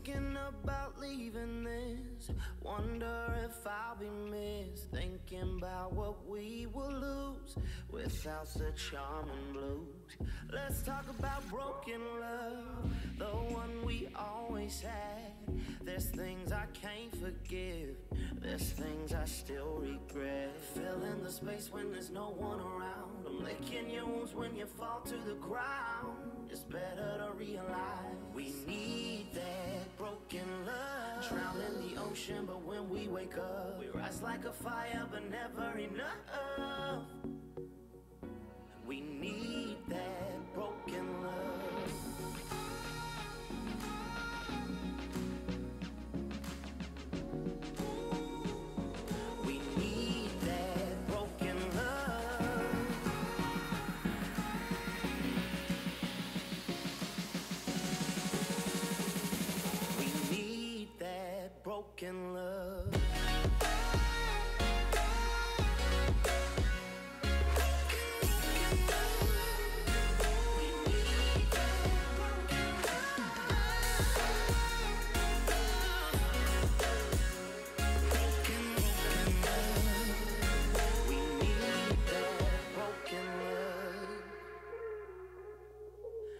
Thinking about leaving this, wonder if I'll be missed. Thinking about what we will lose without the charm and blues. Let's talk about broken love, the one we always had. There's things I can't forgive, there's things I still regret. Filling the space when there's no one around. I'm licking your wounds when you fall to the ground. It's better to realize we need that broken love. Drown in the ocean, but when we wake up, we rise like a fire, but never enough. We need that broken love. We need that broken love. We need that broken love.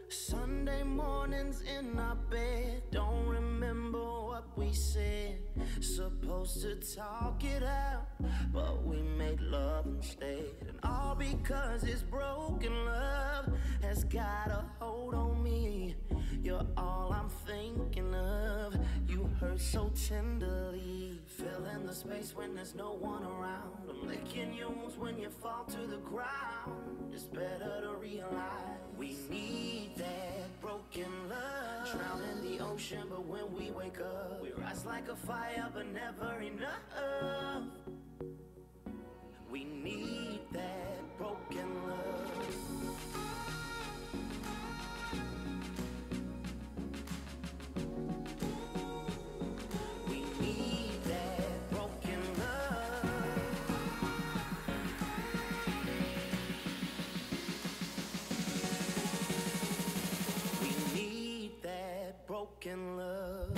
Sunday mornings in our bed, don't remember what we said. Supposed to talk it out, but we made love instead. And all because this broken love has got a hold on me. You're all I'm thinking of. You hurt so tenderly. Filling the space when there's no one around. I'm licking your wounds when you fall to the ground. It's better to realize we need that broken love. Drown in the ocean, but when we wake up, we rise like a fire, but never enough. We need that broken love. We need that broken love. We need that broken love.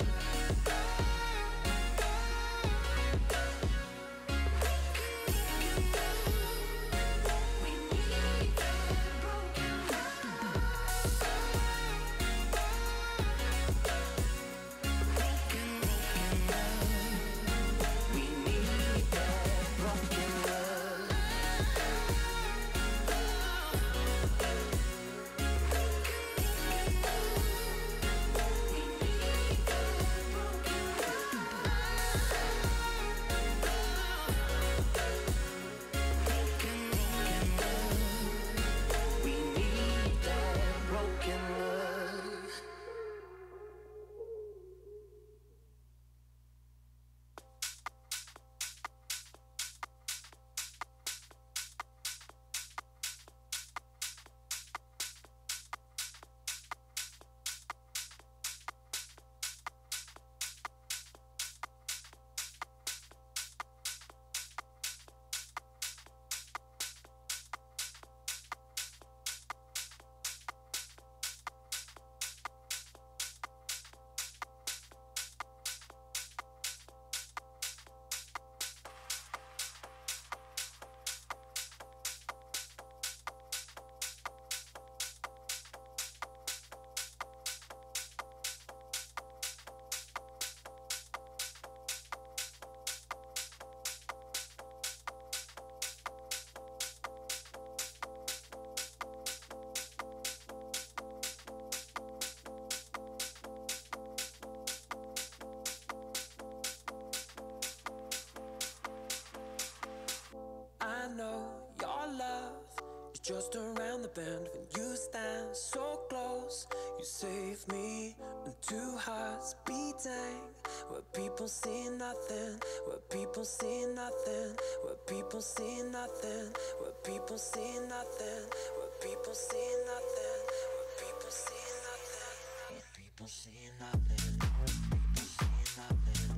I know your love is just around the bend. When you stand so close, you save me. And two hearts beating, where people see nothing, where people see nothing, where people see nothing, where people see nothing, where people see nothing, where people see nothing, where people see nothing, people see nothing, people see nothing,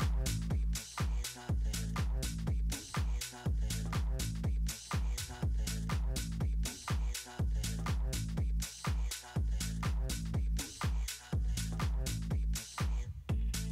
people see nothing, people see nothing, people see nothing, people see nothing, people see nothing, people see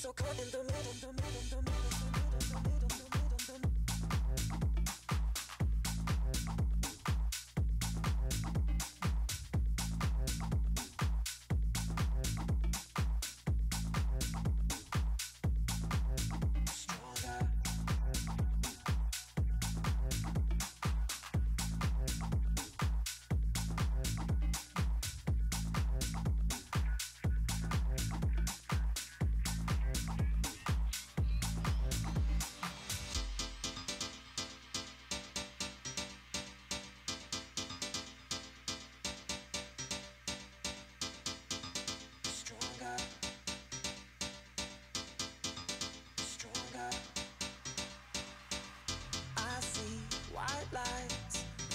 so caught in the middle, the middle, the middle, the middle, the middle, the middle, the middle.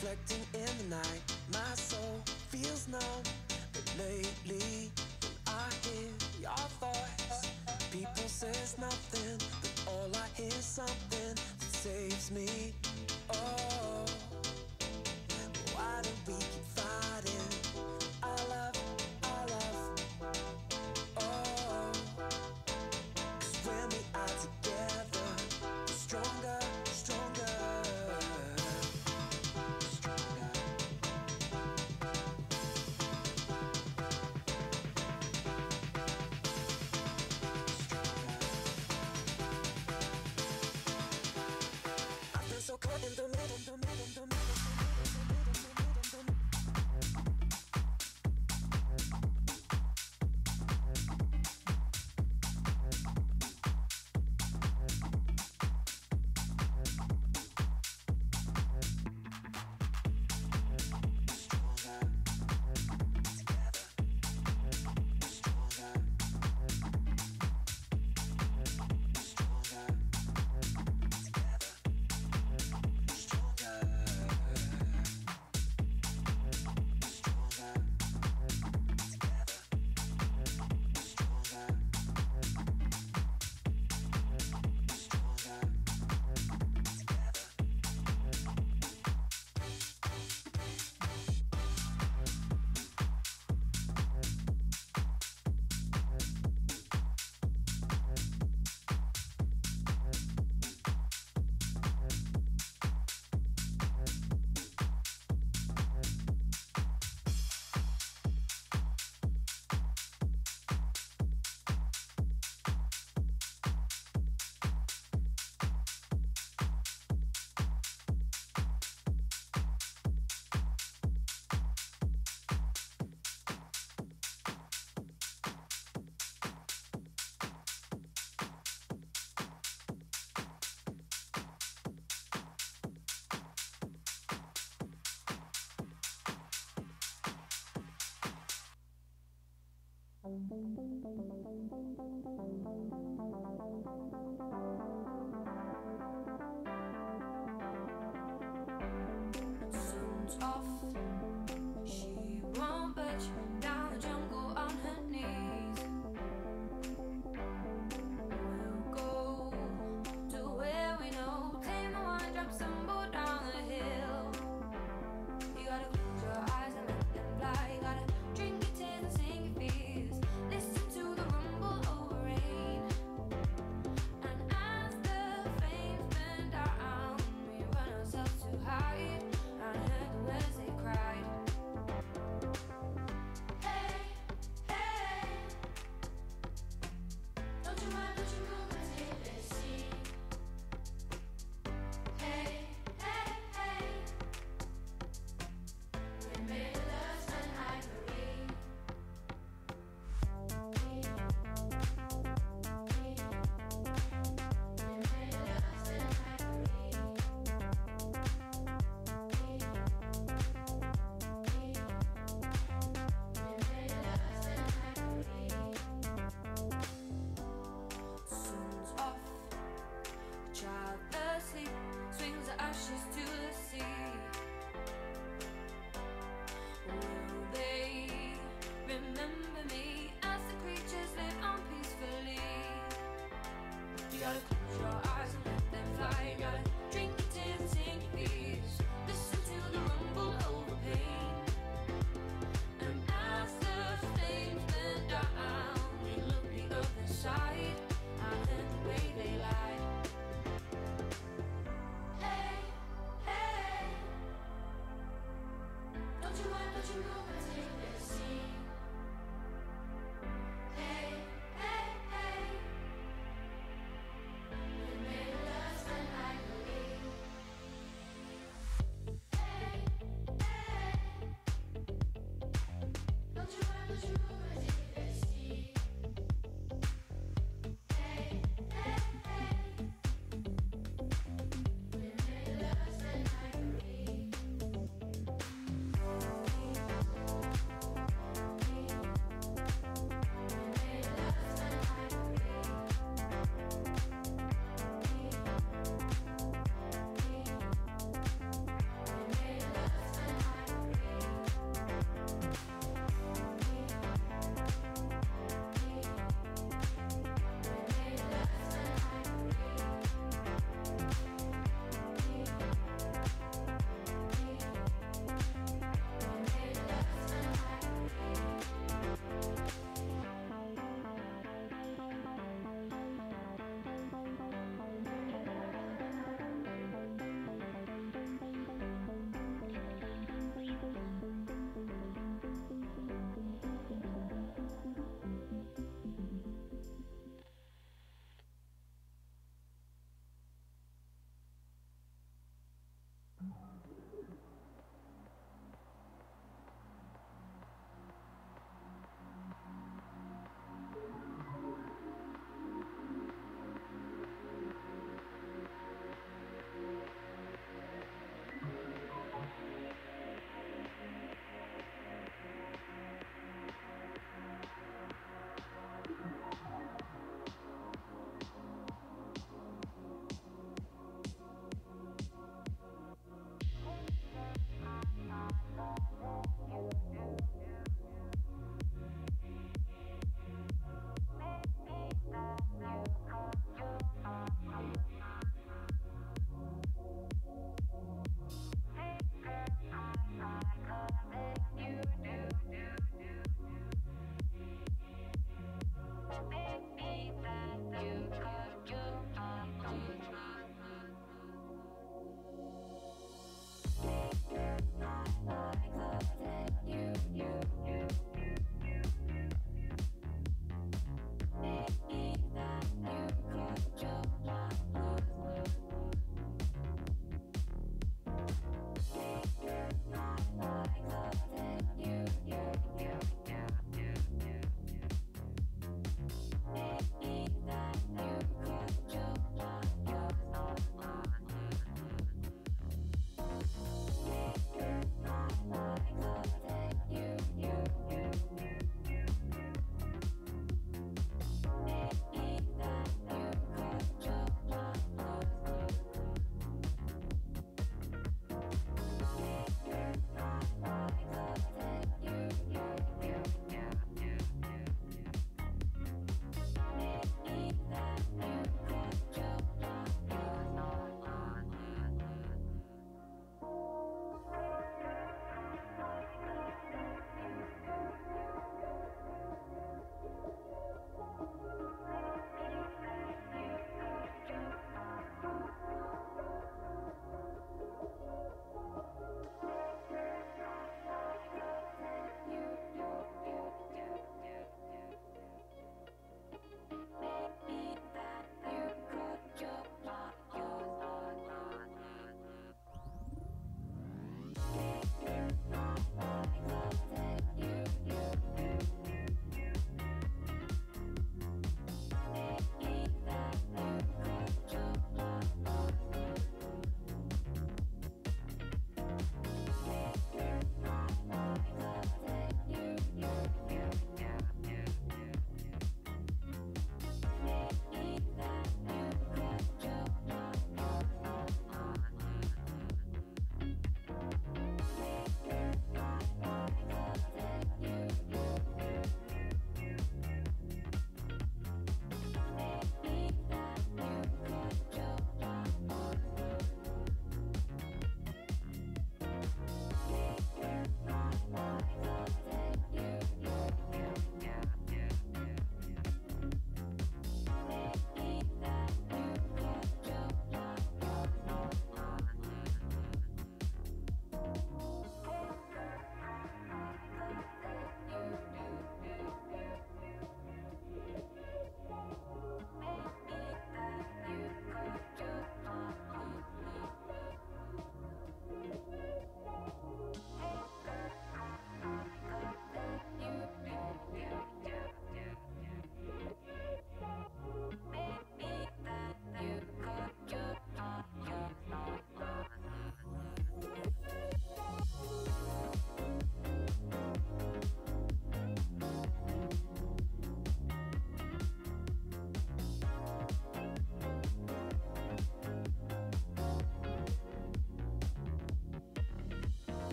Reflecting in the night, my soul feels numb. But lately, when I hear your voice, people say it's nothing, but all I hear is something that saves me. Oh, why do we keep fighting? Our love, our love. Oh, 'cause when we are together, we're stronger, stronger.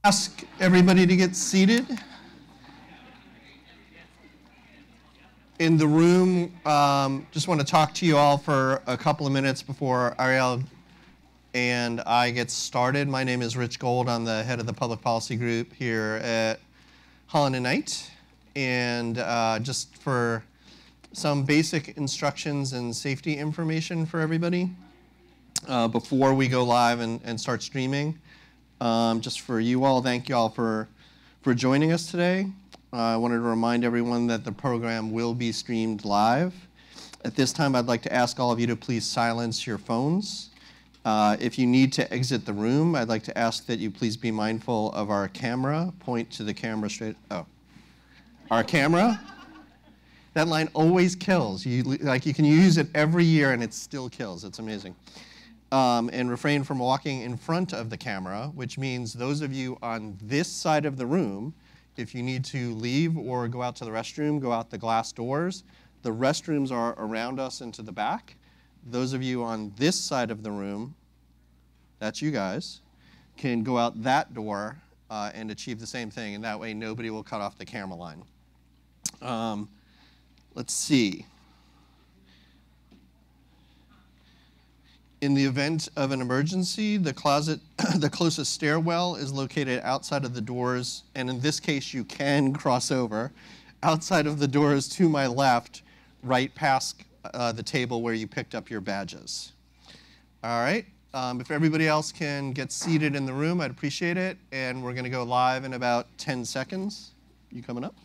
Ask everybody to get seated. In the room, just want to talk to you all for a couple of minutes before Ariel and I get started. My name is Rich Gold. I'm the head of the public policy group here at Holland & Knight. And just for some basic instructions and safety information for everybody before we go live and start streaming. Just for you all, thank you all for joining us today. I wanted to remind everyone that the program will be streamed live. At this time, I'd like to ask all of you to please silence your phones. If you need to exit the room, I'd like to ask that you please be mindful of our camera. Point to the camera straight. Oh, our camera? That line always kills. You can use it every year and it still kills. It's amazing. And refrain from walking in front of the camera, which means those of you on this side of the room, if you need to leave or go out to the restroom, go out the glass doors. The restrooms are around us and to the back. Those of you on this side of the room, that's you guys, can go out that door and achieve the same thing, and that way nobody will cut off the camera line. Let's see. In the event of an emergency, the closest stairwell is located outside of the doors, and in this case, you can cross over outside of the doors to my left, right past the table where you picked up your badges. All right, if everybody else can get seated in the room, I'd appreciate it, and we're gonna go live in about 10 seconds. You coming up?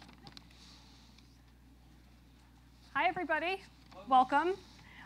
Hi, everybody. Welcome.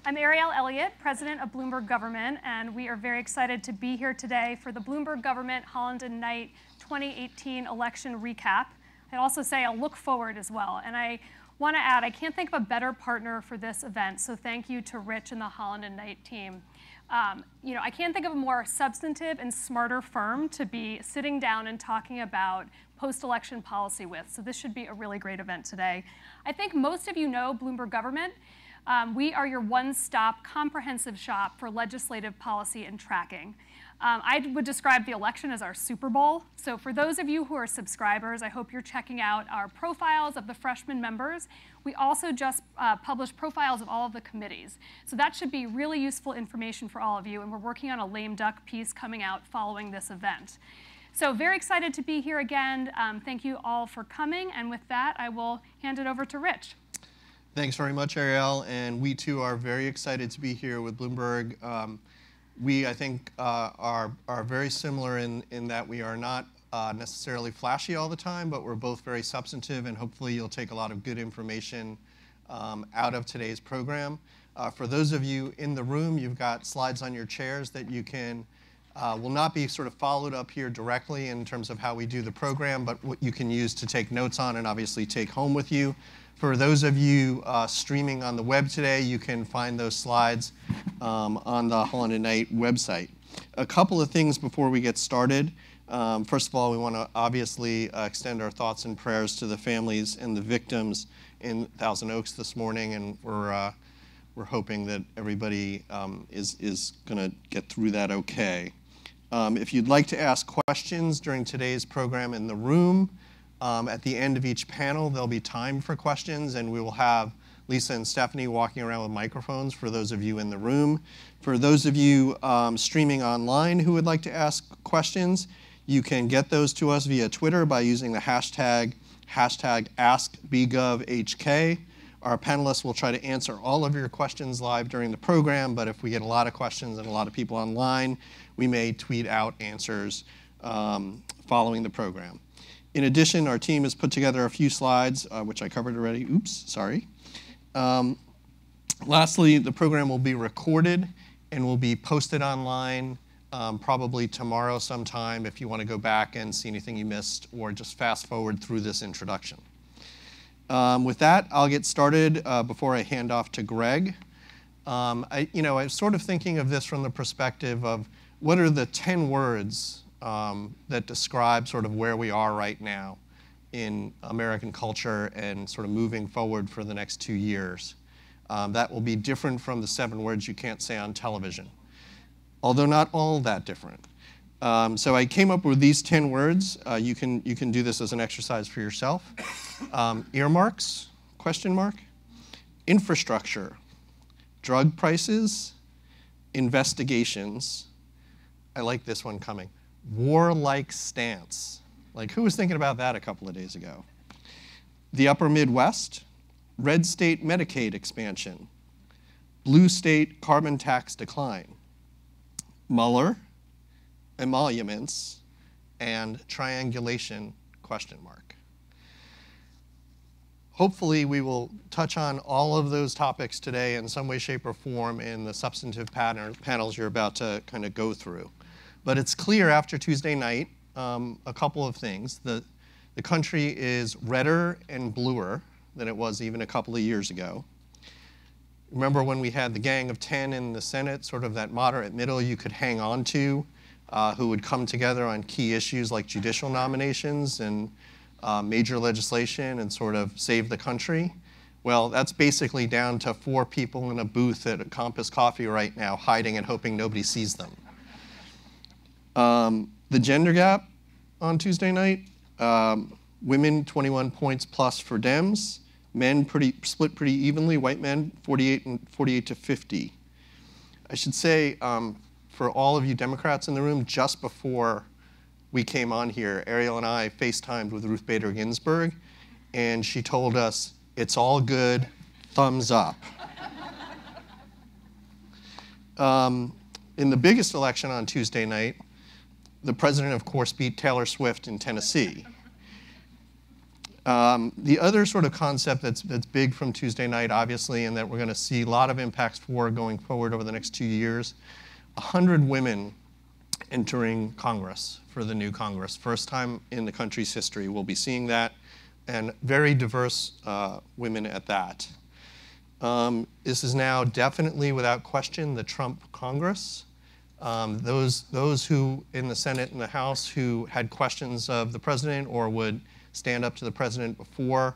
I'm Ariel Elliott, president of Bloomberg Government, and we are very excited to be here today for the Bloomberg Government Holland & Knight 2018 election recap. I'd also say I'll look forward as well. And I want to add, I can't think of a better partner for this event, so thank you to Rich and the Holland & Knight team. I can't think of a more substantive and smarter firm to be sitting down and talking about post-election policy with, so this should be a really great event today. I think most of you know Bloomberg Government. We are your one-stop comprehensive shop for legislative policy and tracking. I would describe the election as our Super Bowl. So for those of you who are subscribers, I hope you're checking out our profiles of the freshman members. We also just published profiles of all of the committees. So that should be really useful information for all of you, and we're working on a lame duck piece coming out following this event. So very excited to be here again. Thank you all for coming, and with that, I will hand it over to Rich. Thanks very much, Ariel, and we too are very excited to be here with Bloomberg. We, I think, are very similar in that we are not necessarily flashy all the time, but we're both very substantive, and hopefully you'll take a lot of good information out of today's program. For those of you in the room, you've got slides on your chairs that you can, will not be sort of followed up here directly in terms of how we do the program, but what you can use to take notes on and obviously take home with you. For those of you streaming on the web today, you can find those slides on the Holland & Knight website. A couple of things before we get started. First of all, we want to obviously extend our thoughts and prayers to the families and the victims in Thousand Oaks this morning, and we're hoping that everybody is going to get through that okay. If you'd like to ask questions during today's program in the room, at the end of each panel, there'll be time for questions, and we will have Lisa and Stephanie walking around with microphones for those of you in the room. For those of you streaming online who would like to ask questions, you can get those to us via Twitter by using the hashtag AskBGovHK. Our panelists will try to answer all of your questions live during the program, but if we get a lot of questions and a lot of people online, we may tweet out answers following the program. In addition, our team has put together a few slides, which I covered already. Oops, sorry. Lastly, the program will be recorded and will be posted online probably tomorrow sometime if you want to go back and see anything you missed or just fast forward through this introduction. With that, I'll get started before I hand off to Greg. I'm sort of thinking of this from the perspective of what are the 10 words that describe sort of where we are right now in American culture and sort of moving forward for the next 2 years. That will be different from the 7 words you can't say on television, although not all that different. So I came up with these 10 words. You can do this as an exercise for yourself. Earmarks, question mark. Infrastructure, drug prices, investigations. I like this one coming. Warlike stance. Like, who was thinking about that a couple of days ago? The upper Midwest, red state Medicaid expansion, blue state carbon tax decline, Mueller, emoluments, and triangulation, question mark. Hopefully we will touch on all of those topics today in some way, shape, or form in the substantive panels you're about to kind of go through. But it's clear after Tuesday night, a couple of things. The country is redder and bluer than it was even a couple of years ago. Remember when we had the Gang of 10 in the Senate, sort of that moderate middle you could hang on to, who would come together on key issues like judicial nominations and major legislation and sort of save the country? Well, that's basically down to 4 people in a booth at Compass Coffee right now, hiding and hoping nobody sees them. The gender gap on Tuesday night, women 21 points plus for Dems, men split pretty evenly, white men 48 to 50. I should say, for all of you Democrats in the room, just before we came on here, Ariel and I FaceTimed with Ruth Bader Ginsburg, and she told us, it's all good, thumbs up. In the biggest election on Tuesday night, the president, of course, beat Taylor Swift in Tennessee. The other sort of concept that's big from Tuesday night, obviously, and that we're going to see a lot of impacts for going forward over the next 2 years, 100 women entering Congress for the new Congress. First time in the country's history. We'll be seeing that, and very diverse women at that. This is now definitely, without question, the Trump Congress. Those who in the Senate and the House who had questions of the president or would stand up to the president before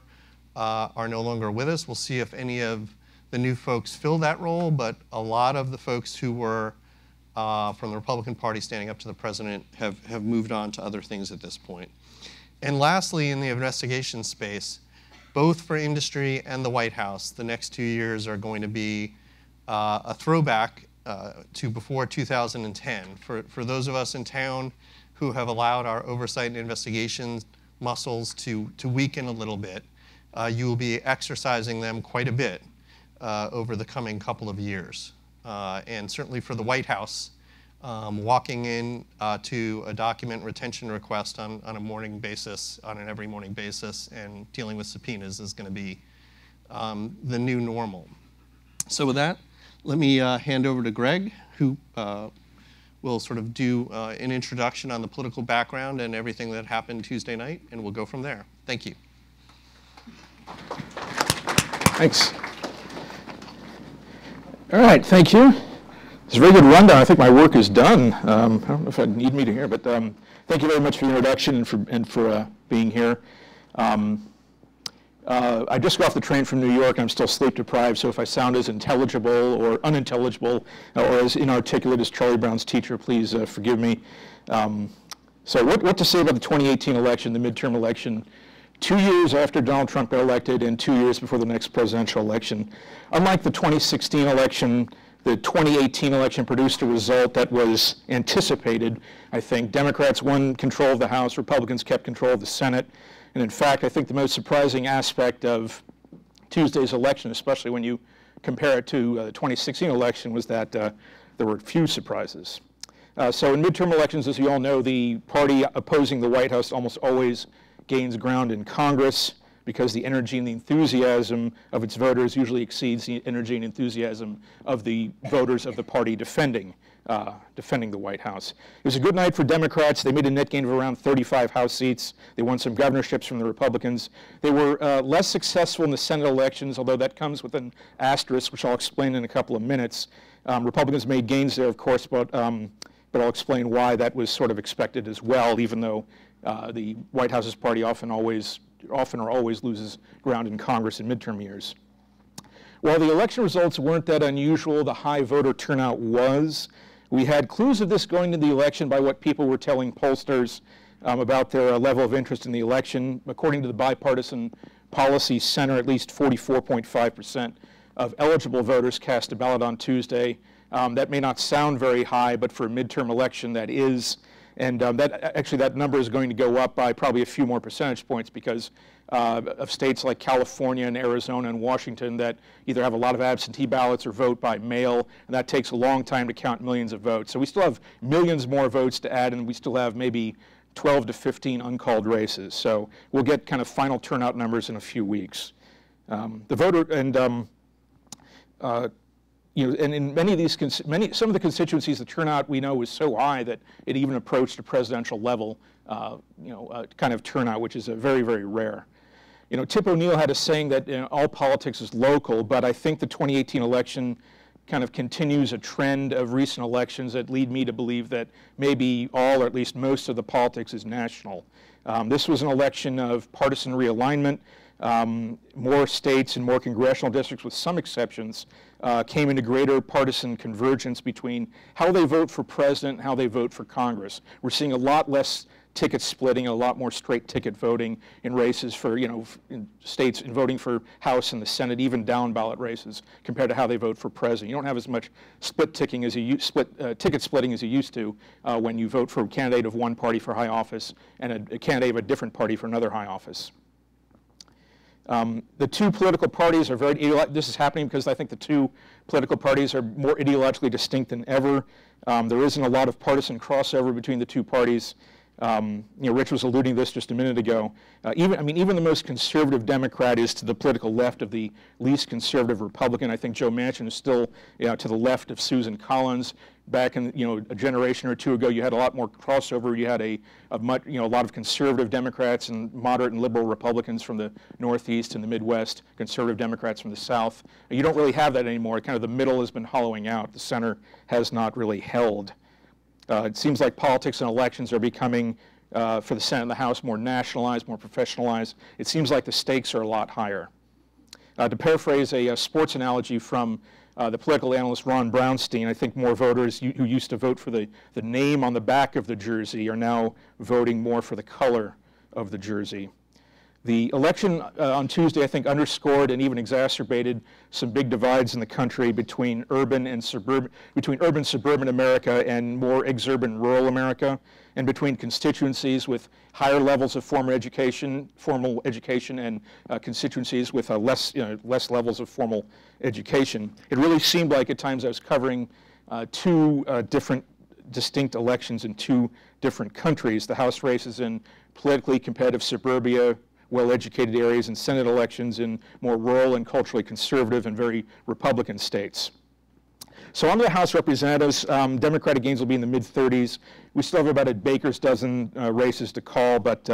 are no longer with us. We'll see if any of the new folks fill that role, but a lot of the folks who were from the Republican Party standing up to the president have moved on to other things at this point. And lastly, in the investigation space, both for industry and the White House, the next 2 years are going to be a throwback to before 2010. For those of us in town who have allowed our oversight and investigation muscles to weaken a little bit, you will be exercising them quite a bit over the coming couple of years. And certainly for the White House, walking in to a document retention request on a morning basis, on an every morning basis, and dealing with subpoenas is going to be the new normal. So with that, let me hand over to Greg, who will sort of do an introduction on the political background and everything that happened Tuesday night, and we'll go from there. Thank you. Thanks. All right, thank you. It's a very good rundown. I think my work is done. I don't know if I'd need me to hear, but thank you very much for the introduction and for being here. I just got off the train from New York, and I'm still sleep deprived, so if I sound as intelligible or unintelligible or as inarticulate as Charlie Brown's teacher, please forgive me. So what to say about the 2018 election, the midterm election, 2 years after Donald Trump got elected and 2 years before the next presidential election. Unlike the 2016 election, the 2018 election produced a result that was anticipated. I think Democrats won control of the House, Republicans kept control of the Senate. And in fact, I think the most surprising aspect of Tuesday's election, especially when you compare it to the 2016 election, was that there were few surprises. So in midterm elections, as you all know, the party opposing the White House almost always gains ground in Congress because the energy and the enthusiasm of its voters usually exceeds the energy and enthusiasm of the voters of the party defending the White House. It was a good night for Democrats. They made a net gain of around 35 House seats. They won some governorships from the Republicans. They were less successful in the Senate elections, although that comes with an asterisk, which I'll explain in a couple of minutes. Republicans made gains there, of course, but I'll explain why that was sort of expected as well, even though the White House's party often or always loses ground in Congress in midterm years. While the election results weren't that unusual, the high voter turnout was. We had clues of this going into the election by what people were telling pollsters about their level of interest in the election. According to the Bipartisan Policy Center, at least 44.5% of eligible voters cast a ballot on Tuesday. That may not sound very high, but for a midterm election, that is. And that number is going to go up by probably a few more percentage points because of states like California and Arizona and Washington that either have a lot of absentee ballots or vote by mail, and that takes a long time to count millions of votes. So we still have millions more votes to add, and we still have maybe 12 to 15 uncalled races. So we'll get kind of final turnout numbers in a few weeks. The voter and and in many of these, some of the constituencies, the turnout we know was so high that it even approached a presidential level, kind of turnout, which is very, very rare. Tip O'Neill had a saying that all politics is local, but I think the 2018 election kind of continues a trend of recent elections that lead me to believe that maybe all, or at least most of the politics is national. This was an election of partisan realignment. More states and more congressional districts, with some exceptions, came into greater partisan convergence between how they vote for president and how they vote for Congress. We're seeing a lot less ticket splitting, a lot more straight ticket voting in races for, in states in voting for House and the Senate, even down ballot races, compared to how they vote for president. You don't have as much ticket splitting as you used to when you vote for a candidate of one party for high office and a candidate of a different party for another high office. The two political parties are this is happening because I think the two political parties are more ideologically distinct than ever. There isn't a lot of partisan crossover between the two parties. Rich was alluding to this just a minute ago. Even the most conservative Democrat is to the political left of the least conservative Republican. I think Joe Manchin is still to the left of Susan Collins. Back in a generation or two ago, you had a lot more crossover. You had a lot of conservative Democrats and moderate and liberal Republicans from the Northeast and the Midwest, conservative Democrats from the South. You don't really have that anymore. Kind of the middle has been hollowing out. The center has not really held. It seems like politics and elections are becoming, for the Senate and the House, more nationalized, more professionalized. It seems like the stakes are a lot higher. To paraphrase a sports analogy from the political analyst Ron Brownstein, I think more voters who used to vote for the name on the back of the jersey are now voting more for the color of the jersey. The election on Tuesday, I think, underscored and even exacerbated some big divides in the country between urban suburban America and more exurban rural America, and between constituencies with higher levels of formal education and constituencies with less levels of formal education. It really seemed like at times I was covering two different distinct elections in two different countries. The House races in politically competitive suburbia, well-educated areas, and Senate elections in more rural and culturally conservative and very Republican states. So on to the House Representatives. Democratic gains will be in the mid-30s. We still have about a baker's dozen races to call, but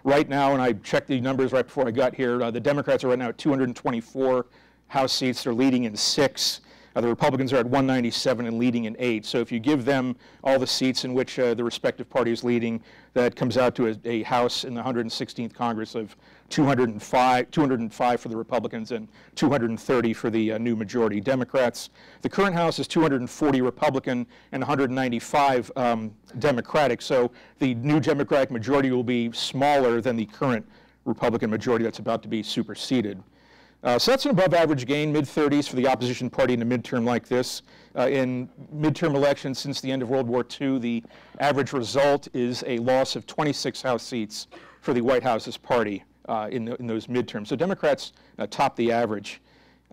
right now, and I checked the numbers right before I got here, the Democrats are right now at 224 House seats. They're leading in 6. The Republicans are at 197 and leading in 8. So if you give them all the seats in which the respective party is leading, that comes out to a House in the 116th Congress of 205 for the Republicans and 230 for the new majority Democrats. The current House is 240 Republican and 195 Democratic. So the new Democratic majority will be smaller than the current Republican majority that's about to be superseded. So that's an above average gain, mid-30s for the opposition party in a midterm like this. In midterm elections since the end of World War II, the average result is a loss of 26 House seats for the White House's party in those midterms. So Democrats top the average.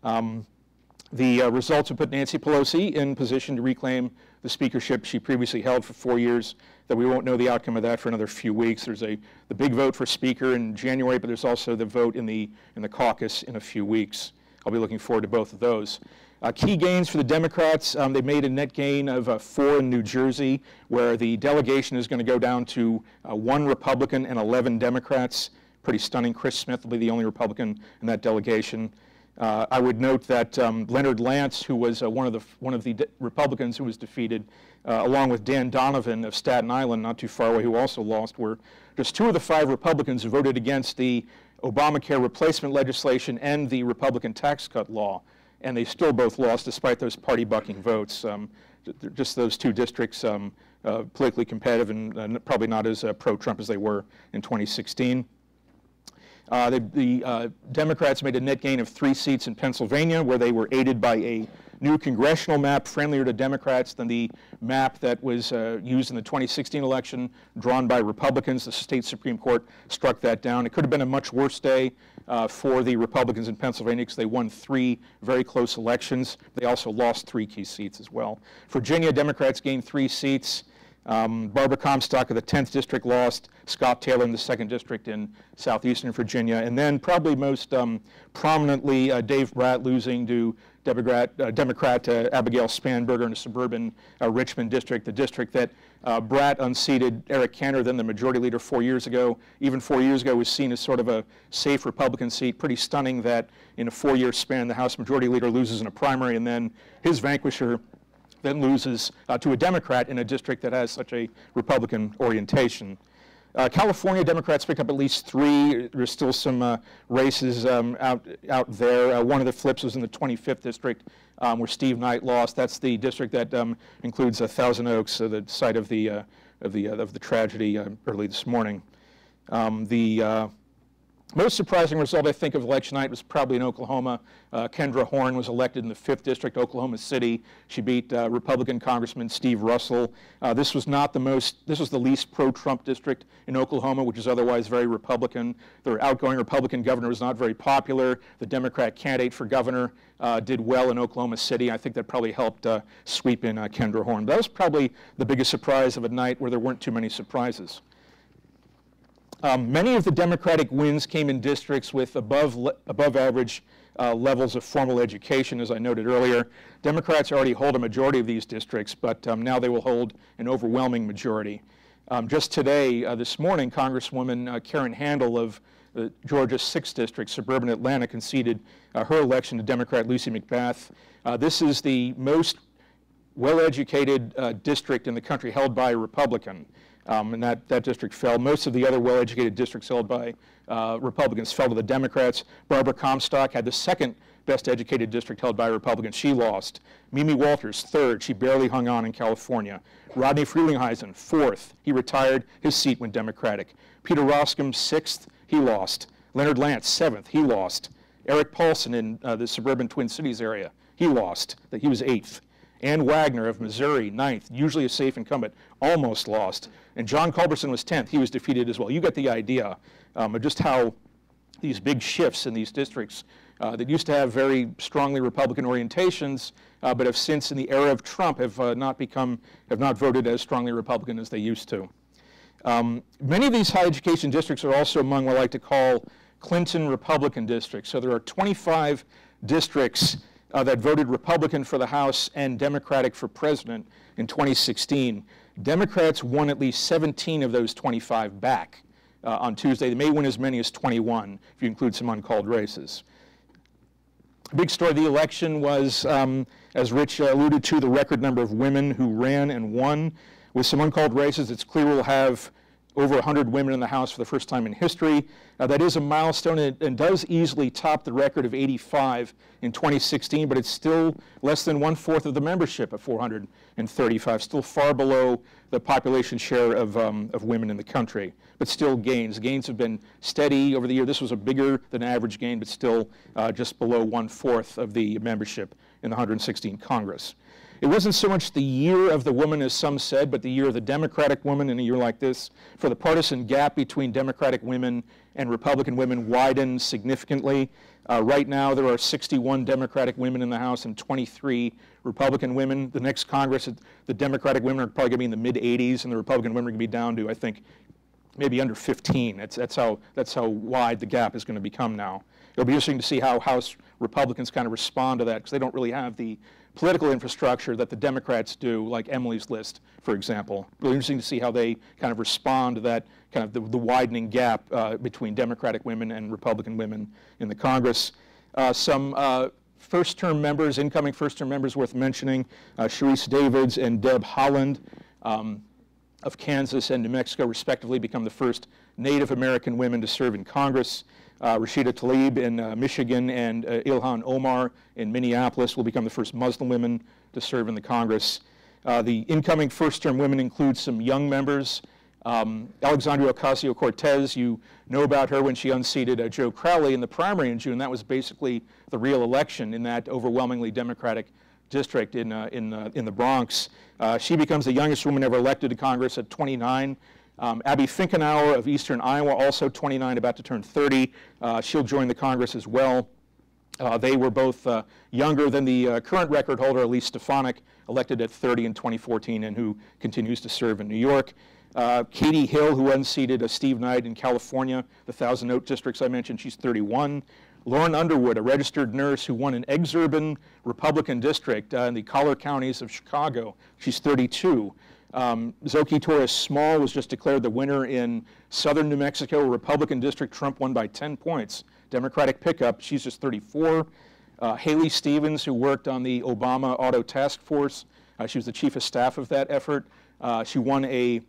The results would put Nancy Pelosi in position to reclaim the speakership she previously held for 4 years, that we won't know the outcome of that for another few weeks. There's the big vote for Speaker in January, but there's also the vote in the caucus in a few weeks. I'll be looking forward to both of those. Key gains for the Democrats, they made a net gain of 4 in New Jersey, where the delegation is going to go down to 1 Republican and 11 Democrats. Pretty stunning. Chris Smith will be the only Republican in that delegation. I would note that Leonard Lance, who was one of the Republicans who was defeated, along with Dan Donovan of Staten Island, not too far away, who also lost, were just 2 of the 5 Republicans who voted against the Obamacare replacement legislation and the Republican tax cut law. And they still both lost despite those party bucking votes. just those two districts politically competitive and probably not as pro-Trump as they were in 2016. The Democrats made a net gain of 3 seats in Pennsylvania, where they were aided by a new congressional map friendlier to Democrats than the map that was used in the 2016 election, drawn by Republicans. The state Supreme Court struck that down. It could have been a much worse day for the Republicans in Pennsylvania because they won 3 very close elections. They also lost 3 key seats as well. Virginia, Democrats gained 3 seats. Barbara Comstock of the 10th District lost, Scott Taylor in the 2nd District in southeastern Virginia, and then probably most prominently Dave Bratt losing to Democrat Abigail Spanberger in the suburban Richmond District, the district that Bratt unseated Eric Cantor, then the majority leader 4 years ago. Even 4 years ago was seen as sort of a safe Republican seat. Pretty stunning that in a 4-year span the House majority leader loses in a primary and then his vanquisher then loses to a Democrat in a district that has such a Republican orientation. California, Democrats picked up at least 3. There's still some races out there. One of the flips was in the 25th district where Steve Knight lost. That's the district that includes Thousand Oaks, the site of the tragedy early this morning. The most surprising result, I think, of election night was probably in Oklahoma. Kendra Horn was elected in the 5th District, Oklahoma City. She beat Republican Congressman Steve Russell. This was the least pro-Trump district in Oklahoma, which is otherwise very Republican. Their outgoing Republican governor was not very popular. The Democrat candidate for governor did well in Oklahoma City. I think that probably helped sweep in Kendra Horn. That was probably the biggest surprise of a night where there weren't too many surprises. Many of the Democratic wins came in districts with above average levels of formal education, as I noted earlier. Democrats already hold a majority of these districts, but now they will hold an overwhelming majority. Just today, this morning, Congresswoman Karen Handel of Georgia's 6th District, suburban Atlanta, conceded her election to Democrat Lucy McBath. This is the most well-educated district in the country held by a Republican. And that district fell. Most of the other well-educated districts held by Republicans fell to the Democrats. Barbara Comstock had the 2nd best educated district held by Republicans. She lost. Mimi Walters, 3rd. She barely hung on in California. Rodney Frelinghuysen, 4th. He retired. His seat went Democratic. Peter Roskam, 6th. He lost. Leonard Lance, 7th. He lost. Eric Paulson in the suburban Twin Cities area, he lost. He was 8th. Ann Wagner of Missouri, 9th, usually a safe incumbent, almost lost. And John Culberson was 10th. He was defeated as well. You get the idea of just how these big shifts in these districts that used to have very strongly Republican orientations, but have since, in the era of Trump, have not voted as strongly Republican as they used to. Many of these high education districts are also among what I like to call Clinton Republican districts. So there are 25 districts that voted Republican for the House and Democratic for president in 2016. Democrats won at least 17 of those 25 back on Tuesday. They may win as many as 21 if you include some uncalled races. A big story of the election was, as Rich alluded to, the record number of women who ran and won. With some uncalled races, it's clear we'll have over 100 women in the House for the first time in history. That is a milestone and does easily top the record of 85 in 2016, but it's still less than 1/4 of the membership at 435, still far below the population share of women in the country, but still gains. Gains have been steady over the year. This was a bigger than average gain, but still just below 1/4 of the membership in the 116 Congress. It wasn't so much the year of the woman, as some said, but the year of the Democratic woman in a year like this. For the partisan gap between Democratic women and Republican women widened significantly. Right now, there are 61 Democratic women in the House and 23 Republican women. The next Congress, the Democratic women are probably going to be in the mid-80s, and the Republican women are going to be down to, I think, maybe under 15. That's how wide the gap is going to become now. It'll be interesting to see how House Republicans kind of respond to that, because they don't really have the political infrastructure that the Democrats do, like Emily's List, for example. Really interesting to see how they kind of respond to that kind of the widening gap between Democratic women and Republican women in the Congress. Some first-term members, incoming first-term members worth mentioning, Sharice Davids and Deb Haaland of Kansas and New Mexico, respectively, become the first Native American women to serve in Congress. Rashida Tlaib in Michigan and Ilhan Omar in Minneapolis will become the first Muslim women to serve in the Congress. The incoming first-term women include some young members. Alexandria Ocasio-Cortez, you know about her when she unseated Joe Crowley in the primary in June. That was basically the real election in that overwhelmingly Democratic district in the Bronx. She becomes the youngest woman ever elected to Congress at 29. Abby Finkenauer of Eastern Iowa, also 29, about to turn 30. She'll join the Congress as well. They were both younger than the current record holder, Elise Stefanik, elected at 30 in 2014 and who continues to serve in New York. Katie Hill, who unseated Steve Knight in California, the 1,000-vote districts I mentioned, she's 31. Lauren Underwood, a registered nurse who won an exurban Republican district in the collar counties of Chicago, she's 32. Zoe Torres Small was just declared the winner in southern New Mexico, a Republican district. Trump won by 10 points. Democratic pickup, she's just 34. Haley Stevens, who worked on the Obama Auto Task Force, she was the chief of staff of that effort. She won a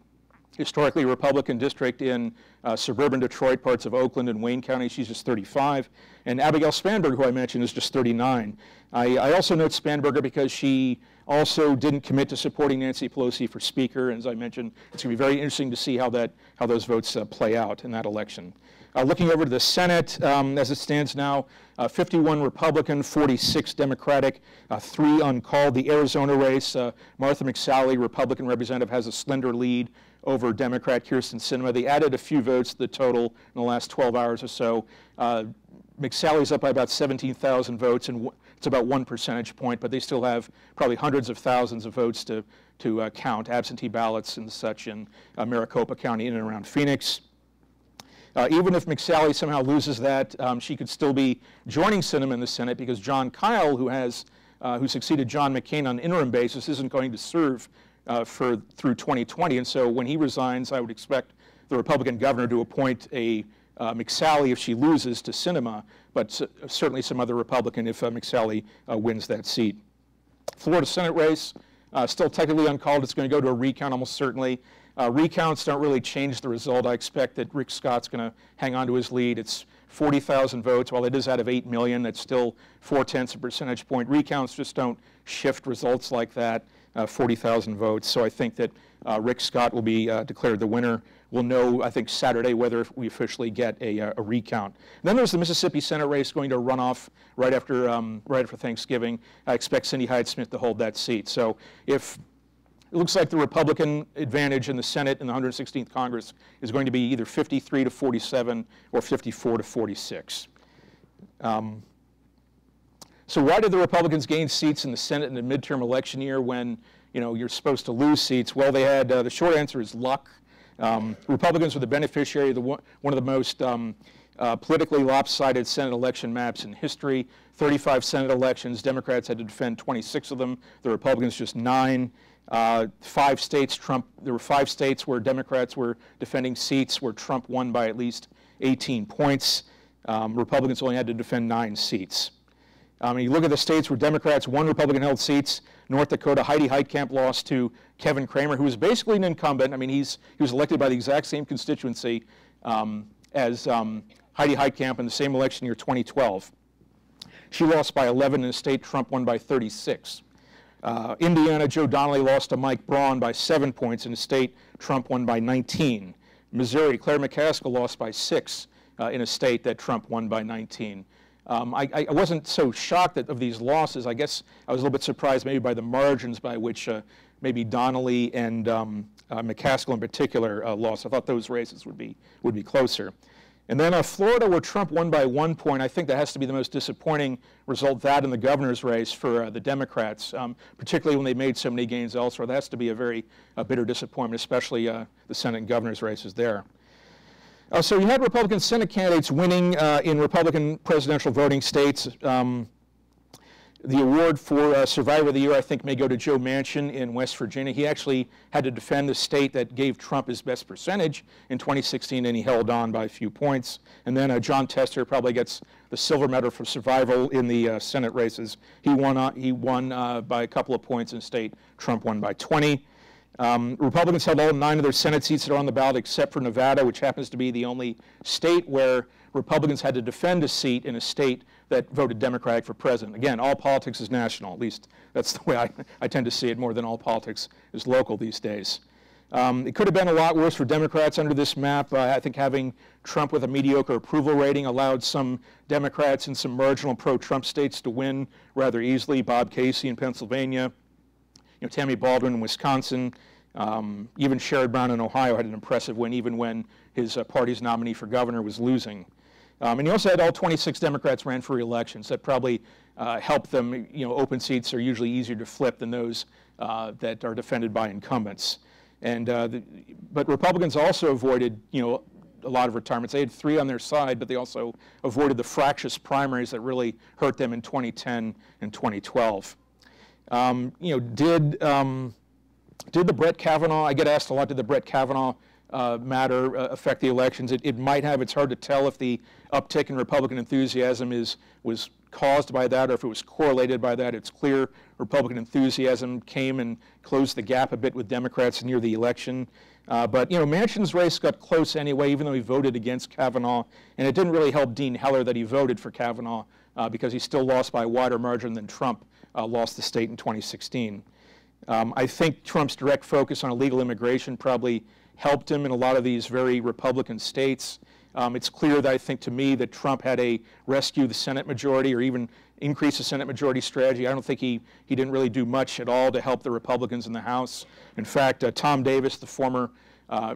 historically Republican district in suburban Detroit, parts of Oakland and Wayne County. She's just 35. And Abigail Spanberger, who I mentioned, is just 39. I also note Spanberger because she also didn't commit to supporting Nancy Pelosi for Speaker. And as I mentioned, it's going to be very interesting to see how those votes play out in that election. Looking over to the Senate, as it stands now, 51 Republican, 46 Democratic, 3 uncalled. The Arizona race, Martha McSally, Republican representative, has a slender lead over Democrat Kyrsten Sinema. They added a few votes to the total in the last 12 hours or so. McSally's up by about 17,000 votes, and it's about 1 percentage point, but they still have probably hundreds of thousands of votes to count, absentee ballots and such in Maricopa County in and around Phoenix. Even if McSally somehow loses that, she could still be joining Sinema in the Senate because John Kyle, who succeeded John McCain on an interim basis, isn't going to serve through 2020. And so when he resigns, I would expect the Republican governor to appoint a McSally if she loses to Sinema, but certainly some other Republican if McSally wins that seat. Florida Senate race, still technically uncalled. It's going to go to a recount almost certainly. Recounts don't really change the result. I expect that Rick Scott's going to hang on to his lead. It's 40,000 votes. While it is out of 8 million, it's still 0.4 percentage point. Recounts just don't shift results like that, 40,000 votes. So I think that Rick Scott will be declared the winner. We'll know, I think, Saturday whether we officially get a recount. And then there's the Mississippi Senate race going to run off right after Thanksgiving. I expect Cindy Hyde-Smith to hold that seat. So if it looks like the Republican advantage in the Senate in the 116th Congress is going to be either 53 to 47 or 54 to 46. So why did the Republicans gain seats in the Senate in the midterm election year when you're supposed to lose seats? Well, they had the short answer is luck. Republicans were the beneficiary of one of the most politically lopsided Senate election maps in history. 35 Senate elections, Democrats had to defend 26 of them. The Republicans just 9. 5 states, there were 5 states where Democrats were defending seats where Trump won by at least 18 points. Republicans only had to defend 9 seats. You look at the states where Democrats won Republican-held seats. North Dakota, Heidi Heitkamp lost to Kevin Cramer, who was basically an incumbent. He was elected by the exact same constituency as Heidi Heitkamp in the same election year, 2012. She lost by 11 in a state Trump won by 36. Indiana, Joe Donnelly lost to Mike Braun by 7 points in a state Trump won by 19. Missouri, Claire McCaskill lost by 6 in a state that Trump won by 19. I wasn't so shocked of these losses. I guess I was a little bit surprised maybe by the margins by which maybe Donnelly and McCaskill in particular lost. I thought those races would be closer. And then Florida, where Trump won by 1 point, I think that has to be the most disappointing result, that in the governor's race for the Democrats, particularly when they made so many gains elsewhere. That has to be a very bitter disappointment, especially the Senate and governor's races there. So you had Republican Senate candidates winning in Republican presidential voting states. The award for Survivor of the Year, I think, may go to Joe Manchin in West Virginia. He actually had to defend the state that gave Trump his best percentage in 2016, and he held on by a few points. And then John Tester probably gets the silver medal for survival in the Senate races. He won by a couple of points in a state Trump won by 20. Republicans held all 9 of their Senate seats that are on the ballot except for Nevada, which happens to be the only state where Republicans had to defend a seat in a state that voted Democratic for president. Again, all politics is national. At least that's the way I tend to see it, more than all politics is local these days. It could have been a lot worse for Democrats under this map. I think having Trump with a mediocre approval rating allowed some Democrats in some marginal pro-Trump states to win rather easily. Bob Casey in Pennsylvania, Tammy Baldwin in Wisconsin, even Sherrod Brown in Ohio had an impressive win even when his party's nominee for governor was losing. And he also had all 26 Democrats ran for re-election, so that probably helped them. Open seats are usually easier to flip than those that are defended by incumbents. And but Republicans also avoided, a lot of retirements. They had 3 on their side, but they also avoided the fractious primaries that really hurt them in 2010 and 2012. Did the Brett Kavanaugh? I get asked a lot. Did the Brett Kavanaugh matter affect the elections? It might have. It's hard to tell if the uptick in Republican enthusiasm was caused by that or if it was correlated by that. It's clear Republican enthusiasm came and closed the gap a bit with Democrats near the election. But Manchin's race got close anyway, even though he voted against Kavanaugh, and it didn't really help Dean Heller that he voted for Kavanaugh because he still lost by a wider margin than Trump lost the state in 2016. I think Trump's direct focus on illegal immigration probably helped him in a lot of these very Republican states. It's clear that I think to me that Trump had a rescue the Senate majority or even increase the Senate majority strategy. I don't think he didn't really do much at all to help the Republicans in the House. In fact, Tom Davis, the former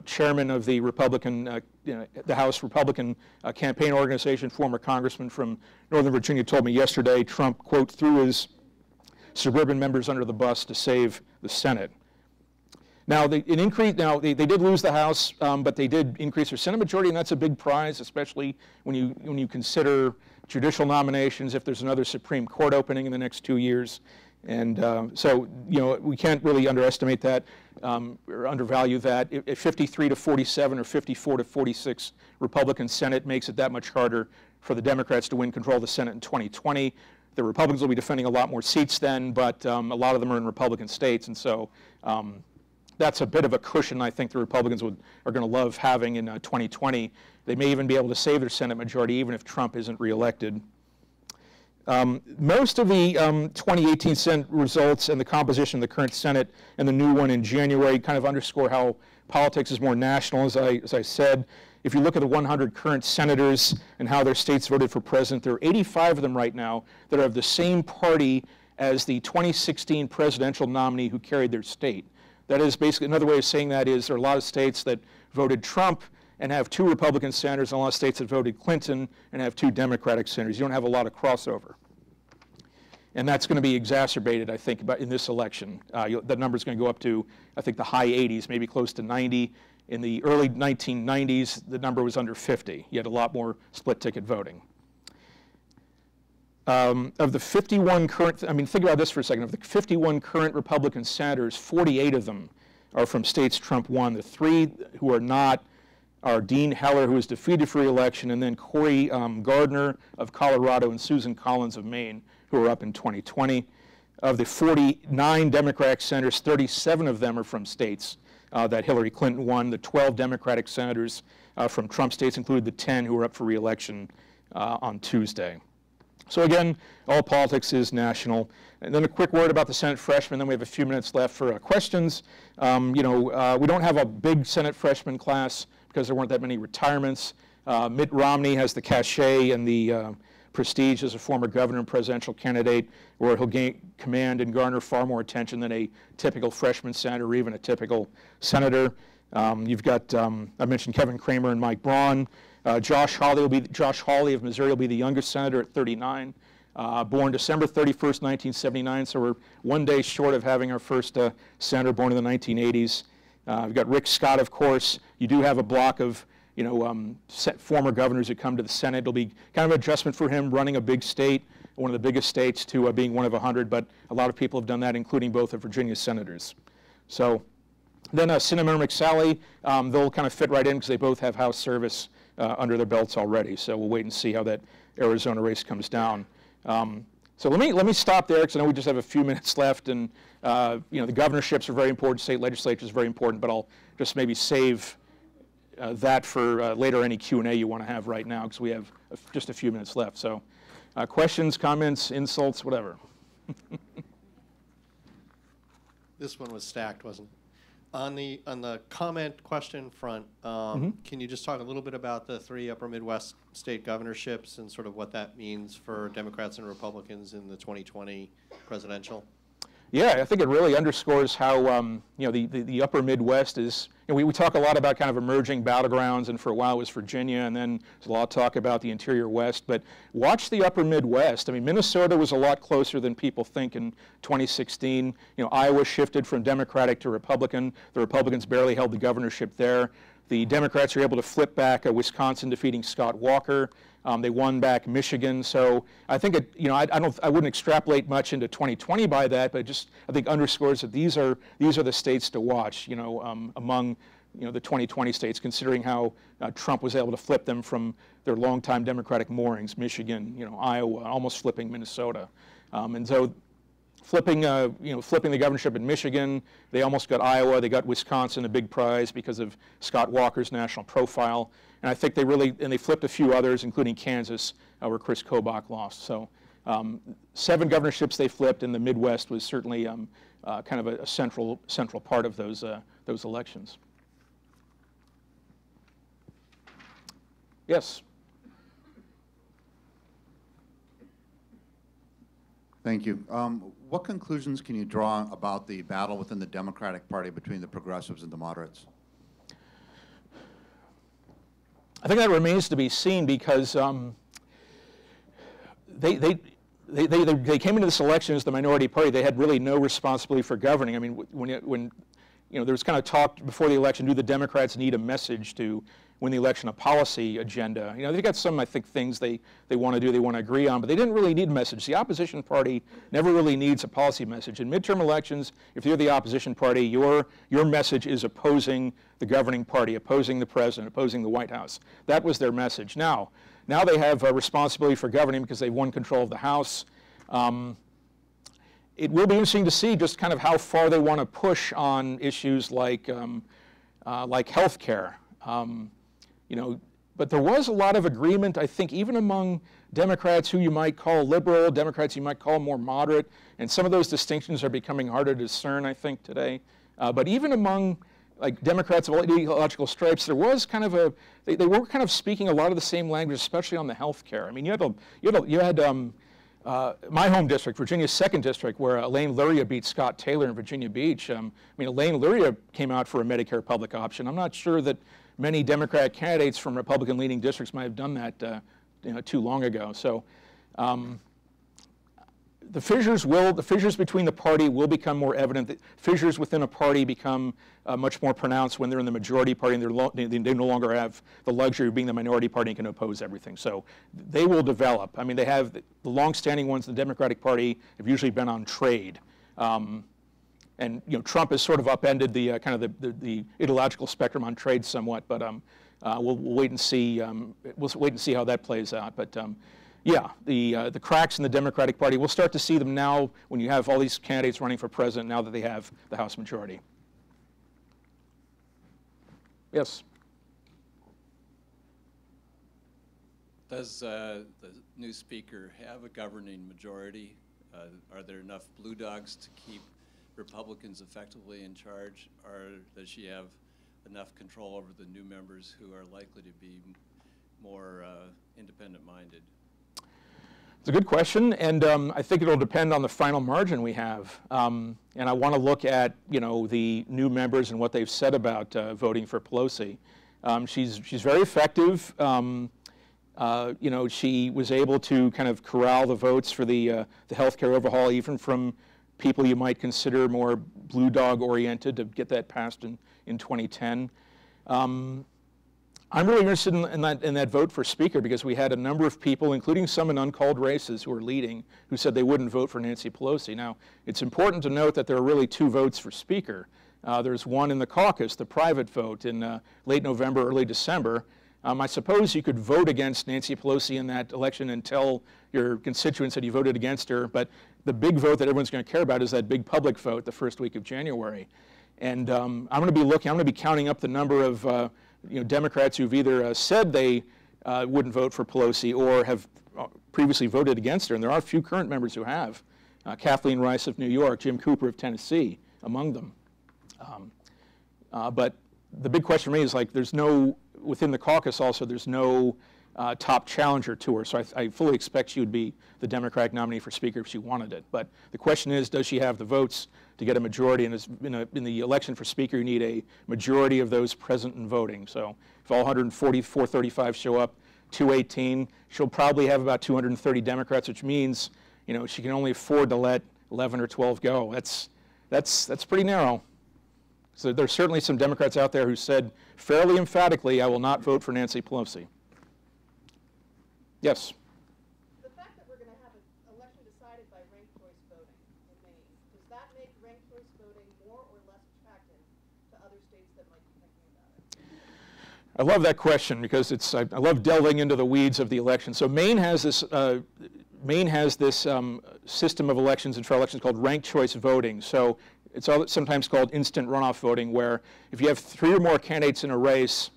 chairman of the Republican, the House Republican campaign organization, former congressman from Northern Virginia, told me yesterday Trump, quote, threw his suburban members under the bus to save the Senate. Now, they did lose the House, but they did increase their Senate majority, and that's a big prize, especially when you consider judicial nominations, if there's another Supreme Court opening in the next 2 years. And so, we can't really underestimate that or undervalue that. If 53 to 47 or 54 to 46 Republican Senate makes it that much harder for the Democrats to win control of the Senate in 2020. The Republicans will be defending a lot more seats then, but a lot of them are in Republican states, and so that's a bit of a cushion I think the Republicans are going to love having in 2020. They may even be able to save their Senate majority even if Trump isn't reelected. Most of the 2018 Senate results and the composition of the current Senate and the new one in January kind of underscore how politics is more national, as I said. If you look at the 100 current senators and how their states voted for president, there are 85 of them right now that are of the same party as the 2016 presidential nominee who carried their state. That is basically, another way of saying that is there are a lot of states that voted Trump and have 2 Republican senators, and a lot of states that voted Clinton and have 2 Democratic senators. You don't have a lot of crossover. And that's going to be exacerbated, I think, in this election. That number is going to go up to, I think, the high 80s, maybe close to 90. In the early 1990s, the number was under 50. You had a lot more split ticket voting. Of the 51 current, think about this for a second. Of the 51 current Republican senators, 48 of them are from states Trump won. The 3 who are not are Dean Heller, who was defeated for re-election, and then Cory Gardner of Colorado and Susan Collins of Maine, who are up in 2020. Of the 49 Democratic senators, 37 of them are from states that Hillary Clinton won. The 12 Democratic senators from Trump states included the 10 who were up for re-election on Tuesday. So again, all politics is national. And then a quick word about the Senate freshmen, then we have a few minutes left for questions. We don't have a big Senate freshman class because there weren't that many retirements. Mitt Romney has the cachet and the prestige as a former governor and presidential candidate, where he'll gain command and garner far more attention than a typical freshman senator or even a typical senator. You've got, I mentioned Kevin Cramer and Mike Braun. Josh Hawley of Missouri will be the youngest senator at 39. Born December 31st, 1979, so we're one day short of having our first senator born in the 1980s. We've got Rick Scott, of course. You do have a block of former governors that come to the Senate. It'll be kind of an adjustment for him running a big state, one of the biggest states, to being one of 100, but a lot of people have done that, including both of Virginia's senators. So then Sinema and McSally, they'll kind of fit right in because they both have House service under their belts already. So we'll wait and see how that Arizona race comes down. So let me stop there because I know we just have a few minutes left, and the governorships are very important, state legislature is very important, but I'll just maybe save that for later, any Q&A you want to have right now, because we have just a few minutes left. So questions, comments, insults, whatever. This one was stacked, wasn't it? On the comment question front, can you just talk a little bit about the 3 upper Midwest state governorships and sort of what that means for Democrats and Republicans in the 2020 presidential? Yeah, I think it really underscores how the upper Midwest is. We talk a lot about kind of emerging battlegrounds, and for a while it was Virginia, and then there's a lot of talk about the interior West. But watch the upper Midwest. I mean, Minnesota was a lot closer than people think in 2016. Iowa shifted from Democratic to Republican. The Republicans barely held the governorship there. The Democrats were able to flip back Wisconsin, defeating Scott Walker. They won back Michigan. So I think I wouldn't extrapolate much into 2020 by that, but I think underscores that these are the states to watch. Among the 2020 states, considering how Trump was able to flip them from their longtime Democratic moorings, Michigan, Iowa, almost flipping Minnesota, and so. Flipping the governorship in Michigan, they almost got Iowa, they got Wisconsin, a big prize because of Scott Walker's national profile, and I think they flipped a few others, including Kansas, where Chris Kobach lost. So 7 governorships they flipped, and the Midwest was certainly kind of a central part of those elections. Yes. Thank you. What conclusions can you draw about the battle within the Democratic Party between the progressives and the moderates? I think that remains to be seen, because they came into this election as the minority party. They had really no responsibility for governing. I mean, when there was kind of talk before the election, do the Democrats need a message to win the election, a policy agenda? They've got some, I think, things they want to do, they want to agree on, but they didn't really need a message. The opposition party never really needs a policy message. In midterm elections, if you're the opposition party, your message is opposing the governing party, opposing the president, opposing the White House. That was their message. Now they have a responsibility for governing because they've won control of the House. It will be interesting to see just kind of how far they want to push on issues like health care. But there was a lot of agreement, I think, even among Democrats who you might call liberal, Democrats you might call more moderate, and some of those distinctions are becoming harder to discern, I think, today. But even among Democrats of all ideological stripes, there was kind of they were kind of speaking a lot of the same language, especially on the health care. I mean, you had my home district, Virginia's 2nd district, where Elaine Luria beat Scott Taylor in Virginia Beach. Elaine Luria came out for a Medicare public option. I'm not sure that many Democratic candidates from Republican-leaning districts might have done that too long ago. So the fissures between the party will become more evident. The fissures within a party become much more pronounced when they're in the majority party and they no longer have the luxury of being the minority party and can oppose everything. So they will develop. I mean, they have the long-standing ones in the Democratic Party have usually been on trade. And Trump has sort of upended the kind of the ideological spectrum on trade somewhat, but we'll wait and see. We'll wait and see how that plays out. But yeah, the cracks in the Democratic Party, we'll start to see them now when you have all these candidates running for president. Now that they have the House majority. Yes. Does the new speaker have a governing majority? Are there enough blue dogs to keep Republicans effectively in charge, or does she have enough control over the new members who are likely to be more independent-minded? It's a good question, and I think it'll depend on the final margin we have. And I want to look at the new members and what they've said about voting for Pelosi. She's very effective. She was able to kind of corral the votes for the healthcare overhaul, even from people you might consider more blue dog oriented, to get that passed in 2010. I'm really interested in that vote for speaker, because we had a number of people, including some in uncalled races who were leading, who said they wouldn't vote for Nancy Pelosi. Now, it's important to note that there are really 2 votes for speaker. There's one in the caucus, the private vote in late November, early December. I suppose you could vote against Nancy Pelosi in that election and tell your constituents that you voted against her, but the big vote that everyone's going to care about is that big public vote the first week of January. And I'm going to be counting up the number of Democrats who've either said they wouldn't vote for Pelosi or have previously voted against her, and there are a few current members who have. Kathleen Rice of New York, Jim Cooper of Tennessee among them. But the big question for me is, like, within the caucus also, there's no top challenger to her. So I fully expect she would be the Democratic nominee for Speaker if she wanted it. But the question is, does she have the votes to get a majority? And in the election for Speaker, you need a majority of those present and voting. So if all 435 show up, 218, she'll probably have about 230 Democrats, which means she can only afford to let 11 or 12 go. That's pretty narrow. So there's certainly some Democrats out there who said fairly emphatically, I will not vote for Nancy Pelosi. Yes? The fact that we're going to have an election decided by ranked choice voting in Maine, does that make ranked choice voting more or less attractive to other states that might be thinking about it? I love that question because I love delving into the weeds of the election. So Maine has this system of elections and for elections called ranked choice voting. So it's sometimes called instant runoff voting, where if you have 3 or more candidates in a race,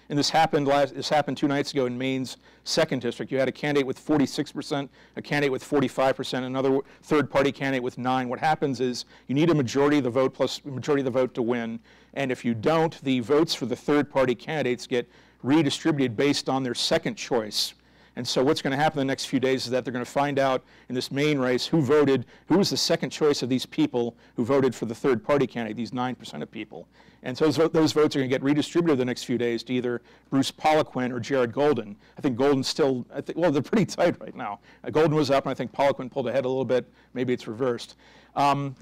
and this happened 2 nights ago in Maine's 2nd district. You had a candidate with 46%, a candidate with 45%, another third-party candidate with 9%. What happens is you need a majority of the vote plus a majority of the vote to win, and if you don't, the votes for the third-party candidates get redistributed based on their second choice. And so what's going to happen in the next few days is that they're going to find out in this Maine race who was the second choice of these people who voted for the third-party candidate, these 9% of people. And so those votes are going to get redistributed the next few days to either Bruce Poliquin or Jared Golden. I think Golden's still, well, they're pretty tight right now. Golden was up, and I think Poliquin pulled ahead a little bit. Maybe it's reversed. I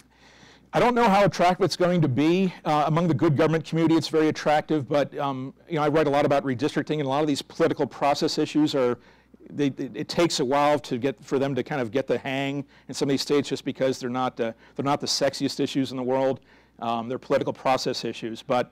don't know how attractive it's going to be. Among the good government community, it's very attractive, but I write a lot about redistricting, and a lot of these political process issues it takes a while for them to kind of get the hang in some of these states, just because they're not the sexiest issues in the world. They're political process issues. But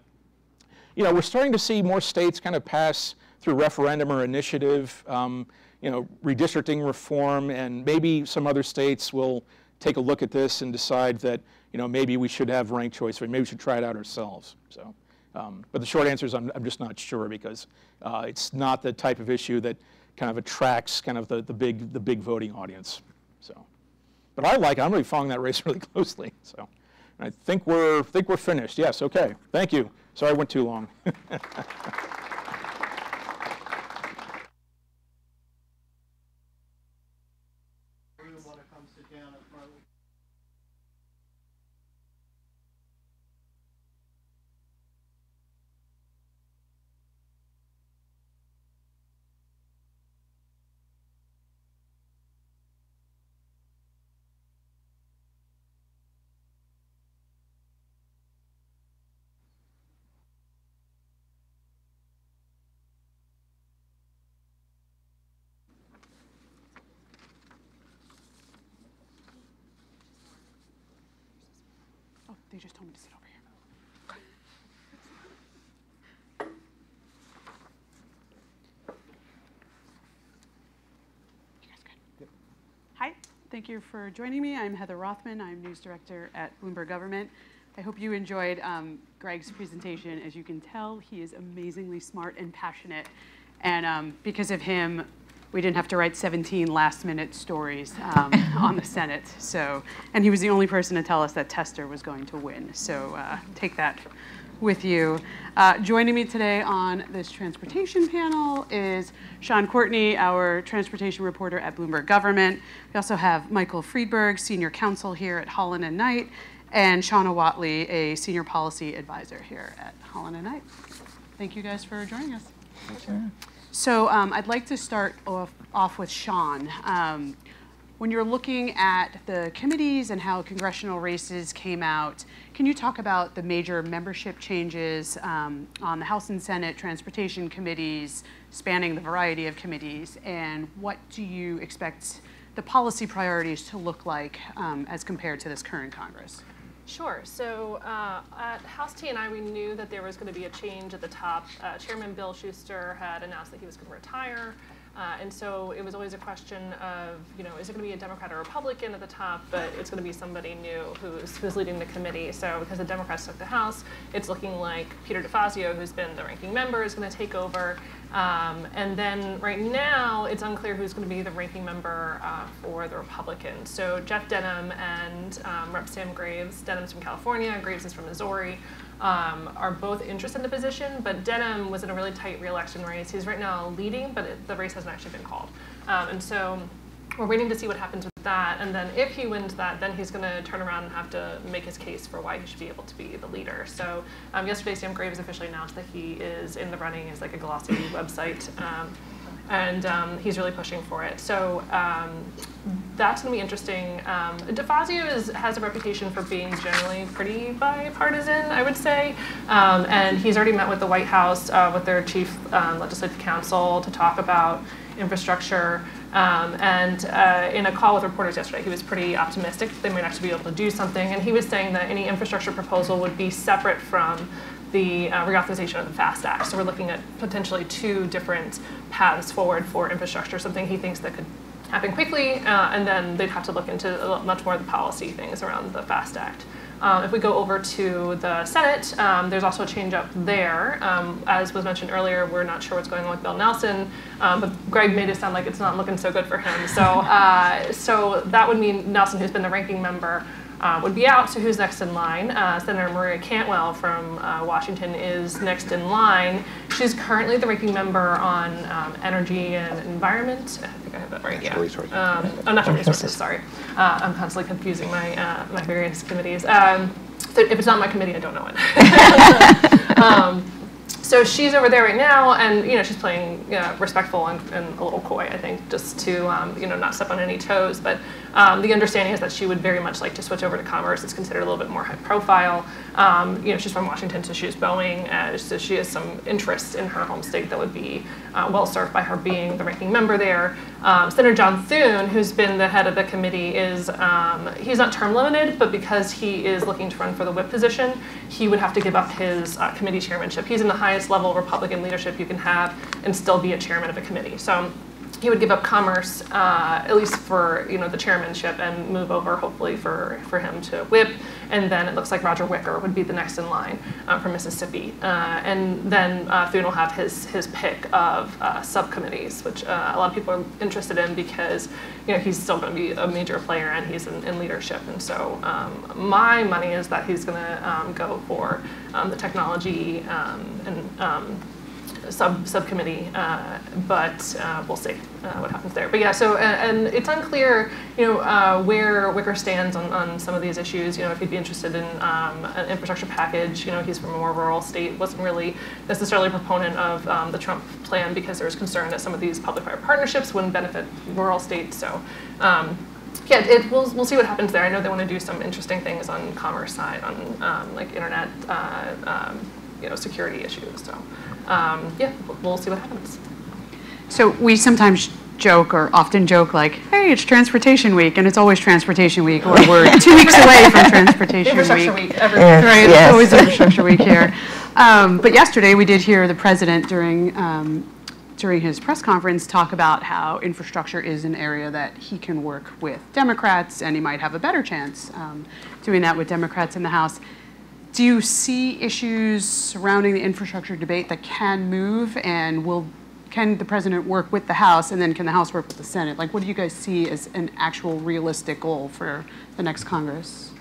we're starting to see more states kind of pass through referendum or initiative, redistricting reform, and maybe some other states will take a look at this and decide that maybe we should have ranked choice, or maybe we should try it out ourselves. So, but the short answer is I'm just not sure, because it's not the type of issue that kind of attracts kind of the big voting audience. So, but I like it. I'm really following that race really closely. So, I think we're finished. Yes. Okay. Thank you. Sorry I went too long. They just told me to sit over here. You guys good? Yep. Hi, thank you for joining me. I'm Heather Rothman. I'm news director at Bloomberg Government. I hope you enjoyed Greg's presentation. As you can tell, he is amazingly smart and passionate. And because of him, we didn't have to write 17 last-minute stories on the Senate. So, and he was the only person to tell us that Tester was going to win. So take that with you. Joining me today on this transportation panel is Sean Courtney, our transportation reporter at Bloomberg Government. We also have Michael Friedberg, senior counsel here at Holland and Knight, and Shauna Watley, a senior policy advisor here at Holland and Knight. Thank you guys for joining us. Sure. So I'd like to start off with Sean. When you're looking at the committees and how congressional races came out, can you talk about the major membership changes on the House and Senate transportation committees, spanning the variety of committees, and what do you expect the policy priorities to look like as compared to this current Congress? Sure. So at House T&I, we knew that there was going to be a change at the top. Chairman Bill Schuster had announced that he was going to retire. And so it was always a question of, is it going to be a Democrat or Republican at the top? But it's going to be somebody new who's leading the committee. So because the Democrats took the House, it's looking like Peter DeFazio, who's been the ranking member, is going to take over. And then right now, it's unclear who's going to be the ranking member for the Republicans. So Jeff Denham and Rep. Sam Graves, Denham's from California, Graves is from Missouri, are both interested in the position, but Denham was in a really tight re-election race. He's right now leading, but the race hasn't actually been called. And so we're waiting to see what happens with that, and then if he wins that, then he's going to turn around and have to make his case for why he should be able to be the leader. So yesterday, Sam Graves officially announced that he is in the running as like a glossy website, and he's really pushing for it. So that's going to be interesting. DeFazio has a reputation for being generally pretty bipartisan, I would say, and he's already met with the White House, with their chief legislative counsel to talk about infrastructure. And in a call with reporters yesterday, he was pretty optimistic that they might actually be able to do something. And he was saying that any infrastructure proposal would be separate from the reauthorization of the FAST Act. So we're looking at potentially two different paths forward for infrastructure, something he thinks that could happen quickly, and then they'd have to look into much more of the policy things around the FAST Act. If we go over to the Senate, there's also a change up there. As was mentioned earlier, we're not sure what's going on with Bill Nelson, but Greg made it sound like it's not looking so good for him. So, so that would mean Nelson, who's been the ranking member, would be out. So who's next in line? Senator Maria Cantwell from Washington is next in line. She's currently the ranking member on energy and environment. I think I have that right. Yeah. Natural resources. Sorry, I'm constantly confusing my various committees. So if it's not my committee, I don't know it. So she's over there right now, and she's playing respectful and a little coy, I think, just to not step on any toes. But the understanding is that she would very much like to switch over to commerce. It's considered a little bit more high profile. She's from Washington, so she's Boeing, so she has some interest in her home state that would be well served by her being the ranking member there. Senator John Thune, who's been the head of the committee, is he's not term limited, but because he is looking to run for the whip position, he would have to give up his committee chairmanship. He's in the highest level Republican leadership you can have and still be a chairman of a committee. So he would give up commerce, at least for the chairmanship, and move over hopefully for him to whip. And then it looks like Roger Wicker would be the next in line for Mississippi. And then Thune will have his pick of subcommittees, which a lot of people are interested in because he's still going to be a major player and he's in leadership. And so my money is that he's going to go for the technology and subcommittee, but we'll see what happens there. But yeah, so and it's unclear, where Wicker stands on some of these issues. If he'd be interested in an infrastructure package. He's from a more rural state, wasn't really necessarily a proponent of the Trump plan because there was concern that some of these public-private partnerships wouldn't benefit rural states. So. Yeah, we'll see what happens there. I know they want to do some interesting things on commerce side, on like internet, security issues. So. Yeah, we'll see what happens. So we sometimes joke, or often joke, like, hey, it's Transportation Week, and it's always Transportation Week, or we're 2 weeks away from Transportation Infrastructure Week. Right, yes. It's always Infrastructure Week here. But yesterday we did hear the president during his press conference talk about how infrastructure is an area that he can work with Democrats, and he might have a better chance doing that with Democrats in the House. Do you see issues surrounding the infrastructure debate that can move, and can the president work with the House, and then can the House work with the Senate? Like, what do you guys see as an actual realistic goal for the next Congress?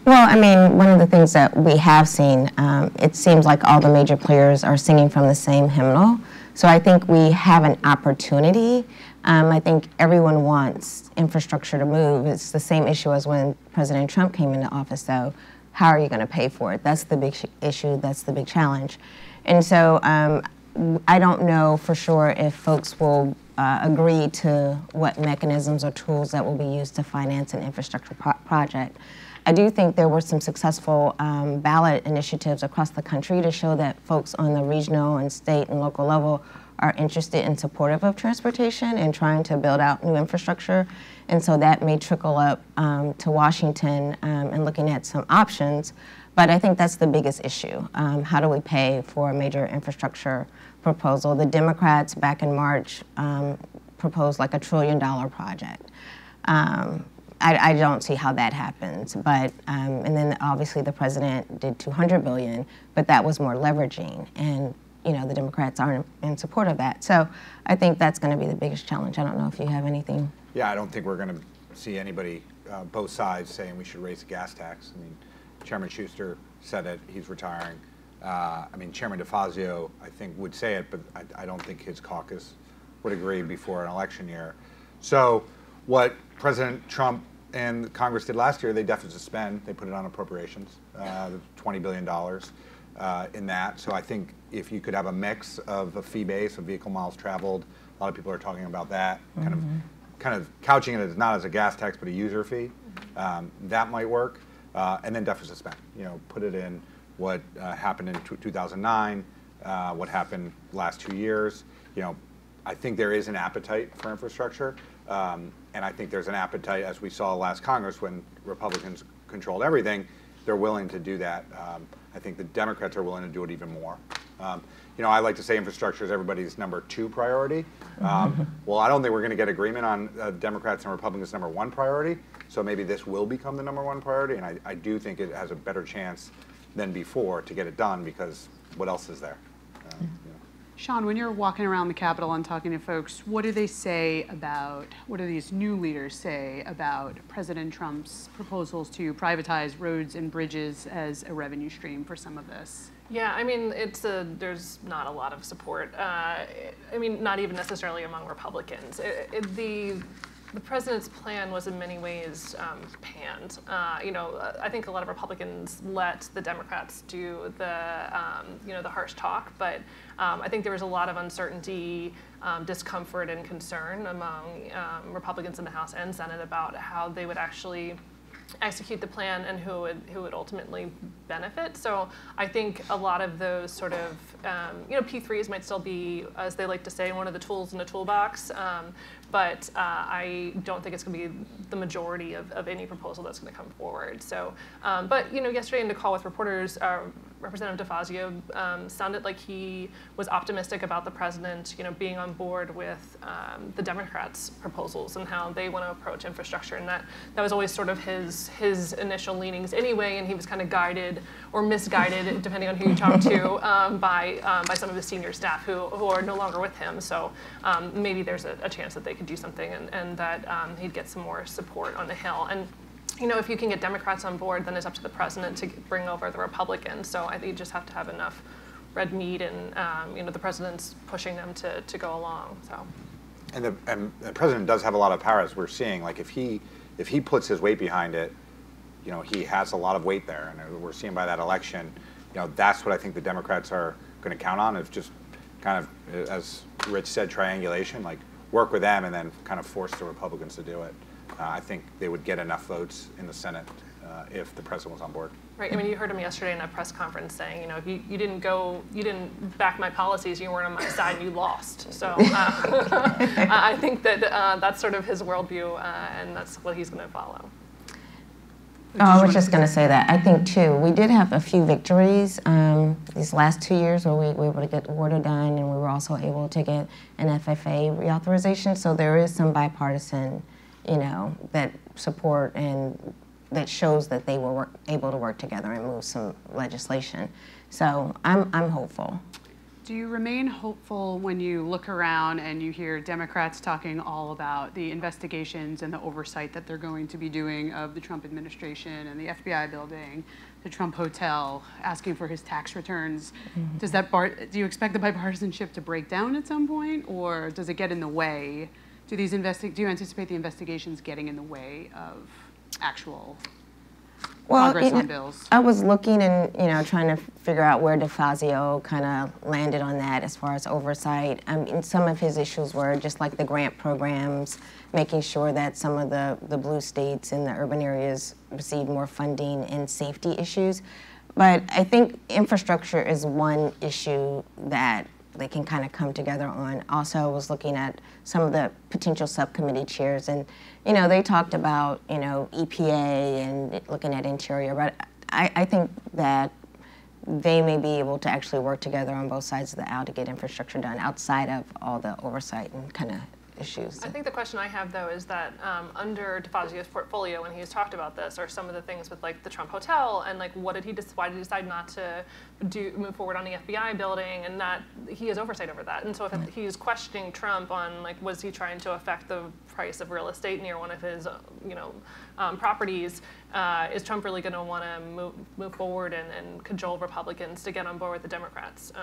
Well, I mean, one of the things that we have seen, it seems like all the major players are singing from the same hymnal. So I think we have an opportunity. I think everyone wants infrastructure to move. It's the same issue as when President Trump came into office, though. How are you going to pay for it? That's the big issue. That's the big challenge. And so I don't know for sure if folks will agree to what mechanisms or tools that will be used to finance an infrastructure project. I do think there were some successful ballot initiatives across the country to show that folks on the regional and state and local level are interested and supportive of transportation and trying to build out new infrastructure. And so that may trickle up to Washington and looking at some options. But I think that's the biggest issue. How do we pay for a major infrastructure proposal? The Democrats back in March proposed like $1 trillion project. I don't see how that happens, but and then obviously the president did $200 billion, but that was more leveraging, and the Democrats aren't in support of that. So I think that's going to be the biggest challenge. I don't know if you have anything. Yeah, I don't think we're going to see anybody, both sides, saying we should raise the gas tax. I mean, Chairman Schuster said it; he's retiring. I mean, Chairman DeFazio, I think, would say it, but I don't think his caucus would agree before an election year. So what President Trump and Congress did last year, they deficit spend. They put it on appropriations, $20 billion in that. So I think if you could have a mix of a fee base of vehicle miles traveled, a lot of people are talking about that, kind of couching it as not as a gas tax but a user fee. That might work, and then deficit spend. Put it in what happened in 2009, what happened last 2 years. I think there is an appetite for infrastructure. And I think there's an appetite, as we saw last Congress when Republicans controlled everything, they're willing to do that. I think the Democrats are willing to do it even more. I like to say infrastructure is everybody's number 2 priority. Well, I don't think we're going to get agreement on Democrats and Republicans' number 1 priority, so maybe this will become the number 1 priority, and I do think it has a better chance than before to get it done, because what else is there? Sean, when you're walking around the Capitol and talking to folks, what do these new leaders say about President Trump's proposals to privatize roads and bridges as a revenue stream for some of this? Yeah, I mean, there's not a lot of support. I mean, not even necessarily among Republicans. The president's plan was in many ways panned. I think a lot of Republicans let the Democrats do the harsh talk, but I think there was a lot of uncertainty, discomfort, and concern among Republicans in the House and Senate about how they would actually execute the plan and who would ultimately benefit. So I think a lot of those sort of, P3s might still be, as they like to say, one of the tools in the toolbox. But I don't think it's going to be the majority of any proposal that's going to come forward. So, but yesterday in the call with reporters, Representative DeFazio sounded like he was optimistic about the president, being on board with the Democrats' proposals and how they want to approach infrastructure, and that was always sort of his initial leanings anyway. And he was kind of guided or misguided, depending on who you talk to, by some of his senior staff who are no longer with him. So maybe there's a chance that they could do something and that he'd get some more support on the Hill. And if you can get Democrats on board, then it's up to the president to bring over the Republicans. So I think you just have to have enough red meat, and the president's pushing them to go along. So. And the president does have a lot of power, as we're seeing. Like if he puts his weight behind it, he has a lot of weight there, and we're seeing by that election. That's what I think the Democrats are going to count on. Is just kind of, as Rich said, triangulation. Like work with them and then kind of force the Republicans to do it. I think they would get enough votes in the Senate if the president was on board. Right. I mean, you heard him yesterday in a press conference saying, if you didn't back my policies, you weren't on my side, and you lost. So I think that that's sort of his worldview, and that's what he's going to follow. Oh, I was just going to say that. I think, too, we did have a few victories these last 2 years where we were able to get the water done, and we were also able to get an FFA reauthorization. So there is some bipartisan, that support and that shows that they were able to work together and move some legislation. So I'm hopeful. Do you remain hopeful when you look around and you hear Democrats talking all about the investigations and the oversight that they're going to be doing of the Trump administration and the FBI building, the Trump hotel, asking for his tax returns? Mm-hmm. Do you expect the bipartisanship to break down at some point, or does it get in the way? Do you anticipate the investigations getting in the way of actual progress on bills? I was looking and trying to figure out where DeFazio kind of landed on that as far as oversight. Some of his issues were just like the grant programs, making sure that some of the blue states in the urban areas received more funding, and safety issues. But I think infrastructure is one issue that they can kind of come together on. Also, was looking at some of the potential subcommittee chairs, and they talked about EPA and looking at interior, but I think that they may be able to actually work together on both sides of the aisle to get infrastructure done outside of all the oversight and kind of issues. I think the question I have, though, is that under DeFazio's portfolio, when he's talked about this, are some of the things with like the Trump Hotel and like why did he decide not to move forward on the FBI building, and that he has oversight over that. And so if he's questioning Trump on like was he trying to affect the price of real estate near one of his properties, is Trump really going to want to move forward and cajole Republicans to get on board with the Democrats?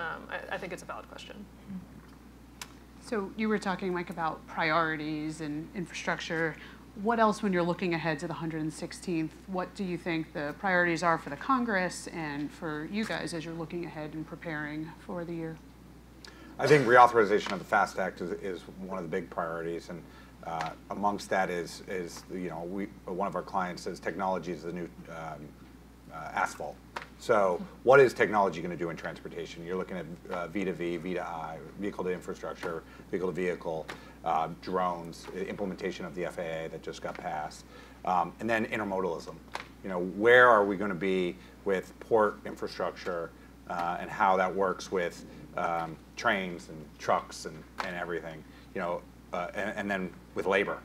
I think it's a valid question. So you were talking, Mike, about priorities and infrastructure. What else, when you're looking ahead to the 116th, what do you think the priorities are for the Congress and for you guys as you're looking ahead and preparing for the year? I think reauthorization of the FAST Act is one of the big priorities, and amongst that is one of our clients says technology is the new asphalt. So what is technology going to do in transportation? You're looking at V2V, V2I, vehicle to infrastructure, vehicle to vehicle, drones, implementation of the FAA that just got passed, and then intermodalism. Where are we going to be with port infrastructure and how that works with trains and trucks and everything, and then with labor,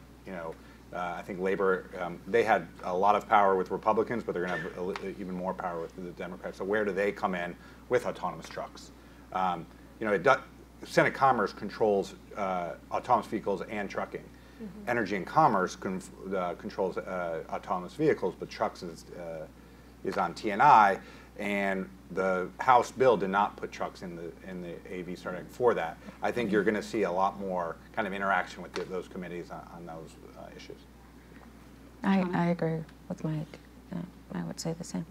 I think labor, they had a lot of power with Republicans, but they're going to have even more power with the Democrats. So where do they come in with autonomous trucks? Senate Commerce controls autonomous vehicles and trucking. Mm-hmm. Energy and Commerce controls autonomous vehicles, but trucks is on T&I, and the House bill did not put trucks in the AV starting for that. I think you're going to see a lot more kind of interaction with those committees on those issues. I agree with Mike. I would say the same.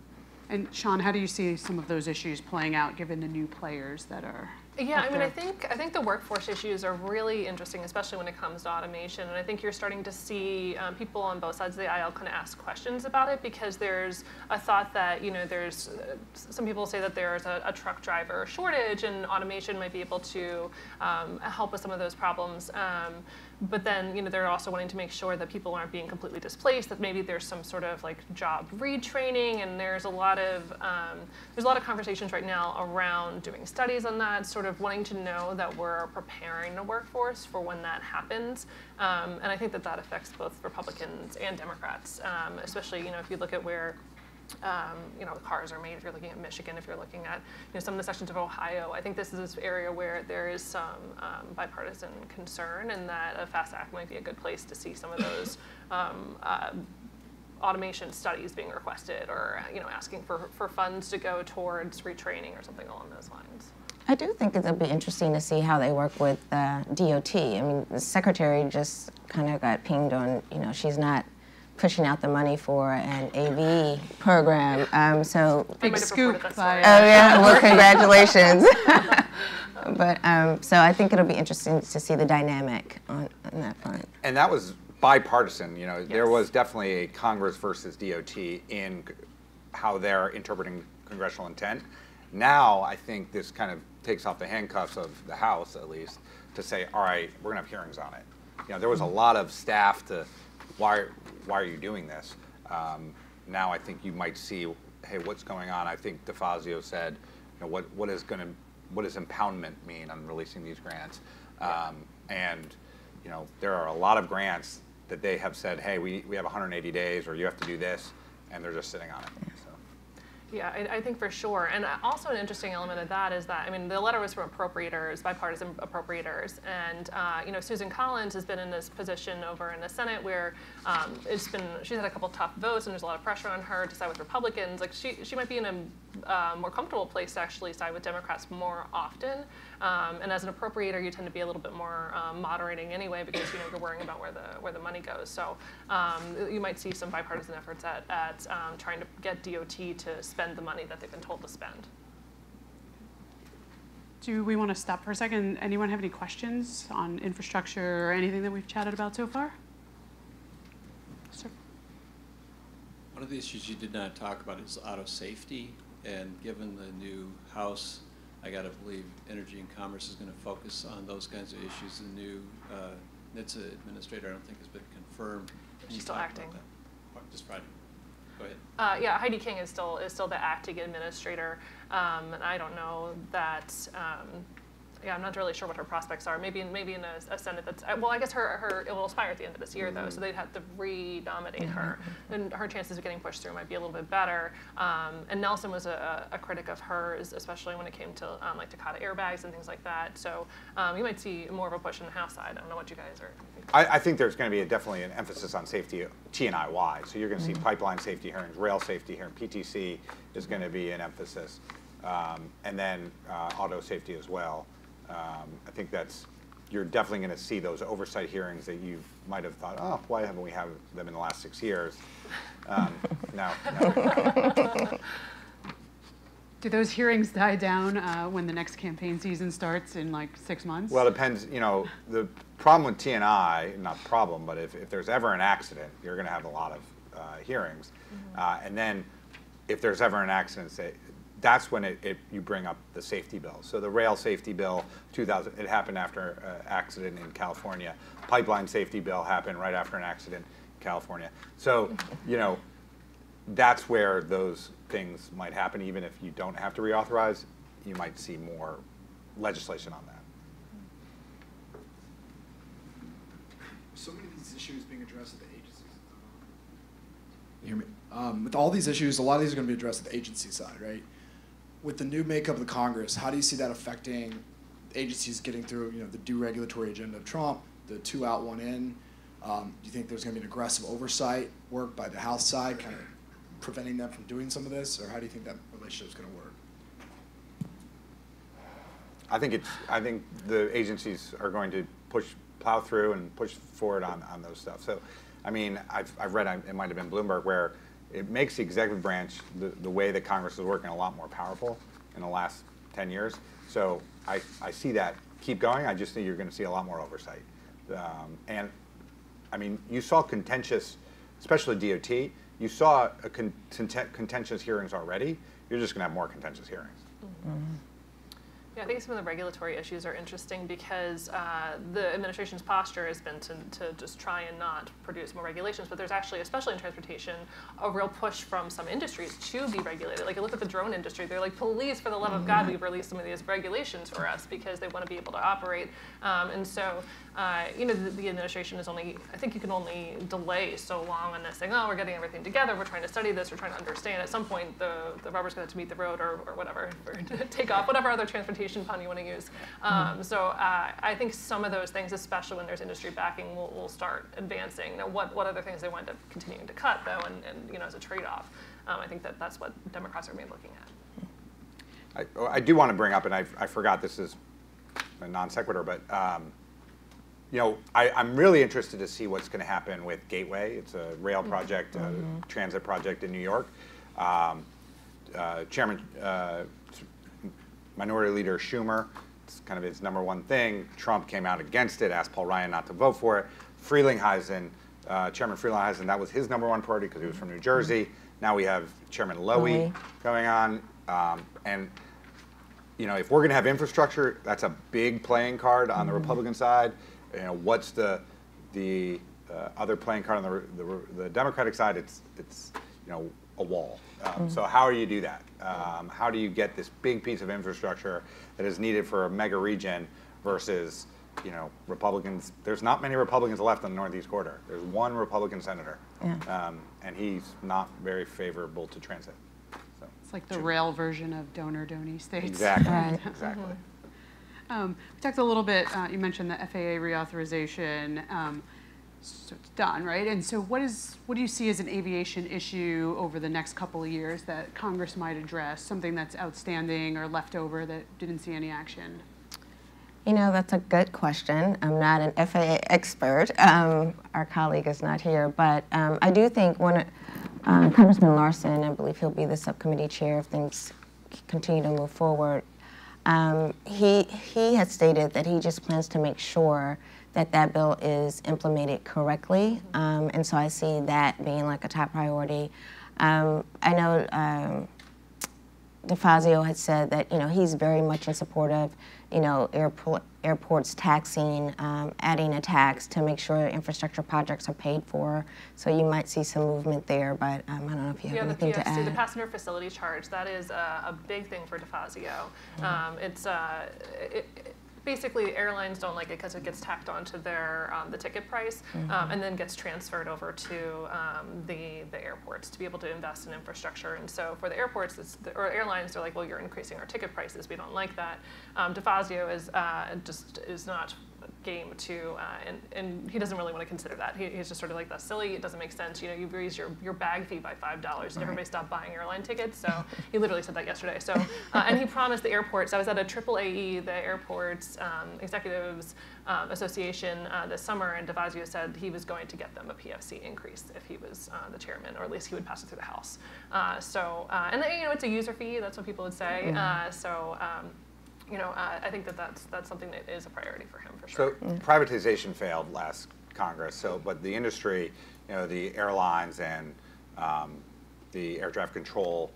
And Sean, how do you see some of those issues playing out given the new players that are? Yeah, I mean, I think the workforce issues are really interesting, especially when it comes to automation. And I think you're starting to see people on both sides of the aisle kind of ask questions about it, because there's a thought that, there's some people say that there's a truck driver shortage and automation might be able to help with some of those problems. But then, they're also wanting to make sure that people aren't being completely displaced, that maybe there's some sort of like job retraining, and there's a lot of conversations right now around doing studies on that, sort of wanting to know that we're preparing the workforce for when that happens. And I think that affects both Republicans and Democrats, especially, if you look at where cars are made. If you're looking at Michigan, if you're looking at some of the sections of Ohio, I think this is this area where there is some bipartisan concern, and that a FAST Act might be a good place to see some of those automation studies being requested, or asking for funds to go towards retraining or something along those lines. I do think it'll be interesting to see how they work with DOT. I mean, the secretary just kind of got pinged on, she's not pushing out the money for an AV program. So big scoop. Oh yeah, well, congratulations. But so I think it'll be interesting to see the dynamic on that front. And that was bipartisan. Yes. There was definitely a Congress versus DOT in how they're interpreting congressional intent. Now I think this kind of takes off the handcuffs of the House, at least, to say, all right, we're going to have hearings on it. There was a lot of staff to, why are you doing this? Now I think you might see, hey, what's going on? I think DeFazio said, what does impoundment mean on releasing these grants? And there are a lot of grants that they have said, hey, we have 180 days, or you have to do this, and they're just sitting on it. So. Yeah, I think for sure. And also an interesting element of that is that, the letter was from appropriators, bipartisan appropriators. And, Susan Collins has been in this position over in the Senate where she's had a couple tough votes, and there's a lot of pressure on her to side with Republicans. Like, she might be in a more comfortable place to actually side with Democrats more often. And as an appropriator, you tend to be a little bit more moderating anyway, because you're worrying about where the money goes. So you might see some bipartisan efforts at trying to get DOT to spend the money that they've been told to spend. Do we want to stop for a second? Anyone have any questions on infrastructure or anything that we've chatted about so far? Sir. One of the issues you did not talk about is auto safety, and given the new House I got to believe Energy and Commerce is going to focus on those kinds of issues. The new NHTSA administrator, I don't think, has been confirmed. She's still acting. Just Friday. Go ahead. Yeah, Heidi King is still the acting administrator, and I don't know that. Yeah, I'm not really sure what her prospects are. Maybe in a Senate that's well, I guess it will expire at the end of this year though, so they'd have to re-nominate her, and her chances of getting pushed through might be a little bit better. And Nelson was a critic of hers, especially when it came to like Takata airbags and things like that. So you might see more of a push on the House side. I don't know what you guys are. I think there's going to be definitely an emphasis on safety T&I wide. So you're going to see pipeline safety hearings, rail safety hearings, PTC is going to be an emphasis, and then auto safety as well. I think you're definitely going to see those oversight hearings that you might have thought, oh, why haven't we had them in the last 6 years? No. Do those hearings die down when the next campaign season starts in like 6 months? Well, it depends. You know, the problem with T&I, not problem, but if there's ever an accident, you're going to have a lot of hearings. And then if there's ever an accident, that's when you bring up the safety bill. So the rail safety bill, it happened after an accident in California. Pipeline safety bill happened right after an accident in California. So, you know, that's where those things might happen. Even if you don't have to reauthorize, you might see more legislation on that. So many of these issues being addressed at the agencies. You hear me? With all these issues, a lot of these are going to be addressed at the agency side, right? With the new makeup of the Congress, how do you see that affecting agencies getting through, you know, the deregulatory agenda of Trump, the 2 out, 1 in? Do you think there's going to be an aggressive oversight work by the House side, kind of preventing them from doing some of this, or how do you think that relationship is going to work? I think the agencies are going to plow through and push forward on those stuff. So, I mean, I've read, it might have been Bloomberg, where it makes the executive branch, the way that Congress is working, a lot more powerful in the last 10 years. So I see that keep going. I just think you're going to see a lot more oversight. And I mean, you saw contentious, especially DOT, you saw contentious hearings already. You're just going to have more contentious hearings. Yeah, I think some of the regulatory issues are interesting because the administration's posture has been to just try and not produce more regulations, but there's actually, especially in transportation, a real push from some industries to be regulated. Like, you look at the drone industry, they're like, please, for the love of God, we've released some of these regulations for us because they want to be able to operate. And so, you know, the administration is only, I think you can only delay so long on this, saying, oh, we're getting everything together, we're trying to study this, we're trying to understand. At some point, the rubber's going to meet the road or whatever, or take off, whatever other transportation pun you want to use. So I think some of those things, especially when there's industry backing, will start advancing. Now, what other things they wind up continuing to cut, though, and you know, as a trade-off, I think that's what Democrats are maybe looking at. I do want to bring up, and I forgot this is a non sequitur, but you know, I'm really interested to see what's going to happen with Gateway. It's a rail project, transit project in New York. Minority Leader Schumer, it's kind of his #1 thing. Trump came out against it, asked Paul Ryan not to vote for it. Frelinghuysen, Chairman Frelinghuysen, that was his #1 priority because he was from New Jersey. Now we have Chairman Lowy going on. And you know, if we're going to have infrastructure, that's a big playing card on the Republican side. You know, what's the other playing card on the Democratic side? It's you know, a wall. So how do you do that? How do you get this big piece of infrastructure that is needed for a mega region versus, you know, Republicans? There's not many Republicans left in the Northeast Corridor. There's one Republican senator, and he's not very favorable to transit. So, it's like the rail version of donor-donee states. Exactly. Exactly. We talked a little bit, you mentioned the FAA reauthorization. So it's done, right? And so what do you see as an aviation issue over the next couple of years that Congress might address, something that's outstanding or left over that didn't see any action? You know, that's a good question. I'm not an FAA expert. Our colleague is not here, but I do think Congressman Larson, I believe he'll be the subcommittee chair if things continue to move forward. He had stated that he just plans to make sure that bill is implemented correctly, and so I see that being like a top priority. I know DeFazio had said that, he's very much in support of, airports taxing, adding a tax to make sure infrastructure projects are paid for. So you might see some movement there, but I don't know if you have anything to add. The passenger facility charge, that is a big thing for DeFazio. Basically, airlines don't like it because it gets tacked onto their the ticket price, and then gets transferred over to the airports to be able to invest in infrastructure. And so for the airports or airlines, they're like, well, you're increasing our ticket prices. We don't like that. DeFazio is not game to, and he doesn't really want to consider that. He's just sort of like, that's silly, it doesn't make sense. You've raised your bag fee by $5 and everybody stopped buying airline tickets. So he literally said that yesterday. So, and he promised the airports, I was at a AAAE, the Airports Executives Association this summer, and DeFazio said he was going to get them a PFC increase if he was the chairman, or at least he would pass it through the House. And it's a user fee, that's what people would say. I think that's something that is a priority for him for sure. So privatization failed last Congress. But the industry, the airlines and the air traffic control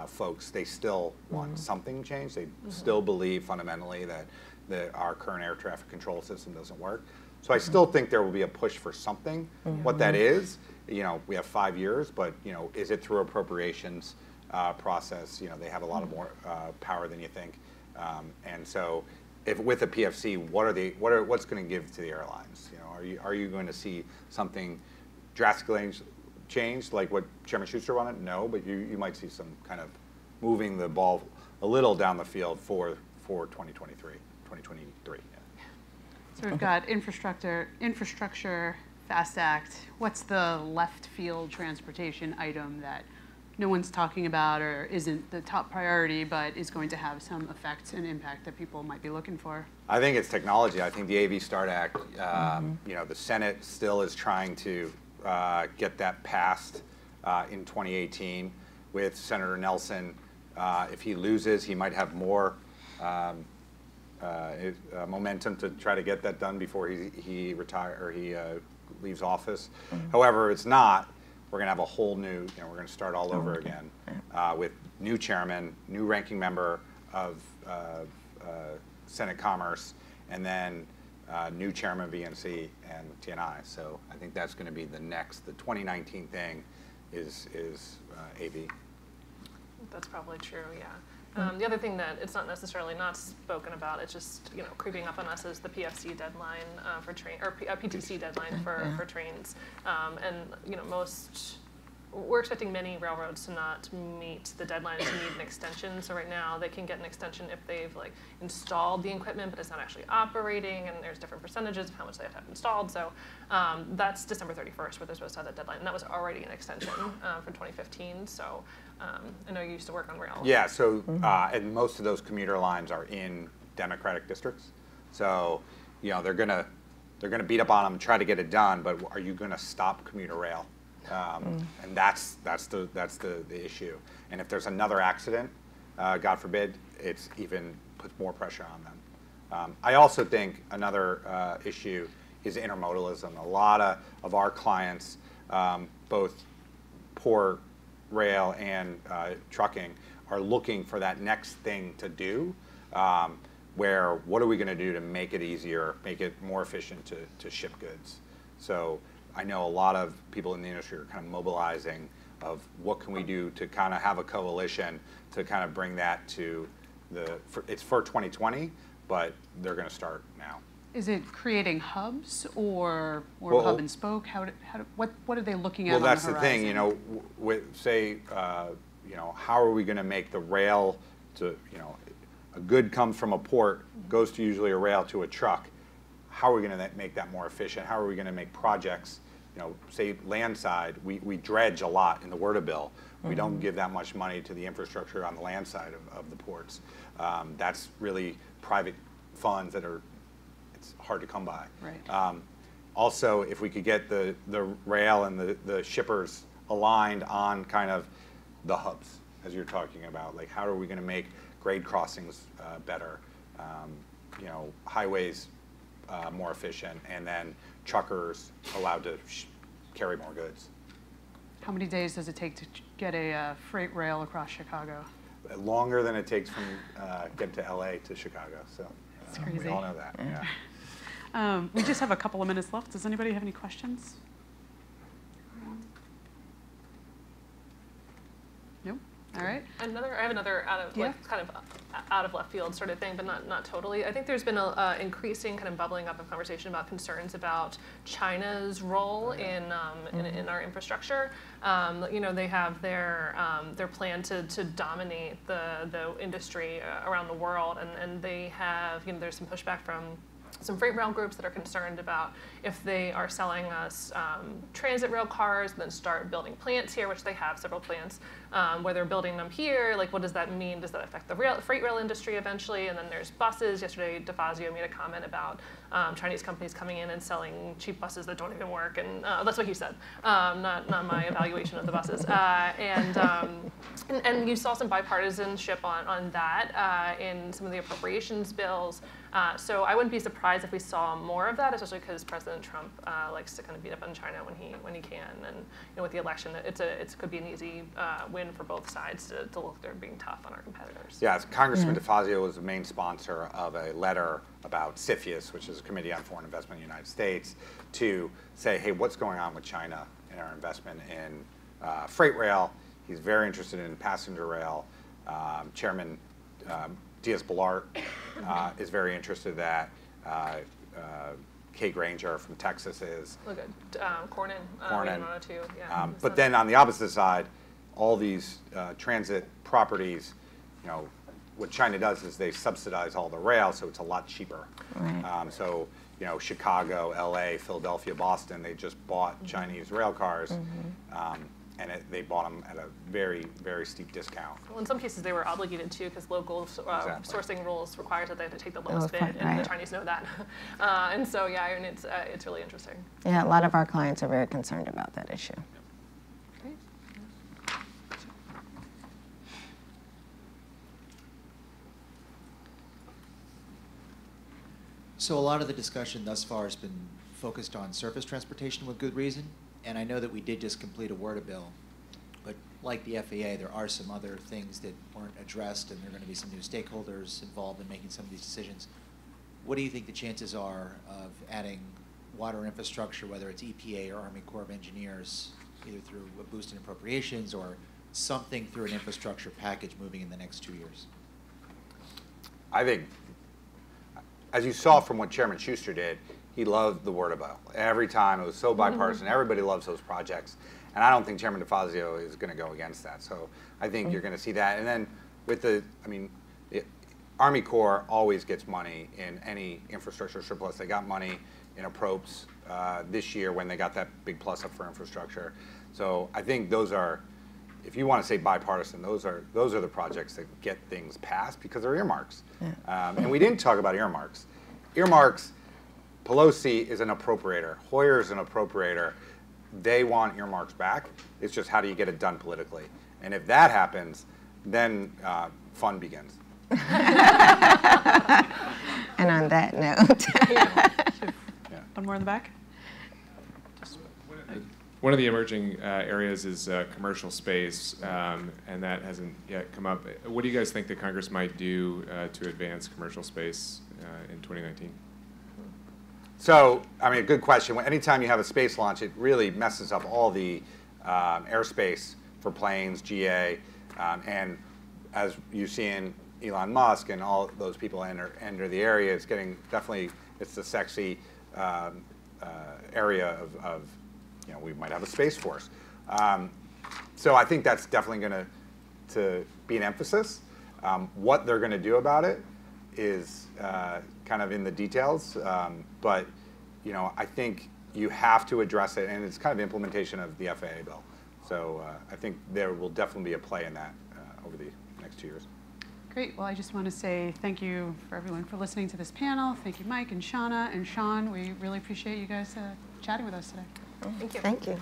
folks, they still want something changed. They still believe fundamentally that our current air traffic control system doesn't work. So I still think there will be a push for something. What that is, we have 5 years, but is it through appropriations process? They have a lot of more power than you think. And so, if with a PFC, what's going to give to the airlines? Are you going to see something drastically changed, like what Chairman Schuster wanted? No, but you might see some kind of moving the ball a little down the field for 2023. Yeah. So we've got infrastructure, FAST Act. What's the left field transportation item that no one's talking about or isn't the top priority, but is going to have some effect and impact that people might be looking for? I think it's technology. I think the AV START Act, the Senate still is trying to get that passed in 2018 with Senator Nelson. If he loses, he might have more momentum to try to get that done before he leaves office. However, it's not. We're going to have a whole new, we're going to start all over again with new chairman, new ranking member of Senate Commerce, and then new chairman of VNC and TNI. So I think that's going to be the 2019 thing is AV. That's probably true, yeah. The other thing that it's not necessarily not spoken about, it's just creeping up on us, is the PFC deadline for train, or PTC deadline for trains, and we're expecting many railroads to not meet the deadline to need an extension. So right now they can get an extension if they've installed the equipment, but it's not actually operating, and there's different percentages of how much they have to have installed. So that's December 31st where they're supposed to have that deadline, and that was already an extension from 2015. So I know you used to work on rail. Yeah, so and most of those commuter lines are in Democratic districts. So they're gonna beat up on them and try to get it done, but are you gonna stop commuter rail? And that's the issue. And if there's another accident, God forbid, it's even puts more pressure on them. I also think another issue is intermodalism. A lot of our clients, both poor rail and trucking, are looking for that next thing to do. Where what are we going to do to make it easier, make it more efficient to ship goods? So I know a lot of people in the industry are kind of mobilizing of what can we do to kind of have a coalition to kind of bring that to it's for 2020, but they're going to start now. Is it creating hubs or hub and spoke? What are they looking at on the horizon? Well, that's the thing, how are we going to make the rail to, a good comes from a port, goes to usually a rail to a truck. How are we going to make that more efficient? How are we going to make projects, say land-side, we dredge a lot in the WRDA bill. We don't give that much money to the infrastructure on the land side of the ports. That's really private funds that it's hard to come by. Right. Also, if we could get the rail and the shippers aligned on kind of the hubs, as you're talking about, like how are we going to make grade crossings better, highways more efficient, and then truckers allowed to carry more goods. How many days does it take to get a freight rail across Chicago? longer than it takes from get to LA to Chicago. So we all know that. Yeah. We just have a couple of minutes left. Does anybody have any questions? Nope. All right. I have another kind of out of left field sort of thing, but not totally. I think there's been a increasing kind of bubbling up of conversation about concerns about China's role in our infrastructure. They have their plan to dominate the industry around the world, and they have there's some pushback from some freight rail groups that are concerned about if they are selling us transit rail cars and then start building plants here, which they have several plants, where they're building them here, like what does that mean? Does that affect the freight rail industry eventually? And then there's buses. Yesterday, DeFazio made a comment about Chinese companies coming in and selling cheap buses that don't even work, and that's what he said, not my evaluation of the buses. And you saw some bipartisanship on that in some of the appropriations bills. So I wouldn't be surprised if we saw more of that, especially because President Trump likes to kind of beat up on China when he can, and with the election, it could be an easy win for both sides to look they're being tough on our competitors. Yeah, Congressman DeFazio was the main sponsor of a letter about CFIUS, which is a Committee on Foreign Investment in the United States, to say, hey, what's going on with China in our investment in freight rail? He's very interested in passenger rail. Chairman Diaz-Balart is very interested in that. Kay Granger from Texas is. Look at Cornyn. Too. Yeah. But then on the opposite side, all these transit properties, what China does is they subsidize all the rail, so it's a lot cheaper. Right. So Chicago, LA, Philadelphia, Boston, they just bought Chinese rail cars. And they bought them at a very, very steep discount. Well, in some cases they were obligated to, because local sourcing rules require that they have to take the lowest bid, and the Chinese know that. And so, and it's really interesting. Yeah, a lot of our clients are very concerned about that issue. Great. So a lot of the discussion thus far has been focused on surface transportation with good reason. And I know that we did just complete a WRDA bill, but like the FAA, there are some other things that weren't addressed, and there are going to be some new stakeholders involved in making some of these decisions. What do you think the chances are of adding water infrastructure, whether it's EPA or Army Corps of Engineers, either through a boost in appropriations or something through an infrastructure package moving in the next 2 years? I think, as you saw from what Chairman Schuster did, he loved the WRDA bill. Every time it was so bipartisan. Everybody loves those projects. And I don't think Chairman DeFazio is going to go against that. So I think you're going to see that. And then with the Army Corps always gets money in any infrastructure surplus. They got money in approps this year when they got that big plus up for infrastructure. So I think those are, if you want to say bipartisan, those are the projects that get things passed because they're earmarks. Yeah. And we didn't talk about earmarks. Earmarks, Pelosi is an appropriator. Hoyer is an appropriator. They want earmarks back. It's just how do you get it done politically? And if that happens, then fun begins. And on that note. One more in the back. One of the emerging areas is commercial space, and that hasn't yet come up. What do you guys think that Congress might do to advance commercial space in 2019? So, a good question. Anytime you have a space launch, it really messes up all the airspace for planes, GA, and as you see in Elon Musk and all those people enter the area, it's getting it's the sexy area of we might have a space force. So I think that's definitely going to be an emphasis. What they're going to do about it is kind of in the details, but I think you have to address it, and it's kind of implementation of the FAA bill. So I think there will definitely be a play in that over the next 2 years. Great. Well, I just want to say thank you for everyone for listening to this panel. Thank you, Mike and Shauna and Sean. We really appreciate you guys chatting with us today. Thank you. Thank you.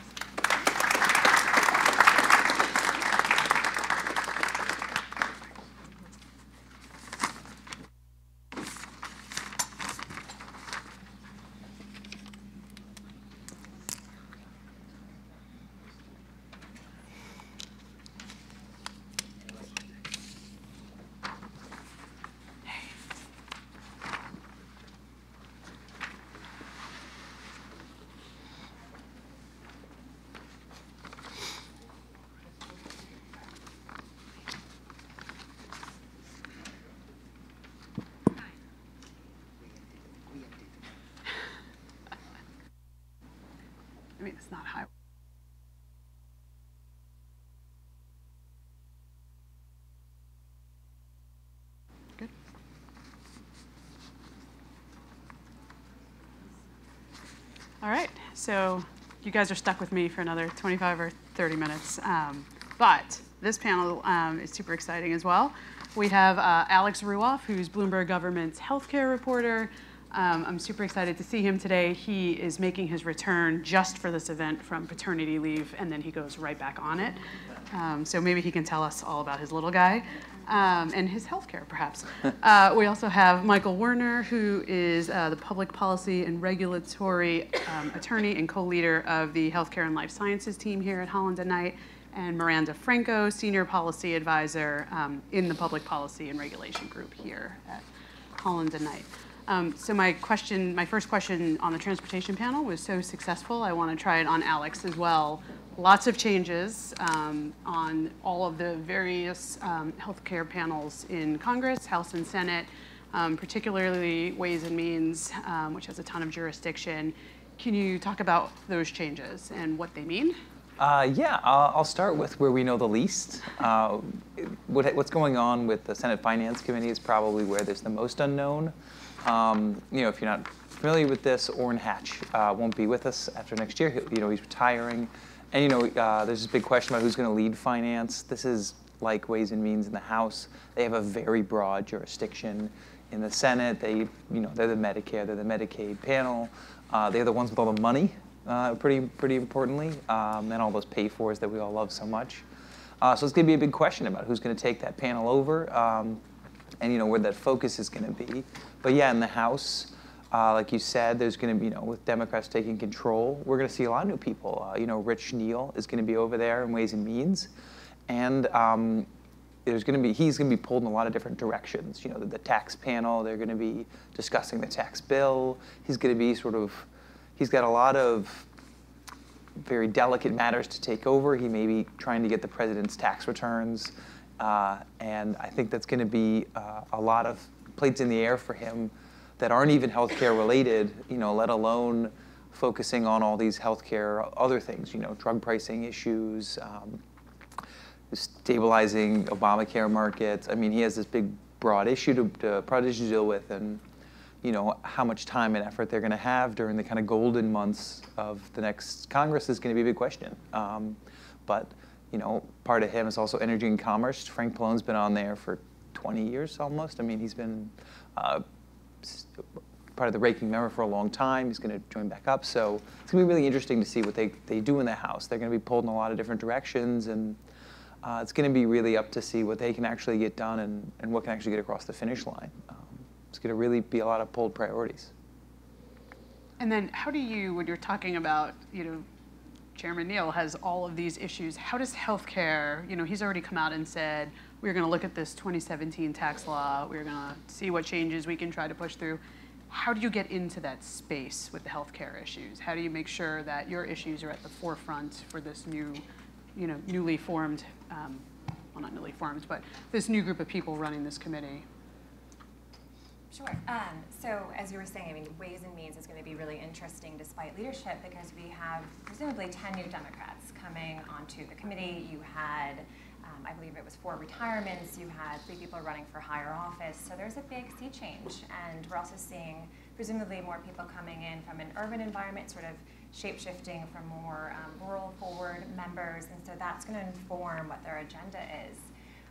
It's not high. Good. All right, so you guys are stuck with me for another 25 or 30 minutes. But this panel is super exciting as well. We have Alex Ruoff, who's Bloomberg Government's healthcare reporter. I'm super excited to see him today. He is making his return just for this event from paternity leave, and then he goes right back on it. So maybe he can tell us all about his little guy and his healthcare, perhaps. We also have Michael Werner, who is the public policy and regulatory attorney and co-leader of the healthcare and life sciences team here at Holland & Knight, and Miranda Franco, senior policy advisor in the public policy and regulation group here at Holland & Knight. So my first question on the transportation panel was so successful, I want to try it on Alex as well. Lots of changes on all of the various healthcare panels in Congress, House and Senate, particularly Ways and Means, which has a ton of jurisdiction. Can you talk about those changes and what they mean? Yeah, I'll start with where we know the least. What's going on with the Senate Finance Committee is probably where there's the most unknown. If you're not familiar with this, Orrin Hatch won't be with us after next year. He's retiring. And there's this big question about who's going to lead finance. This is like Ways and Means in the House. They have a very broad jurisdiction. In the Senate, they're the Medicare, they're the Medicaid panel. They're the ones with all the money, pretty importantly, and all those pay-fors that we all love so much. So it's going to be a big question about who's going to take that panel over, and where that focus is going to be. But yeah, in the House, like you said, there's going to be, with Democrats taking control, we're going to see a lot of new people. Rich Neal is going to be over there in Ways and Means, and he's going to be pulled in a lot of different directions. The tax panel, they're going to be discussing the tax bill. He's going to be he's got a lot of very delicate matters to take over. He may be trying to get the president's tax returns, and I think that's going to be a lot of plates in the air for him that aren't even healthcare related, let alone focusing on all these healthcare other things, drug pricing issues, stabilizing Obamacare markets. I mean, he has this big, broad issue to deal with, and how much time and effort they're going to have during the kind of golden months of the next Congress is going to be a big question. But part of him is also energy and commerce. Frank Pallone's been on there for 20 years almost. I mean, he's been part of the ranking member for a long time. He's going to join back up. So it's going to be really interesting to see what they do in the House. They're going to be pulled in a lot of different directions, and it's going to be really up to see what they can actually get done and what can actually get across the finish line. It's going to really be a lot of pulled priorities. And then how do you, when you're talking about, Chairman Neal has all of these issues, how does healthcare, he's already come out and said, we're going to look at this 2017 tax law, we're going to see what changes we can try to push through. How do you get into that space with the healthcare issues? How do you make sure that your issues are at the forefront for this new, newly formed, well, not newly formed, but this new group of people running this committee? Sure. So as you were saying, Ways and Means is going to be really interesting despite leadership, because we have presumably 10 new Democrats coming onto the committee. You had, I believe it was 4 retirements. You had 3 people running for higher office. So there's a big sea change. And we're also seeing presumably more people coming in from an urban environment, sort of shape-shifting from more rural forward members. And so that's going to inform what their agenda is.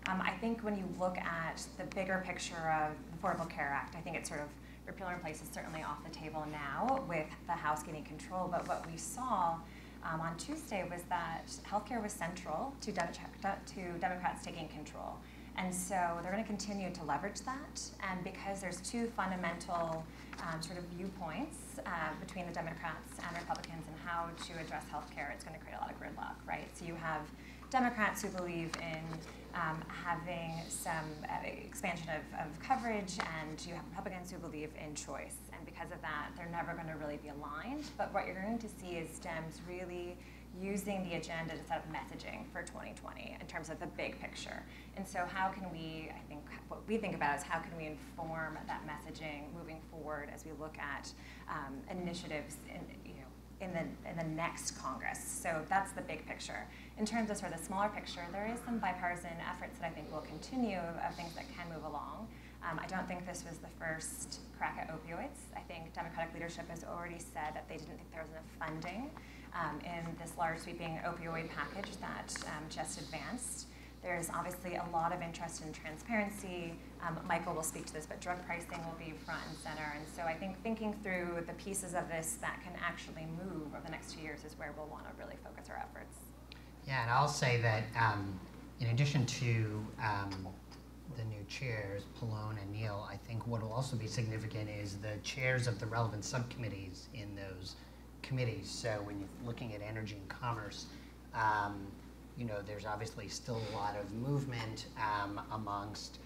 I think when you look at the bigger picture of the Affordable Care Act, I think it's sort of repeal and replace is certainly off the table now with the House getting control. But what we saw on Tuesday was that healthcare was central to Democrats taking control. And so they're going to continue to leverage that. And because there's 2 fundamental sort of viewpoints between the Democrats and Republicans and how to address healthcare, it's going to create a lot of gridlock, right? So you have Democrats who believe in having some expansion of coverage, and you have Republicans who believe in choice. And because of that, they're never going to really be aligned. But what you're going to see is Dems really using the agenda to set up messaging for 2020 in terms of the big picture. And so how can we, I think what we think about is how can we inform that messaging moving forward as we look at initiatives in the next Congress. So that's the big picture. In terms of sort of the smaller picture, there is some bipartisan efforts that I think will continue of things that can move along. I don't think this was the first crack at opioids. I think Democratic leadership has already said that they didn't think there was enough funding in this large sweeping opioid package that just advanced. There's obviously a lot of interest in transparency. Michael will speak to this, but drug pricing will be front and center. And so I think thinking through the pieces of this that can actually move over the next 2 years is where we'll want to really focus our efforts. Yeah, and I'll say that in addition to the new chairs, Pallone and Neal, I think what will also be significant is the chairs of the relevant subcommittees in those committees. So when you're looking at energy and commerce, you know, there's obviously still a lot of movement amongst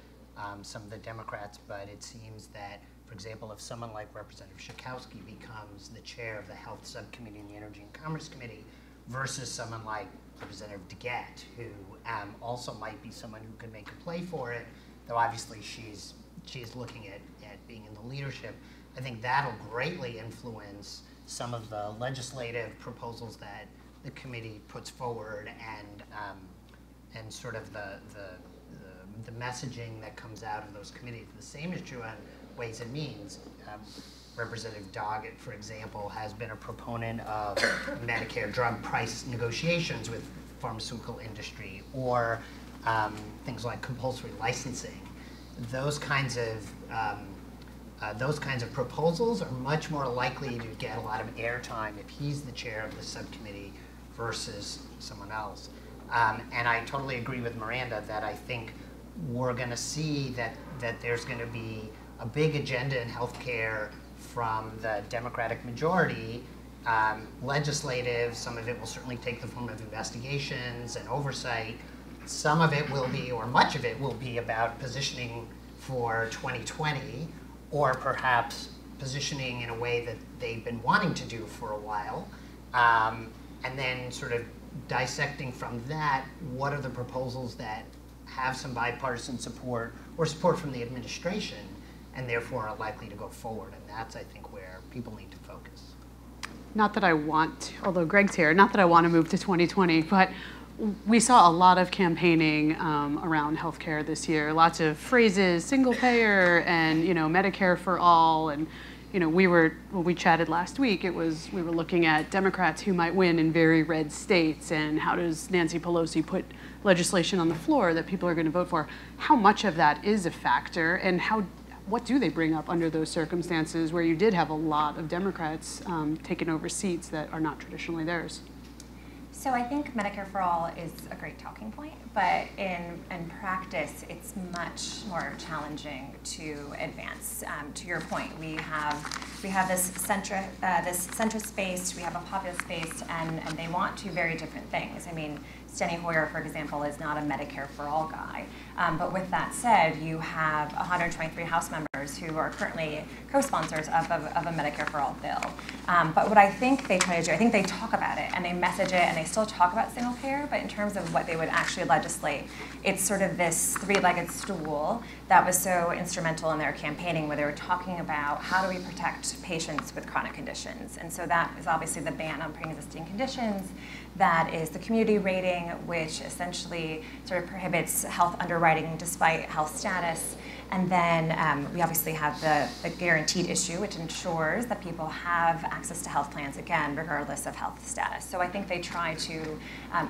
some of the Democrats, but it seems that, for example, if someone like Representative Schakowsky becomes the chair of the Health Subcommittee and the Energy and Commerce Committee versus someone like Representative DeGette, who also might be someone who could make a play for it, though obviously she's looking at being in the leadership, I think that'll greatly influence some of the legislative proposals that the committee puts forward and sort of the messaging that comes out of those committees. The same is true on Ways and Means. Representative Doggett, for example, has been a proponent of Medicare drug price negotiations with pharmaceutical industry, or things like compulsory licensing. Those kinds of proposals are much more likely to get a lot of airtime if he's the chair of the subcommittee versus someone else. And I totally agree with Miranda that I think we're going to see that there's going to be a big agenda in healthcare from the Democratic majority, legislative. Some of it will certainly take the form of investigations and oversight. Some of it will be, or much of it will be, about positioning for 2020, or perhaps positioning in a way that they've been wanting to do for a while, and then sort of dissecting from that what are the proposals that have some bipartisan support or support from the administration, and therefore are likely to go forward. And that's, I think, where people need to focus. Not that I want, although Greg's here, not that I want to move to 2020, but we saw a lot of campaigning around healthcare this year. Lots of phrases, single payer, and Medicare for all. And when we chatted last week, we were looking at Democrats who might win in very red states, and how does Nancy Pelosi put legislation on the floor that people are going to vote for? How much of that is a factor, and what do they bring up under those circumstances where you did have a lot of Democrats taking over seats that are not traditionally theirs? So I think Medicare for All is a great talking point, but in practice, it's much more challenging to advance. To your point, we have this centrist-based, we have a populist-based, and they want two very different things. I mean, Steny Hoyer, for example, is not a Medicare for All guy. But with that said, you have 123 House members who are currently co-sponsors of a Medicare for All bill. But what I think they try to do, I think they talk about it and they message it and they still talk about single payer, but in terms of what they would actually legislate, it's sort of this three-legged stool that was so instrumental in their campaigning, where they were talking about how do we protect patients with chronic conditions. And so that is obviously the ban on pre-existing conditions. That is the community rating, which essentially sort of prohibits health underwriting despite health status. And then we obviously have the guaranteed issue, which ensures that people have access to health plans, again, regardless of health status. So I think they try to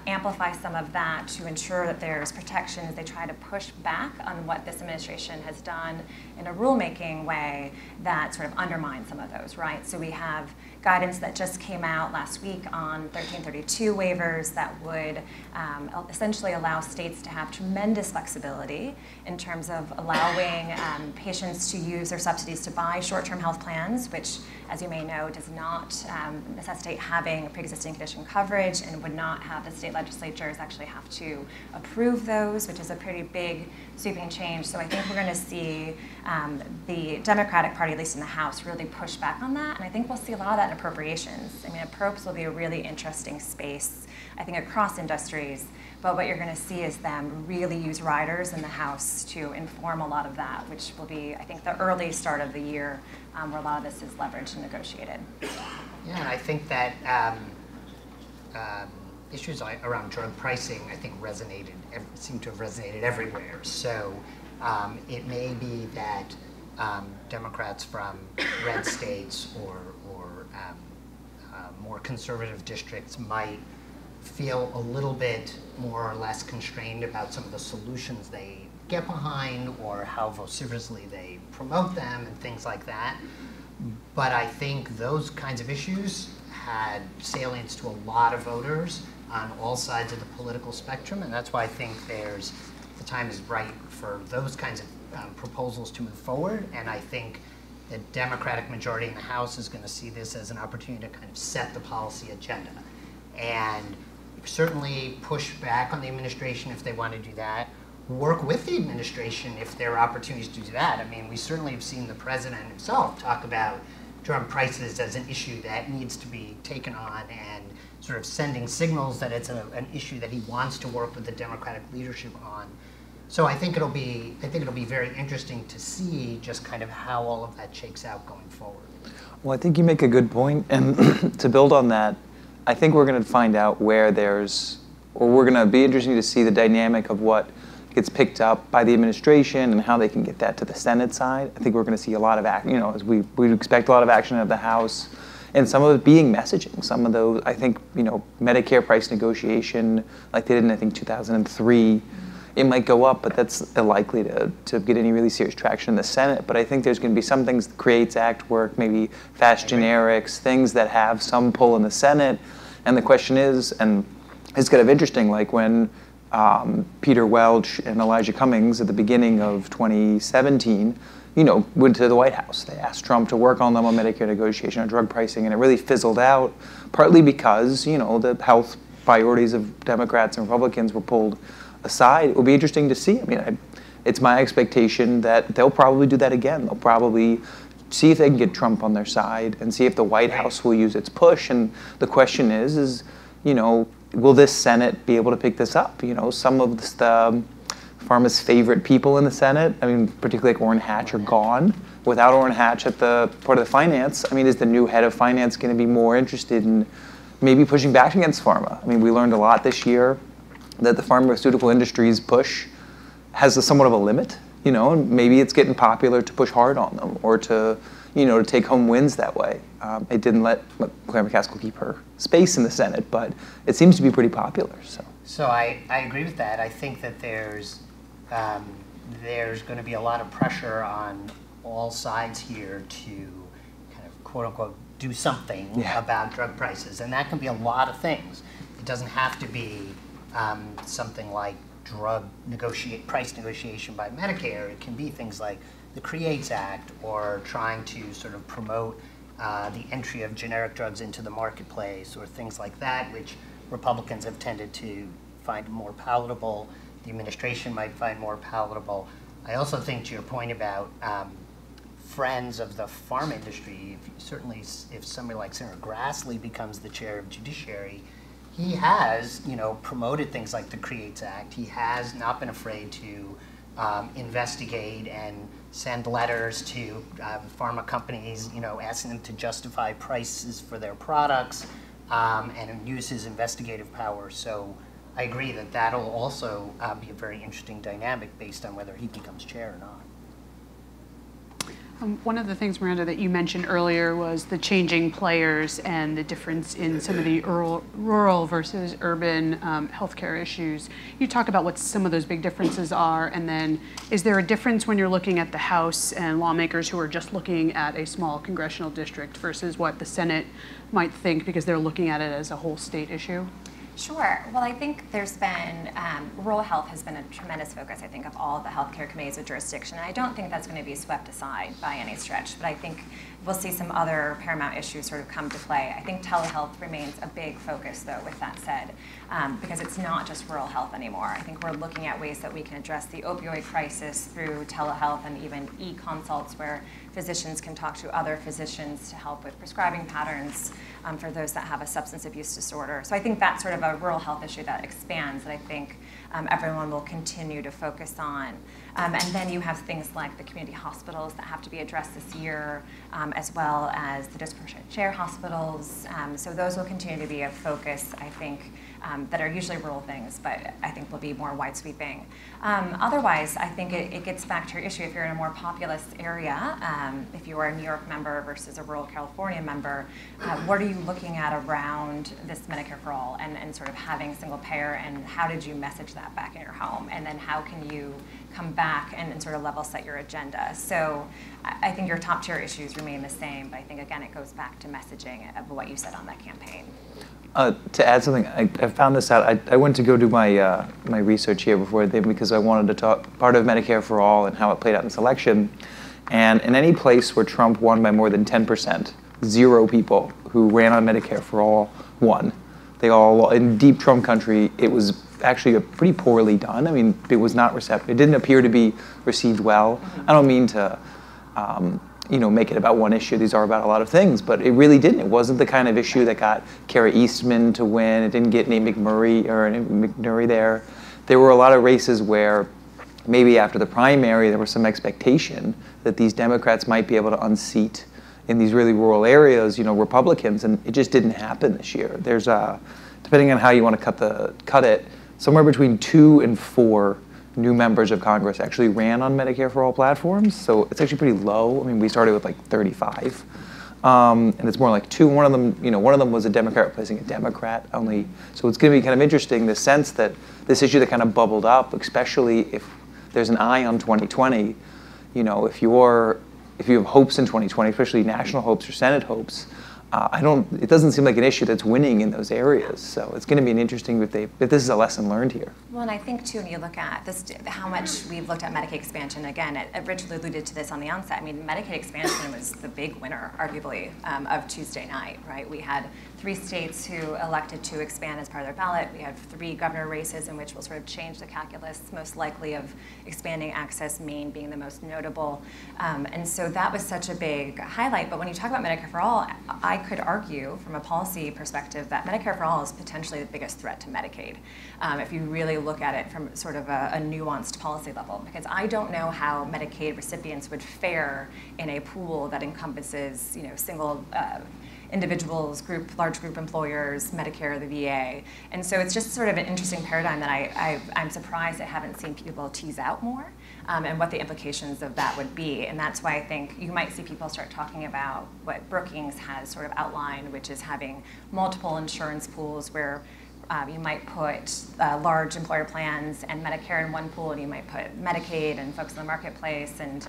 amplify some of that to ensure that there's protections. They try to push back on what this administration has done in a rulemaking way that sort of undermines some of those, right? So we have guidance that just came out last week on 1332 waivers that would essentially allow states to have tremendous flexibility in terms of allowing patients to use their subsidies to buy short-term health plans, which, as you may know, does not necessitate having pre-existing condition coverage, and would not have the state legislatures actually have to approve those, which is a pretty big sweeping change. So I think we're going to see the Democratic Party, at least in the House, really push back on that. And I think we'll see a lot of that in appropriations. I mean, approps will be a really interesting space, I think, across industries. But what you're going to see is them really use riders in the House to inform a lot of that, which will be, I think, the early start of the year where a lot of this is leveraged and negotiated. Yeah, and I think that issues around drug pricing, I think, seem to have resonated everywhere. So it may be that Democrats from red states or more conservative districts might feel a little bit more or less constrained about some of the solutions they get behind or how vociferously they promote them and things like that. But I think those kinds of issues had salience to a lot of voters on all sides of the political spectrum, and that's why I think the time is right for those kinds of proposals to move forward, and I think the Democratic majority in the House is going to see this as an opportunity to kind of set the policy agenda. And certainly push back on the administration if they want to do that, work with the administration if there are opportunities to do that. I mean, we certainly have seen the president himself talk about drug prices as an issue that needs to be taken on and sort of sending signals that it's an issue that he wants to work with the Democratic leadership on. So I think it'll be very interesting to see just kind of how all of that shakes out going forward. Well, I think you make a good point, and to build on that, I think we're going to find out where we're going to be interested to see the dynamic of what gets picked up by the administration and how they can get that to the Senate side. I think we're going to see a lot of as we expect a lot of action out of the House, and some of it being messaging. Some of those, I think, Medicare price negotiation, like they did in, I think, 2003, it might go up, but that's unlikely to get any really serious traction in the Senate. But I think there's going to be some things, the CREATES Act work, maybe fast generics, things that have some pull in the Senate. And the question is, and it's kind of interesting, like when Peter Welch and Elijah Cummings at the beginning of 2017, went to the White House. They asked Trump to work on them on Medicare negotiation, on drug pricing, and it really fizzled out, partly because, the health priorities of Democrats and Republicans were pulled aside. It will be interesting to see. I mean, it's my expectation that they'll probably do that again. They'll probably see if they can get Trump on their side and see if the White House will use its push. And the question is, will this Senate be able to pick this up? Some of the Pharma's favorite people in the Senate, I mean, particularly like Orrin Hatch, are gone. Without Orrin Hatch at the part of the finance, I mean, is the new head of finance going to be more interested in maybe pushing back against pharma? I mean, we learned a lot this year that the pharmaceutical industry's push has somewhat of a limit, and maybe it's getting popular to push hard on them or to, to take home wins that way. It didn't let Claire McCaskill keep her space in the Senate, but it seems to be pretty popular. So I agree with that. I think that there's going to be a lot of pressure on all sides here to kind of quote unquote do something about drug prices, and that can be a lot of things. It doesn't have to be something like price negotiation by Medicare. It can be things like the CREATES Act or trying to sort of promote the entry of generic drugs into the marketplace or things like that, which Republicans have tended to find more palatable. The administration might find more palatable. I also think, to your point about friends of the pharma industry, certainly if somebody like Senator Grassley becomes the chair of Judiciary, he has, promoted things like the CREATES Act. He has not been afraid to investigate and send letters to pharma companies, asking them to justify prices for their products and use his investigative power. So I agree that that'll also be a very interesting dynamic based on whether he becomes chair or not. One of the things, Miranda, that you mentioned earlier was the changing players and the difference in some of the rural versus urban healthcare issues. You talk about what some of those big differences are, and then is there a difference when you're looking at the House and lawmakers who are just looking at a small congressional district versus what the Senate might think because they're looking at it as a whole state issue? Sure. Well, I think there's been, rural health has been a tremendous focus, I think, of all of the healthcare committees of jurisdiction. And I don't think that's going to be swept aside by any stretch, but I think we'll see some other paramount issues sort of come to play. I think telehealth remains a big focus, though, with that said, because it's not just rural health anymore. I think we're looking at ways that we can address the opioid crisis through telehealth and even e-consults where physicians can talk to other physicians to help with prescribing patterns for those that have a substance abuse disorder. So I think that's sort of a rural health issue that expands that I think everyone will continue to focus on. And then you have things like the community hospitals that have to be addressed this year, as well as the disproportionate share hospitals. So those will continue to be a focus, I think, that are usually rural things, but I think will be more wide sweeping. Otherwise, I think it gets back to your issue. If you're in a more populous area, if you are a New York member versus a rural California member, what are you looking at around this Medicare for All and sort of having single payer, and how did you message that back in your home? And then how can you come back and sort of level set your agenda? So I think your top tier issues remain the same, but I think, again, it goes back to messaging of what you said on that campaign. To add something, I found this out. I went to go do my my research here before because I wanted to talk part of Medicare for All and how it played out in this election. And in any place where Trump won by more than 10%, 0 people who ran on Medicare for All won. They all, in deep Trump country, it was actually pretty poorly done. I mean, it was not receptive. It didn't appear to be received well. I don't mean to make it about one issue. These are about a lot of things, but it really didn't. It wasn't the kind of issue that got Kara Eastman to win. It didn't get Nate McMurray there. There were a lot of races where maybe after the primary there was some expectation that these Democrats might be able to unseat in these really rural areas, Republicans, and it just didn't happen this year. There's depending on how you want to cut it, somewhere between 2 and 4 new members of Congress actually ran on Medicare for All platforms, so it's actually pretty low. I mean, we started with like 35, and it's more like 2. One of them was a Democrat replacing a Democrat only. So it's going to be kind of interesting, the sense that this issue that kind of bubbled up, especially if there's an eye on 2020. If you have hopes in 2020, especially national hopes or Senate hopes, it doesn't seem like an issue that's winning in those areas. So it's going to be an interesting if this is a lesson learned here. Well, and I think too, when you look at this, how much we've looked at Medicaid expansion, again, Richard alluded to this on the onset. I mean, Medicaid expansion was the big winner, arguably, of Tuesday night, right? We had 3 states who elected to expand as part of their ballot. We have 3 governor races in which will sort of change the calculus, most likely of expanding access, Maine being the most notable. And so that was such a big highlight. But when you talk about Medicare for All, I could argue from a policy perspective that Medicare for All is potentially the biggest threat to Medicaid, if you really look at it from sort of a nuanced policy level. Because I don't know how Medicaid recipients would fare in a pool that encompasses, single individuals, large group employers, Medicare, the VA. And so it's just sort of an interesting paradigm that I'm surprised I haven't seen people tease out more, and what the implications of that would be. And that's why I think you might see people start talking about what Brookings has sort of outlined, which is having multiple insurance pools where you might put large employer plans and Medicare in one pool, and you might put Medicaid and folks in the marketplace and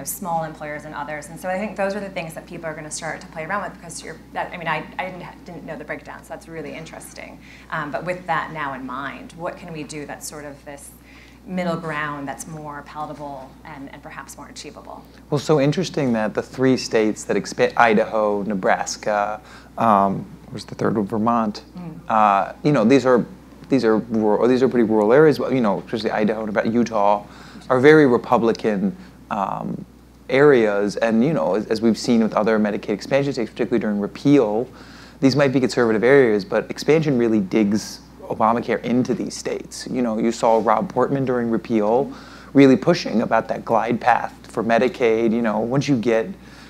small employers and others. And so I think those are the things that people are going to start to play around with, because I didn't know the breakdown, so that's really interesting. But with that now in mind, what can we do that's sort of this middle ground that's more palatable and perhaps more achievable? Well, so interesting that the 3 states that expand, Idaho, Nebraska, where's the third one, Vermont, these are pretty rural areas, but especially Idaho, Nebraska, Utah, are very Republican areas. And as we've seen with other Medicaid expansion states, particularly during repeal, these might be conservative areas, but expansion really digs Obamacare into these states. You saw Rob Portman during repeal really pushing about that glide path for Medicaid. Once you get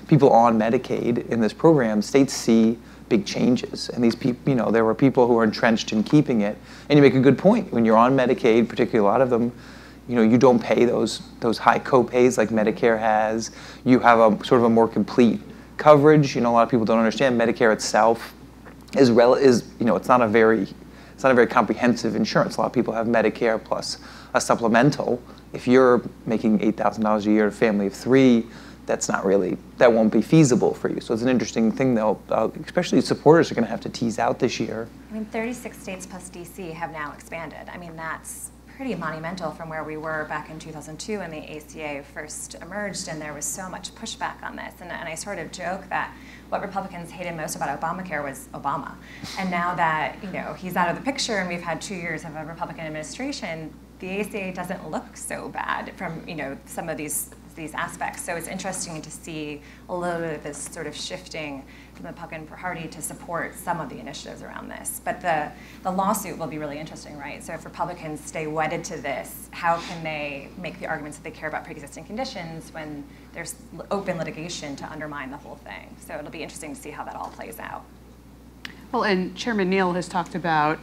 people on Medicaid in this program, states see big changes. And these people, there were people who are entrenched in keeping it. And you make a good point. When you're on Medicaid, particularly a lot of them, you don't pay those high co-pays like Medicare has. You have a sort of a more complete coverage. A lot of people don't understand Medicare itself is it's not a very comprehensive insurance. A lot of people have Medicare plus a supplemental. If you're making $8,000 a year, a family of 3, that won't be feasible for you. So it's an interesting thing, though, especially supporters are going to have to tease out this year. 36 states plus DC have now expanded. That's pretty monumental from where we were back in 2002 when the ACA first emerged, and there was so much pushback on this. And I sort of joke that what Republicans hated most about Obamacare was Obama. And now that he's out of the picture and we've had 2 years of a Republican administration, the ACA doesn't look so bad from some of these these aspects. So it's interesting to see a little bit of this sort of shifting from the Republican Party to support some of the initiatives around this. But the lawsuit will be really interesting, right? So if Republicans stay wedded to this, how can they make the arguments that they care about pre-existing conditions when there's open litigation to undermine the whole thing? So it'll be interesting to see how that all plays out. Well, and Chairman Neal has talked about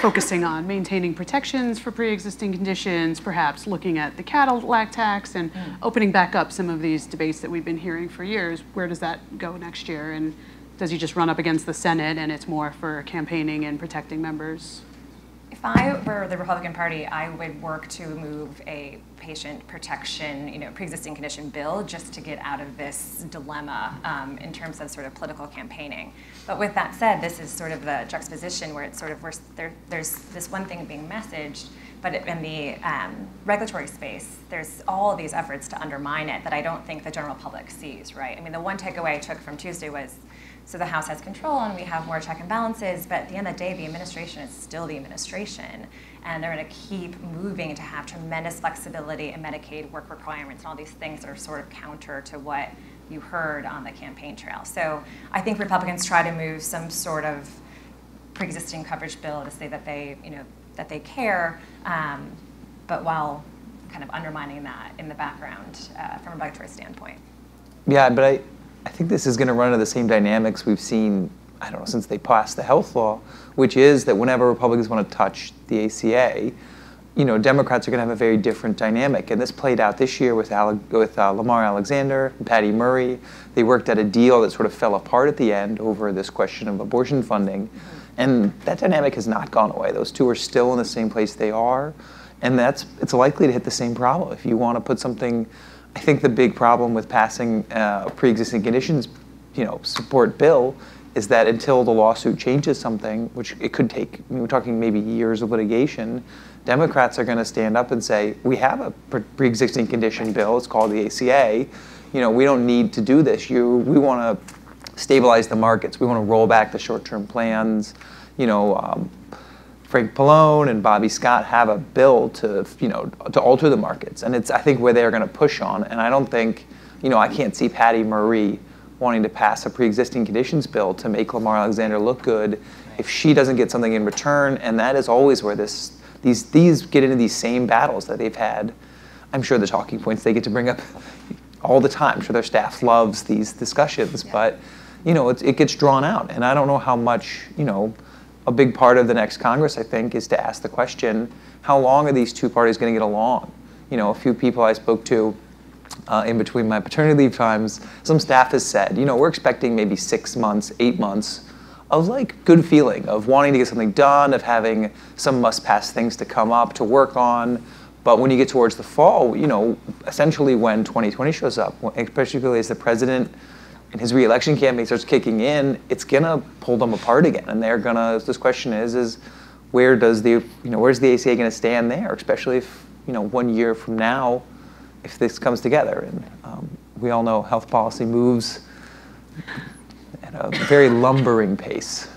focusing on maintaining protections for pre-existing conditions, perhaps looking at the Cadillac tax and opening back up some of these debates that we've been hearing for years. Where does that go next year? And does he just run up against the Senate and it's more for campaigning and protecting members? If I were the Republican Party, I would work to move a patient protection, pre-existing condition bill just to get out of this dilemma in terms of sort of political campaigning. But with that said, this is sort of the juxtaposition where it's sort of there's this one thing being messaged, but in the regulatory space, there's all of these efforts to undermine it that I don't think the general public sees, right? I mean, the one takeaway I took from Tuesday was, so the House has control and we have more check and balances, but at the end of the day, the administration is still the administration. And they're going to keep moving to have tremendous flexibility in Medicaid work requirements and all these things that are sort of counter to what you heard on the campaign trail. So I think Republicans try to move some sort of pre-existing coverage bill to say that they, that they care, but while kind of undermining that in the background from a regulatory standpoint. Yeah, but I think this is going to run into the same dynamics we've seen, I don't know, since they passed the health law, which is that whenever Republicans want to touch the ACA, Democrats are going to have a very different dynamic. And this played out this year with Lamar Alexander and Patty Murray. They worked at a deal that sort of fell apart at the end over this question of abortion funding. And that dynamic has not gone away. Those two are still in the same place they are. And it's likely to hit the same problem. If you want to put something, I think the big problem with passing a pre-existing conditions support bill is that until the lawsuit changes something, which it could take, we're talking maybe years of litigation, Democrats are going to stand up and say, we have a pre-existing condition bill, it's called the ACA, we don't need to do this. We want to stabilize the markets. We want to roll back the short-term plans. Frank Pallone and Bobby Scott have a bill to alter the markets. And it's, I think, where they're going to push on. And I don't think, I can't see Patty Murray wanting to pass a pre-existing conditions bill to make Lamar Alexander look good if she doesn't get something in return. And that is always where these get into these same battles that they've had. I'm sure the talking points they get to bring up all the time. I'm sure their staff loves these discussions, but it gets drawn out. And I don't know how much, a big part of the next Congress, I think, is to ask the question, how long are these two parties going to get along? A few people I spoke to in between my paternity leave times, some staff has said, we're expecting maybe 6 months, 8 months of good feeling, of wanting to get something done, of having some must-pass things to come up, to work on. But when you get towards the fall, essentially when 2020 shows up, particularly as the president and his re-election campaign starts kicking in, it's gonna pull them apart again. And they're gonna, this question is where's the ACA gonna stand there, especially if, 1 year from now, if this comes together. And we all know health policy moves at a very lumbering pace.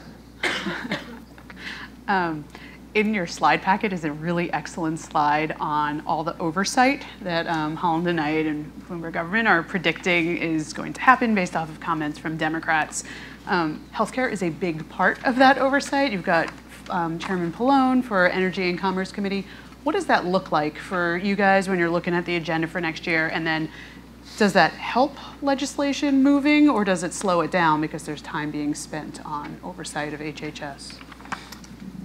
In your slide packet is a really excellent slide on all the oversight that Holland and Knight and Bloomberg government are predicting is going to happen based off of comments from Democrats. Healthcare is a big part of that oversight. You've got Chairman Pallone for Energy and Commerce Committee. What does that look like for you guys when you're looking at the agenda for next year? And then does that help legislation moving, or does it slow it down because there's time being spent on oversight of HHS?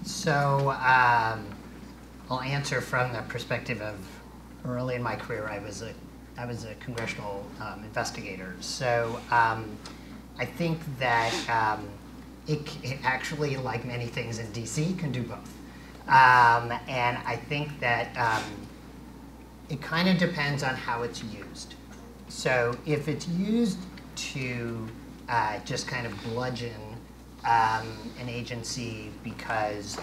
So I'll answer from the perspective of early in my career, I was a congressional investigator. So I think that it actually, like many things in DC, can do both. And I think that it kind of depends on how it's used. So if it's used to just kind of bludgeon an agency because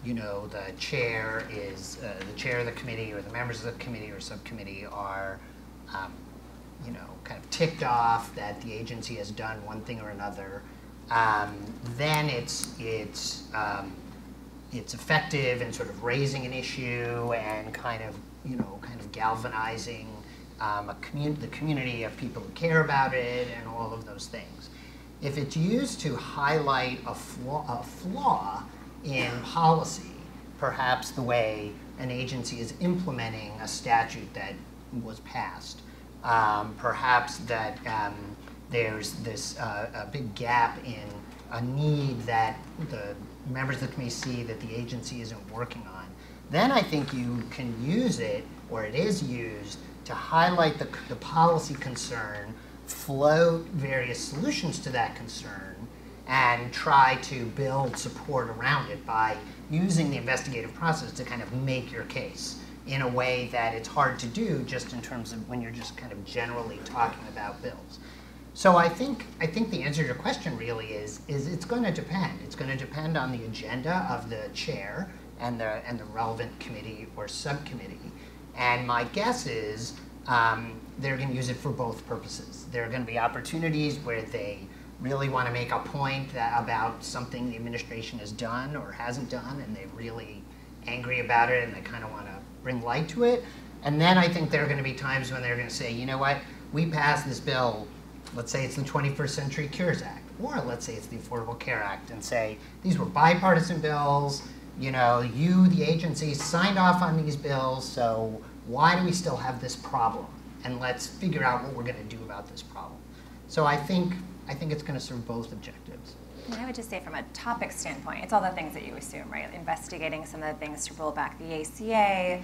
the chair is the chair of the committee, or the members of the committee or subcommittee are kind of ticked off that the agency has done one thing or another, then it's effective in sort of raising an issue and kind of kind of galvanizing the community of people who care about it and all of those things. If it's used to highlight a flaw in policy, perhaps the way an agency is implementing a statute that was passed, perhaps that there's this a big gap in a need that the members of the committee see that the agency isn't working on, then I think you can use it, or it is used, to highlight the policy concern, float various solutions to that concern, and try to build support around it by using the investigative process to kind of make your case in a way that it's hard to do just in terms of when you're just kind of generally talking about bills. So I think the answer to your question really is it's going to depend. It's going to depend on the agenda of the chair and the relevant committee or subcommittee. And my guess is they're going to use it for both purposes. There are going to be opportunities where they really want to make a point about something the administration has done or hasn't done, and they're really angry about it, and they kind of want to bring light to it. And then I think there are going to be times when they're going to say, you know what, we passed this bill, let's say it's the 21st Century Cures Act, or let's say it's the Affordable Care Act, and say, these were bipartisan bills, you know, you, the agency, signed off on these bills, so why do we still have this problem? And let's figure out what we're going to do about this problem. So I think it's going to serve both objectives. And I would just say from a topic standpoint, it's all the things that you assume, right? Investigating some of the things to roll back the ACA,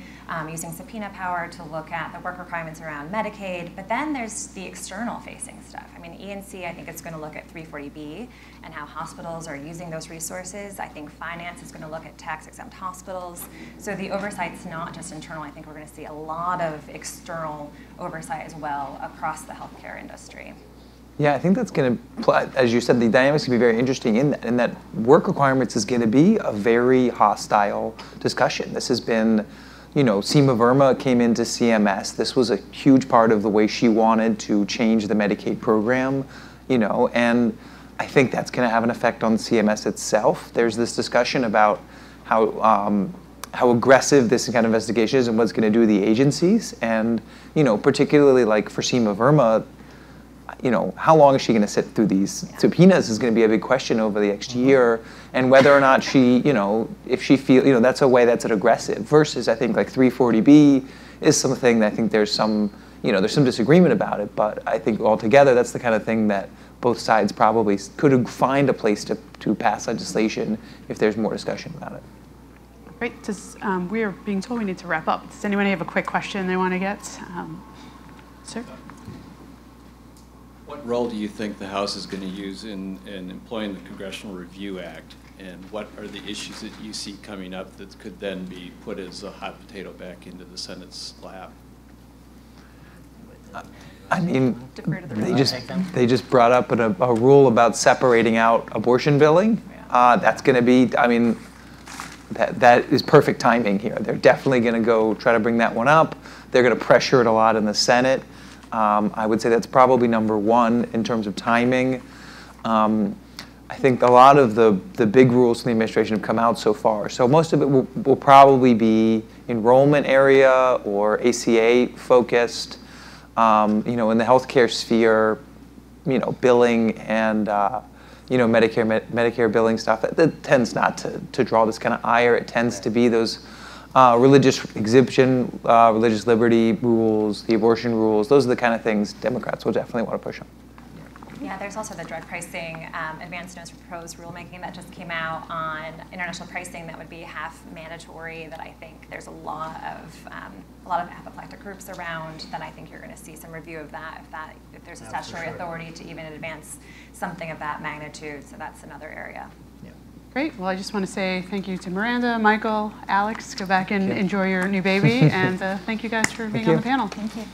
using subpoena power to look at the work requirements around Medicaid, but then there's the external facing stuff. I mean, E&C, I think it's going to look at 340B and how hospitals are using those resources. I think finance is going to look at tax-exempt hospitals. So the oversight's not just internal. I think we're going to see a lot of external oversight as well across the healthcare industry. Yeah, I think that's going to, as you said, the dynamics can be very interesting in that work requirements is going to be a very hostile discussion. This has been, you know, Seema Verma came into CMS. This was a huge part of the way she wanted to change the Medicaid program, you know, and I think that's going to have an effect on CMS itself. There's this discussion about how aggressive this kind of investigation is and what's going to do to the agencies, and, you know, particularly like for Seema Verma, you know, how long is she going to sit through these subpoenas is going to be a big question over the next year, and whether or not she, you know, if she feels, you know, that's a way that's an aggressive versus I think like 340B is something that I think there's some, you know, there's some disagreement about it, but I think altogether that's the kind of thing that both sides probably could find a place to pass legislation if there's more discussion about it. Great. We are being told we need to wrap up. Does anyone have a quick question they want to get? Sir? What role do you think the House is going to use in employing the Congressional Review Act, and what are the issues that you see coming up that could then be put as a hot potato back into the Senate's lap? I mean, they just brought up a rule about separating out abortion billing. That's going to be, I mean, that is perfect timing here. They're definitely going to go try to bring that one up. They're going to pressure it a lot in the Senate. I would say that's probably number one in terms of timing. I think a lot of the big rules from the administration have come out so far. So most of it will probably be enrollment area or ACA focused. You know, in the healthcare sphere, you know, billing and you know, Medicare billing stuff, that tends not to draw this kind of ire. It tends to be those religious exemption, religious liberty rules, the abortion rules. Those are the kind of things Democrats will definitely want to push on. Yeah, there's also the drug pricing advance notice proposed rulemaking that just came out on international pricing that would be half mandatory. That I think there's a lot of apoplectic groups around. That I think you're going to see some review of that if there's a statutory authority to even advance something of that magnitude. So that's another area. Great. Well, I just want to say thank you to Miranda, Michael, Alex. Go back and enjoy your new baby. And thank you guys for being on the panel. Thank you.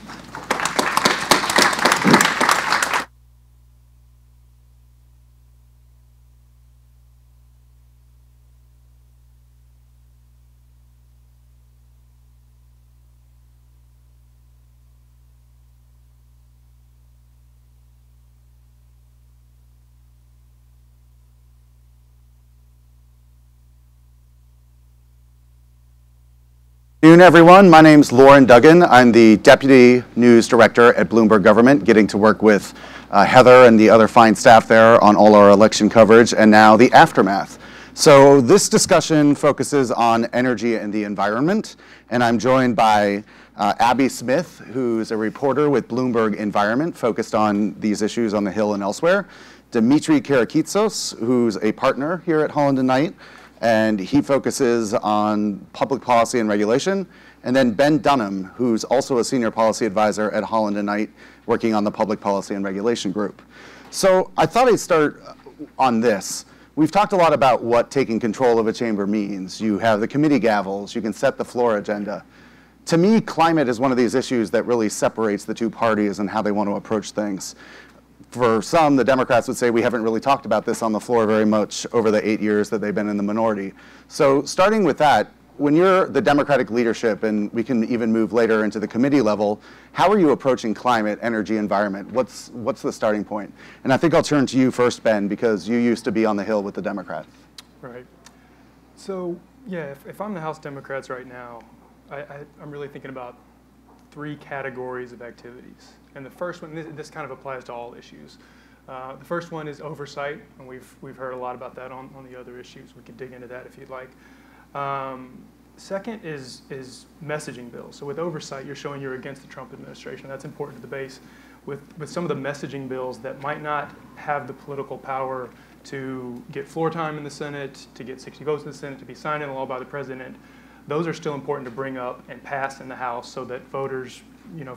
Good afternoon, everyone. My name's Lauren Duggan. I'm the Deputy News Director at Bloomberg Government, getting to work with Heather and the other fine staff there on all our election coverage and now the aftermath. So this discussion focuses on energy and the environment, and I'm joined by Abby Smith, who's a reporter with Bloomberg Environment, focused on these issues on the Hill and elsewhere. Dimitri Karakitsos, who's a partner here at Holland & Knight, and he focuses on public policy and regulation. And then Ben Dunham, who's also a senior policy advisor at Holland & Knight, working on the public policy and regulation group. So I thought I'd start on this. We've talked a lot about what taking control of a chamber means. You have the committee gavels, you can set the floor agenda. To me, climate is one of these issues that really separates the two parties and how they want to approach things. For some, the Democrats would say we haven't really talked about this on the floor very much over the 8 years that they've been in the minority. So starting with that, when you're the Democratic leadership, and we can even move later into the committee level, how are you approaching climate, energy, environment? What's the starting point? And I think I'll turn to you first, Ben, because you used to be on the Hill with the Democrats. Right. So yeah, if I'm the House Democrats right now, I'm really thinking about 3 categories of activities. And the first one, this kind of applies to all issues. The first one is oversight, and we've heard a lot about that on the other issues. We can dig into that if you'd like. Second is messaging bills. So with oversight, you're showing you're against the Trump administration. That's important to the base. With some of the messaging bills that might not have the political power to get floor time in the Senate, to get 60 votes in the Senate, to be signed into law by the president, those are still important to bring up and pass in the House so that voters,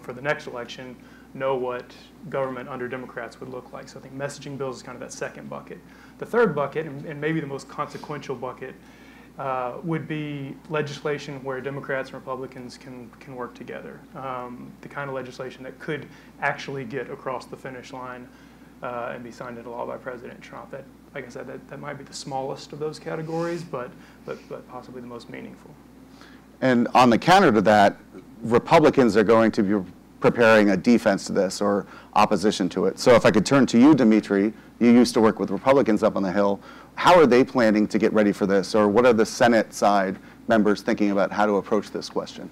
for the next election, know what government under Democrats would look like. So I think messaging bills is kind of that second bucket. The third bucket, and maybe the most consequential bucket, would be legislation where Democrats and Republicans can work together. The kind of legislation that could actually get across the finish line and be signed into law by President Trump. That, like I said, that might be the smallest of those categories, but possibly the most meaningful. And on the counter to that, Republicans are going to be preparing a defense to this or opposition to it. So if I could turn to you, Dimitri, you used to work with Republicans up on the Hill. How are they planning to get ready for this? Or what are the Senate side members thinking about how to approach this question?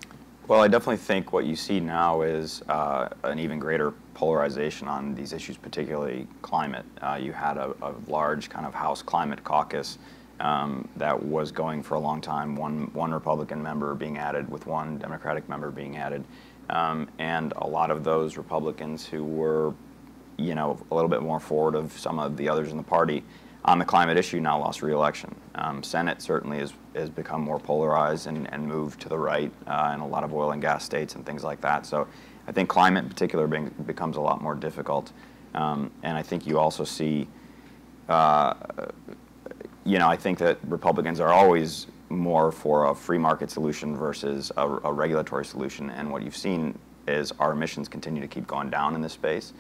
Well, I definitely think what you see now is an even greater polarization on these issues, particularly climate. You had a large kind of House climate caucus that was going for a long time, one Republican member being added with one Democratic member being added. And a lot of those Republicans who were, a little bit more forward of some of the others in the party on the climate issue now lost re-election. Senate certainly has become more polarized and moved to the right in a lot of oil and gas states and things like that. So I think climate in particular becomes a lot more difficult. And I think you also see, I think that Republicans are always more for a free market solution versus a regulatory solution. And what you've seen is our emissions continue to keep going down in this space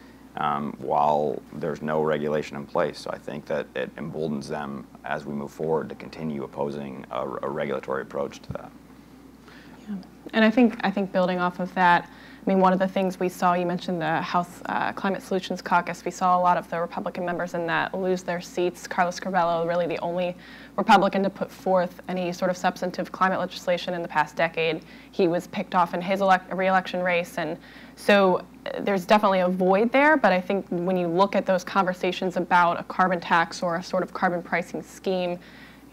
while there's no regulation in place. So I think that it emboldens them as we move forward to continue opposing a regulatory approach to that. Yeah. And I think building off of that, one of the things we saw, you mentioned the House Climate Solutions Caucus, we saw a lot of the Republican members in that lose their seats. Carlos Curbelo, really the only Republican to put forth any sort of substantive climate legislation in the past decade. He was picked off in his re-election race, and so there's definitely a void there, but I think when you look at those conversations about a carbon tax or a sort of carbon pricing scheme,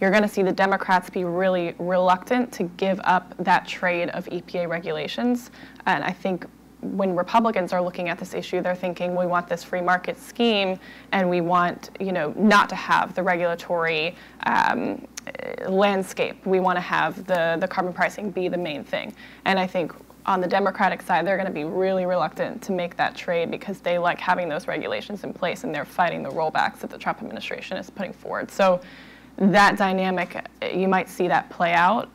you're going to see the Democrats be really reluctant to give up that trade of EPA regulations. And I think when Republicans are looking at this issue, they're thinking we want this free market scheme and we want, not to have the regulatory landscape. We want to have the carbon pricing be the main thing. And I think on the Democratic side, they're going to be really reluctant to make that trade because they like having those regulations in place and they're fighting the rollbacks that the Trump administration is putting forward. So that dynamic, you might see that play out.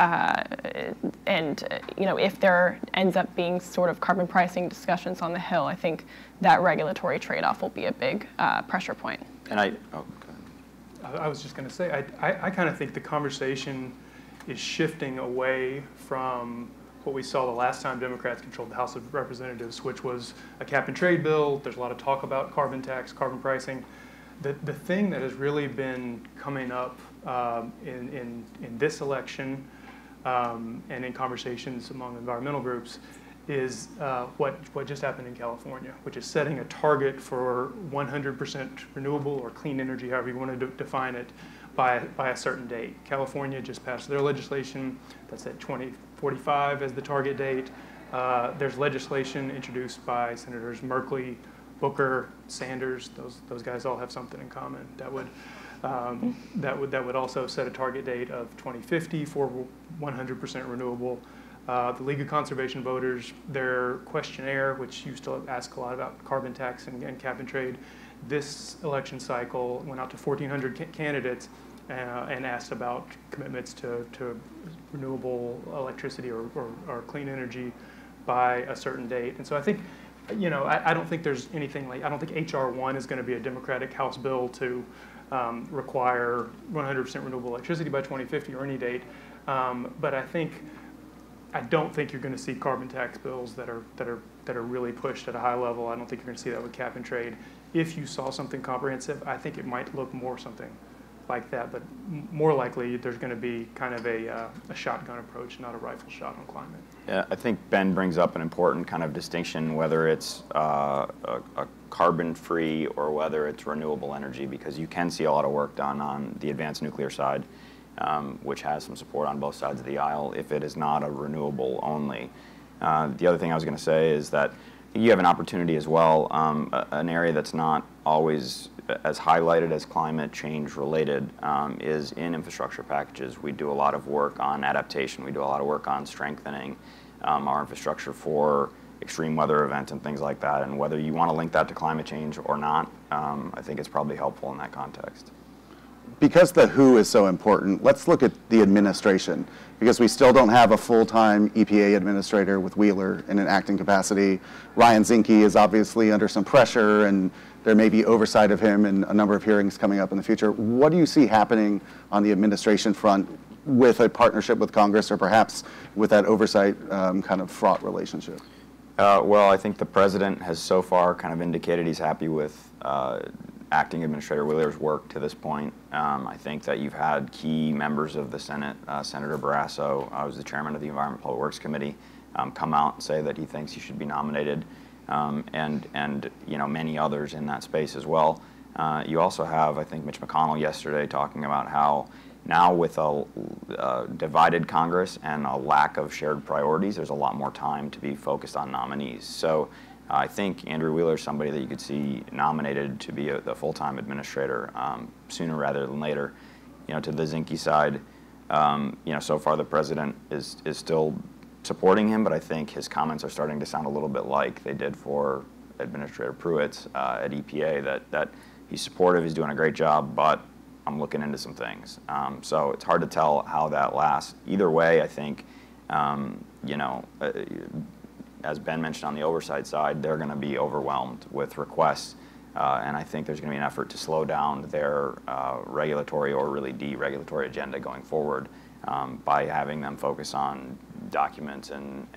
And if there ends up being sort of carbon pricing discussions on the Hill, I think that regulatory trade-off will be a big pressure point. And I was just going to say, I kind of think the conversation is shifting away from what we saw the last time Democrats controlled the House of Representatives, which was a cap-and-trade bill. There's a lot of talk about carbon tax, carbon pricing. The thing that has really been coming up in this election and in conversations among environmental groups, is what just happened in California, which is setting a target for 100% renewable or clean energy, however you want to define it, by a certain date. California just passed their legislation that's at 2045 as the target date. There's legislation introduced by Senators Merkley, Booker, Sanders. Those guys all have something in common. That would also set a target date of 2050 for 100% renewable. The League of Conservation Voters, their questionnaire, which used to ask a lot about carbon tax and cap and trade, this election cycle went out to 1,400 candidates and asked about commitments to renewable electricity or clean energy by a certain date. And so I think, I don't think there's anything like, I don't think H.R. 1 is going to be a Democratic House bill to require 100% renewable electricity by 2050 or any date. But I don't think you're going to see carbon tax bills that are really pushed at a high level. I don't think you're going to see that with cap and trade. If you saw something comprehensive, I think it might look more something like that, but more likely there's going to be kind of a shotgun approach, not a rifle shot on climate. Yeah, I think Ben brings up an important kind of distinction, whether it's a carbon-free or whether it's renewable energy, because you can see a lot of work done on the advanced nuclear side, which has some support on both sides of the aisle if it is not a renewable only. The other thing I was going to say is that you have an opportunity as well, an area that's not always as highlighted as climate change related is in infrastructure packages. We do a lot of work on adaptation. We do a lot of work on strengthening our infrastructure for extreme weather events and things like that. And whether you want to link that to climate change or not, I think it's probably helpful in that context. Because the who is so important, let's look at the administration, because we still don't have a full-time EPA administrator with Wheeler in an acting capacity. Ryan Zinke is obviously under some pressure, and there may be oversight of him in a number of hearings coming up in the future. What do you see happening on the administration front with a partnership with Congress, or perhaps with that oversight kind of fraught relationship? Well, I think the president has so far kind of indicated he's happy with Acting Administrator Wheeler's work to this point. I think that you've had key members of the Senate, Senator Barrasso, who's the chairman of the Environment and Public Works Committee, come out and say that he thinks he should be nominated, and many others in that space as well. You also have, I think, Mitch McConnell yesterday talking about how now with a divided Congress and a lack of shared priorities, there's a lot more time to be focused on nominees. So I think Andrew Wheeler is somebody that you could see nominated to be the full-time administrator sooner rather than later. To the Zinke side, so far the president is still supporting him, but I think his comments are starting to sound a little bit like they did for Administrator Pruitt's at EPA, that he's supportive, he's doing a great job, but I'm looking into some things. So it's hard to tell how that lasts. Either way, I think, as Ben mentioned on the oversight side, they're going to be overwhelmed with requests, and I think there's going to be an effort to slow down their regulatory or really deregulatory agenda going forward by having them focus on documents and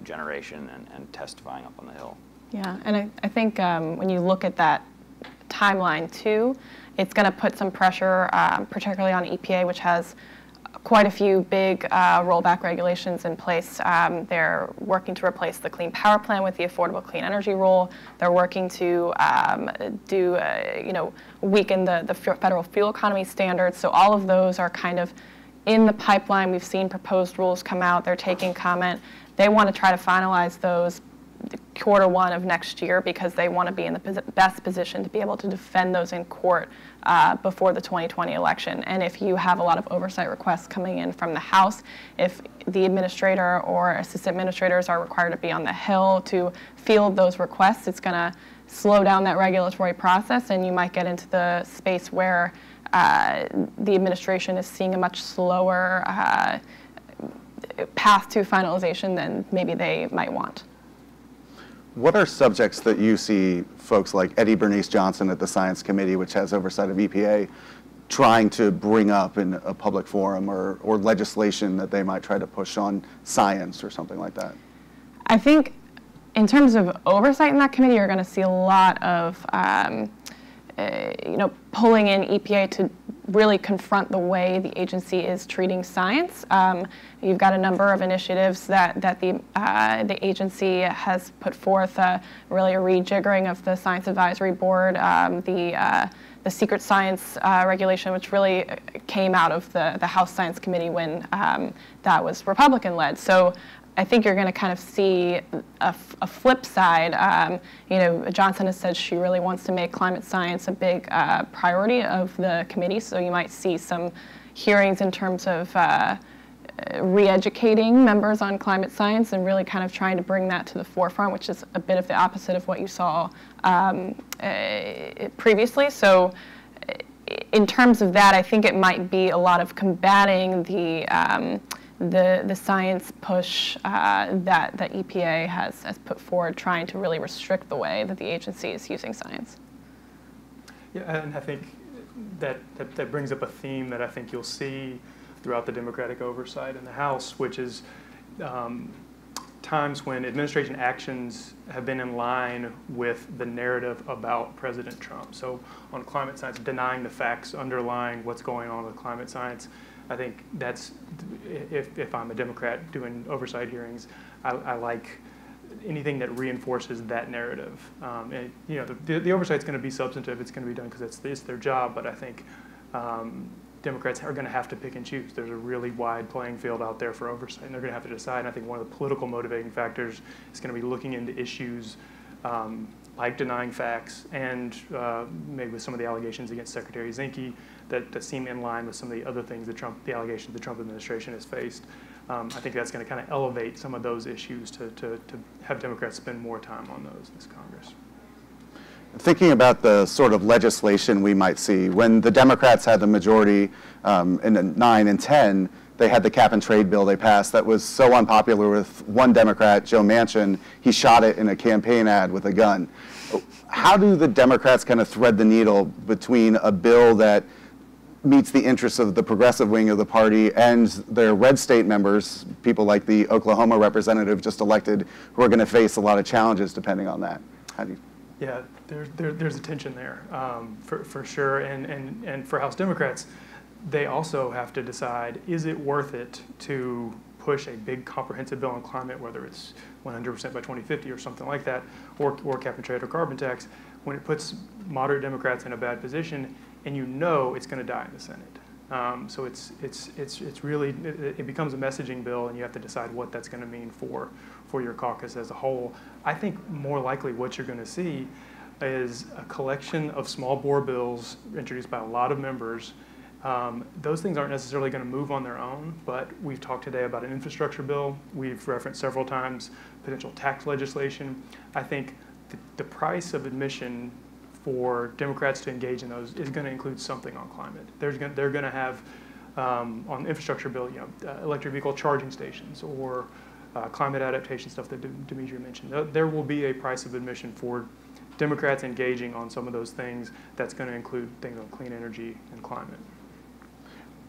generation and testifying up on the Hill. Yeah, and I think when you look at that timeline too, it's going to put some pressure, particularly on EPA, which has quite a few big rollback regulations in place. They're working to replace the Clean Power Plan with the Affordable Clean Energy Rule. They're working to weaken the federal fuel economy standards. So all of those are kind of in the pipeline. We've seen proposed rules come out. They're taking comment. They want to try to finalize those Q1 of next year because they want to be in the best position to be able to defend those in court before the 2020 election. And if you have a lot of oversight requests coming in from the House, if the administrator or assistant administrators are required to be on the Hill to field those requests, it's going to slow down that regulatory process, and you might get into the space where the administration is seeing a much slower path to finalization than maybe they might want. What are subjects that you see folks like Eddie Bernice Johnson at the Science Committee, which has oversight of EPA, trying to bring up in a public forum, or legislation that they might try to push on science or something like that? I think in terms of oversight in that committee, you're going to see a lot of pulling in EPA to really confront the way the agency is treating science. You've got a number of initiatives that the agency has put forth, really a rejiggering of the Science Advisory Board, the secret science regulation, which really came out of the House Science Committee when that was Republican-led. So I think you're going to kind of see a flip side. You know, Johnson has said she really wants to make climate science a big priority of the committee, so you might see some hearings in terms of re-educating members on climate science and really kind of trying to bring that to the forefront, which is a bit of the opposite of what you saw previously. So in terms of that, I think it might be a lot of combating the science push that EPA has put forward, trying to really restrict the way that the agency is using science. Yeah, and I think that brings up a theme that I think you'll see throughout the Democratic oversight in the House, which is times when administration actions have been in line with the narrative about President Trump. So on climate science, denying the facts underlying what's going on with climate science. I think that's, if I'm a Democrat doing oversight hearings, I like anything that reinforces that narrative. And, you know, the oversight's going to be substantive. It's going to be done because it's their job. But I think Democrats are going to have to pick and choose. There's a really wide playing field out there for oversight, and they're going to have to decide. And I think one of the political motivating factors is going to be looking into issues like denying facts and maybe with some of the allegations against Secretary Zinke that seem in line with some of the other things that the allegations the Trump administration has faced. I think that's going to kind of elevate some of those issues to have Democrats spend more time on those in this Congress. Thinking about the sort of legislation we might see, when the Democrats had the majority in 9 and 10, they had the cap and trade bill they passed that was so unpopular with one Democrat, Joe Manchin, he shot it in a campaign ad with a gun. How do the Democrats kind of thread the needle between a bill that meets the interests of the progressive wing of the party and their red state members, people like the Oklahoma representative just elected, who are going to face a lot of challenges depending on that? How do you? Yeah, there's a tension there for sure, and for House Democrats, they also have to decide, is it worth it to push a big comprehensive bill on climate, whether it's 100% by 2050 or something like that, or cap and trade or carbon tax, when it puts moderate Democrats in a bad position, and you know it's going to die in the Senate. So it's really, it becomes a messaging bill, and you have to decide what that's going to mean for your caucus as a whole. I think more likely what you're going to see is a collection of small bore bills introduced by a lot of members. Those things aren't necessarily going to move on their own, but we've talked today about an infrastructure bill. We've referenced several times potential tax legislation. I think the price of admission for Democrats to engage in those is going to include something on climate. They're going to have, on the infrastructure bill, you know, electric vehicle charging stations or climate adaptation stuff that Demetria mentioned. There will be a price of admission for Democrats engaging on some of those things that's going to include things on clean energy and climate.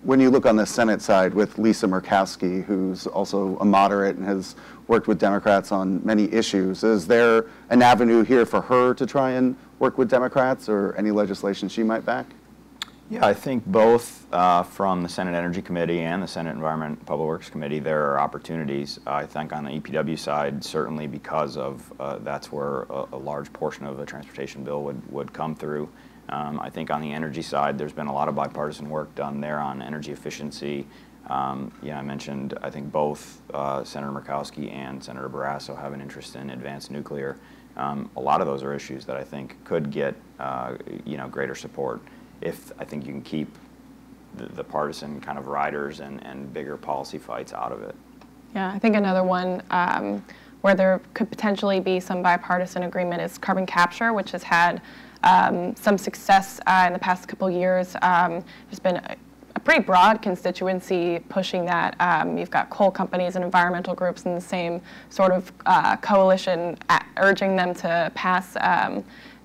When you look on the Senate side with Lisa Murkowski, who's also a moderate and has worked with Democrats on many issues, is there an avenue here for her to try and work with Democrats or any legislation she might back? Yeah, I think both from the Senate Energy Committee and the Senate Environment and Public Works Committee, there are opportunities. I think on the EPW side, certainly because of that's where a large portion of the transportation bill would come through. I think on the energy side, there's been a lot of bipartisan work done there on energy efficiency. Yeah, I mentioned, I think both Senator Murkowski and Senator Barrasso have an interest in advanced nuclear. A lot of those are issues that I think could get you know, greater support if I think you can keep the partisan kind of riders and bigger policy fights out of it. Yeah, I think another one where there could potentially be some bipartisan agreement is carbon capture, which has had some success in the past couple years. There's been a pretty broad constituency pushing that. You've got coal companies and environmental groups in the same sort of coalition urging them to pass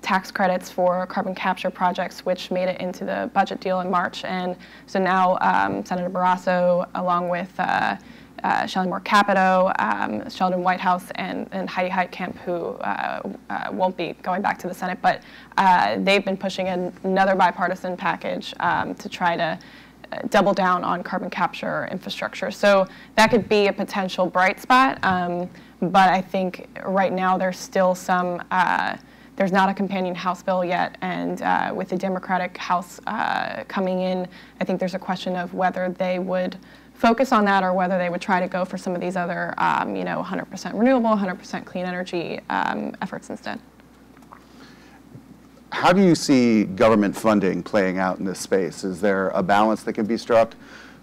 tax credits for carbon capture projects, which made it into the budget deal in March. And so now Senator Barrasso, along with Shelley Moore Capito, Sheldon Whitehouse, and Heidi Heitkamp, who won't be going back to the Senate, but they've been pushing another bipartisan package to try to double down on carbon capture infrastructure. So that could be a potential bright spot, but I think right now there's still some, there's not a companion House bill yet, and with the Democratic House coming in, I think there's a question of whether they would focus on that or whether they would try to go for some of these other, 100% renewable, 100% clean energy efforts instead. How do you see government funding playing out in this space? Is there a balance that can be struck?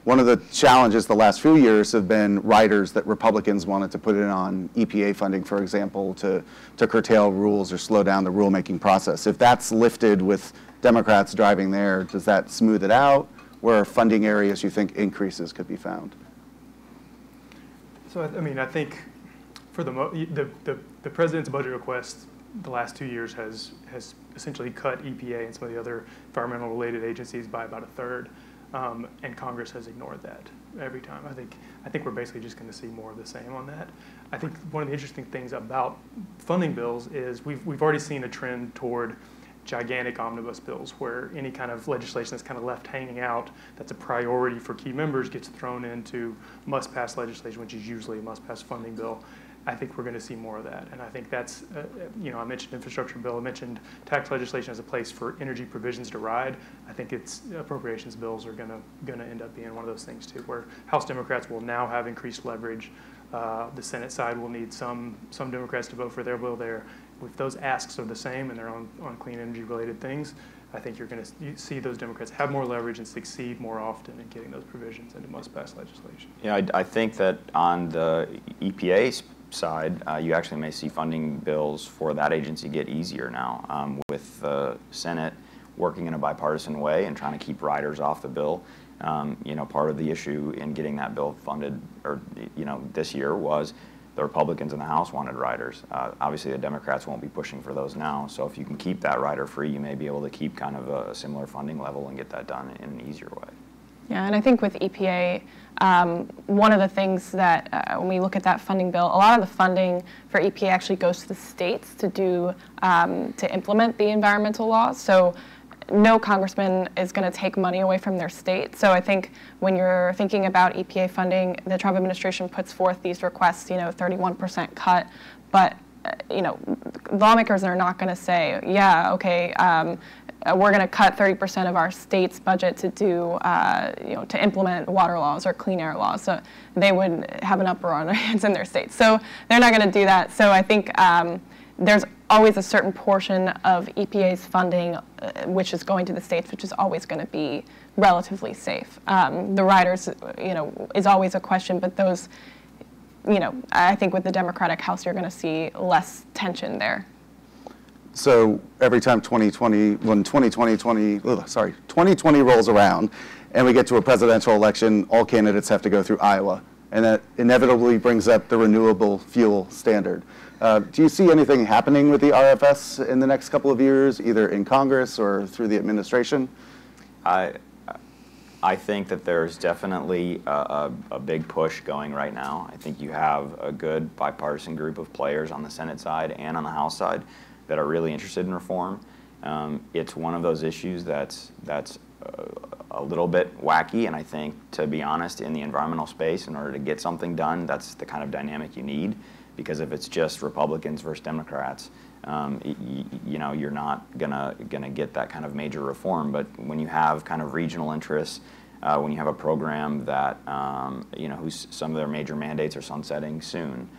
One of the challenges the last few years have been riders that Republicans wanted to put in on EPA funding, for example, to curtail rules or slow down the rulemaking process. If that's lifted with Democrats driving there, does that smooth it out? Where are funding areas you think increases could be found? So, I mean, I think for the president's budget request the last 2 years has essentially cut EPA and some of the other environmental related agencies by about a third, and Congress has ignored that every time. I think we're basically just going to see more of the same on that. I think one of the interesting things about funding bills is we've already seen a trend toward gigantic omnibus bills where any kind of legislation that's kind of left hanging out that's a priority for key members gets thrown into must-pass legislation, which is usually a must-pass funding bill. I think we're going to see more of that, and I think that's, I mentioned infrastructure bill, I mentioned tax legislation as a place for energy provisions to ride. I think appropriations bills are going to end up being one of those things too, where House Democrats will now have increased leverage. The Senate side will need some Democrats to vote for their bill there. If those asks are the same and they're on clean energy related things, I think you're going to see those Democrats have more leverage and succeed more often in getting those provisions into must-pass legislation. Yeah, I think that on the EPA side, you actually may see funding bills for that agency get easier now, with the Senate working in a bipartisan way and trying to keep riders off the bill. Part of the issue in getting that bill funded, or this year, was the Republicans in the House wanted riders. Obviously, the Democrats won't be pushing for those now. So if you can keep that rider free, you may be able to keep kind of a similar funding level and get that done in an easier way. Yeah, and I think with EPA, one of the things that when we look at that funding bill, a lot of the funding for EPA actually goes to the states to do to implement the environmental laws. So no congressman is going to take money away from their state. So I think when you're thinking about EPA funding, the Trump administration puts forth these requests, 31% cut, but lawmakers are not going to say, yeah, okay, we're going to cut 30% of our state's budget to do, to implement water laws or clean air laws. So they would have an uproar on their hands in their states. So they're not going to do that. So I think there's always a certain portion of EPA's funding which is going to the states, which is always going to be relatively safe. The riders, is always a question, but those, I think with the Democratic House, you're going to see less tension there. So every time 2020 rolls around and we get to a presidential election, all candidates have to go through Iowa. And that inevitably brings up the renewable fuel standard. Do you see anything happening with the RFS in the next couple of years, either in Congress or through the administration? I think that there's definitely a big push going right now. I think you have a good bipartisan group of players on the Senate side and on the House side that are really interested in reform. It's one of those issues that's a little bit wacky, and I think, to be honest, in the environmental space, in order to get something done, that's the kind of dynamic you need. Because if it's just Republicans versus Democrats, you're not gonna get that kind of major reform. But when you have kind of regional interests, when you have a program that some of their major mandates are sunsetting soon,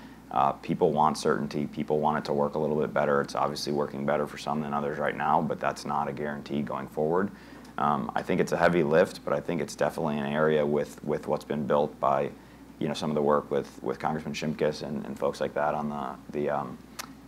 people want certainty. People want it to work a little bit better. It's obviously working better for some than others right now, but that's not a guarantee going forward. I think it's a heavy lift, but I think it's definitely an area with what's been built by some of the work with Congressman Shimkus and folks like that on the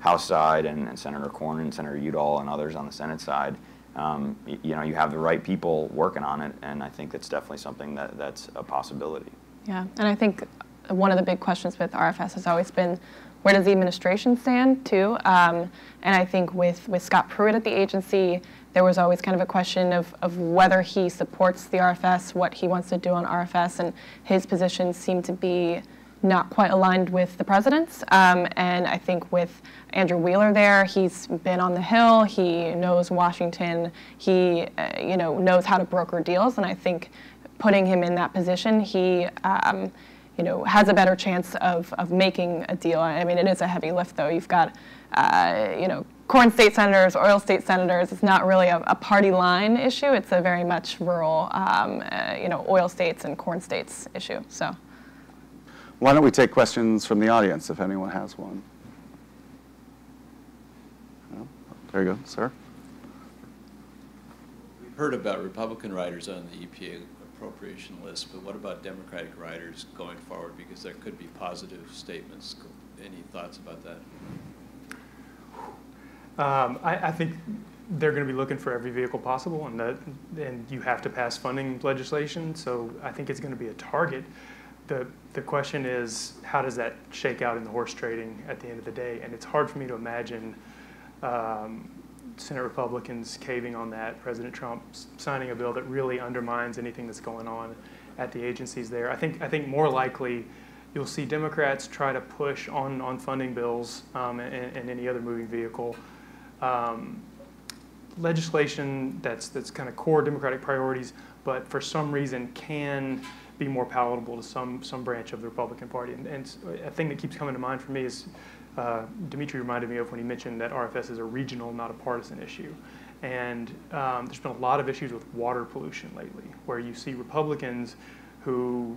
House side, and Senator Cornyn, Senator Udall, and others on the Senate side. You have the right people working on it, and I think that's definitely something that's a possibility. Yeah, and I think one of the big questions with RFS has always been, where does the administration stand, too? And I think with Scott Pruitt at the agency, there was always kind of a question of whether he supports the RFS, what he wants to do on RFS, and his position seemed to be not quite aligned with the president's. And I think with Andrew Wheeler there, he's been on the Hill, he knows Washington, he knows how to broker deals, and I think putting him in that position, he has a better chance of making a deal. I mean, it is a heavy lift, though. You've got, corn state senators, oil state senators. It's not really a party line issue. It's a very much rural, oil states and corn states issue. So, why don't we take questions from the audience if anyone has one? No? There you go, sir. We've heard about Republican riders on the EPA appropriation list, but what about Democratic riders going forward? Because there could be positive statements. Any thoughts about that? I think they're going to be looking for every vehicle possible, and you have to pass funding legislation. So I think it's going to be a target. The question is, how does that shake out in the horse trading at the end of the day? And it's hard for me to imagine Senate Republicans caving on that, President Trump signing a bill that really undermines anything that's going on at the agencies there. I think more likely you'll see Democrats try to push on funding bills and any other moving vehicle. Legislation that's kind of core Democratic priorities, but for some reason can be more palatable to some branch of the Republican Party. And a thing that keeps coming to mind for me is Dimitri reminded me of when he mentioned that RFS is a regional, not a partisan issue. And there's been a lot of issues with water pollution lately, where you see Republicans who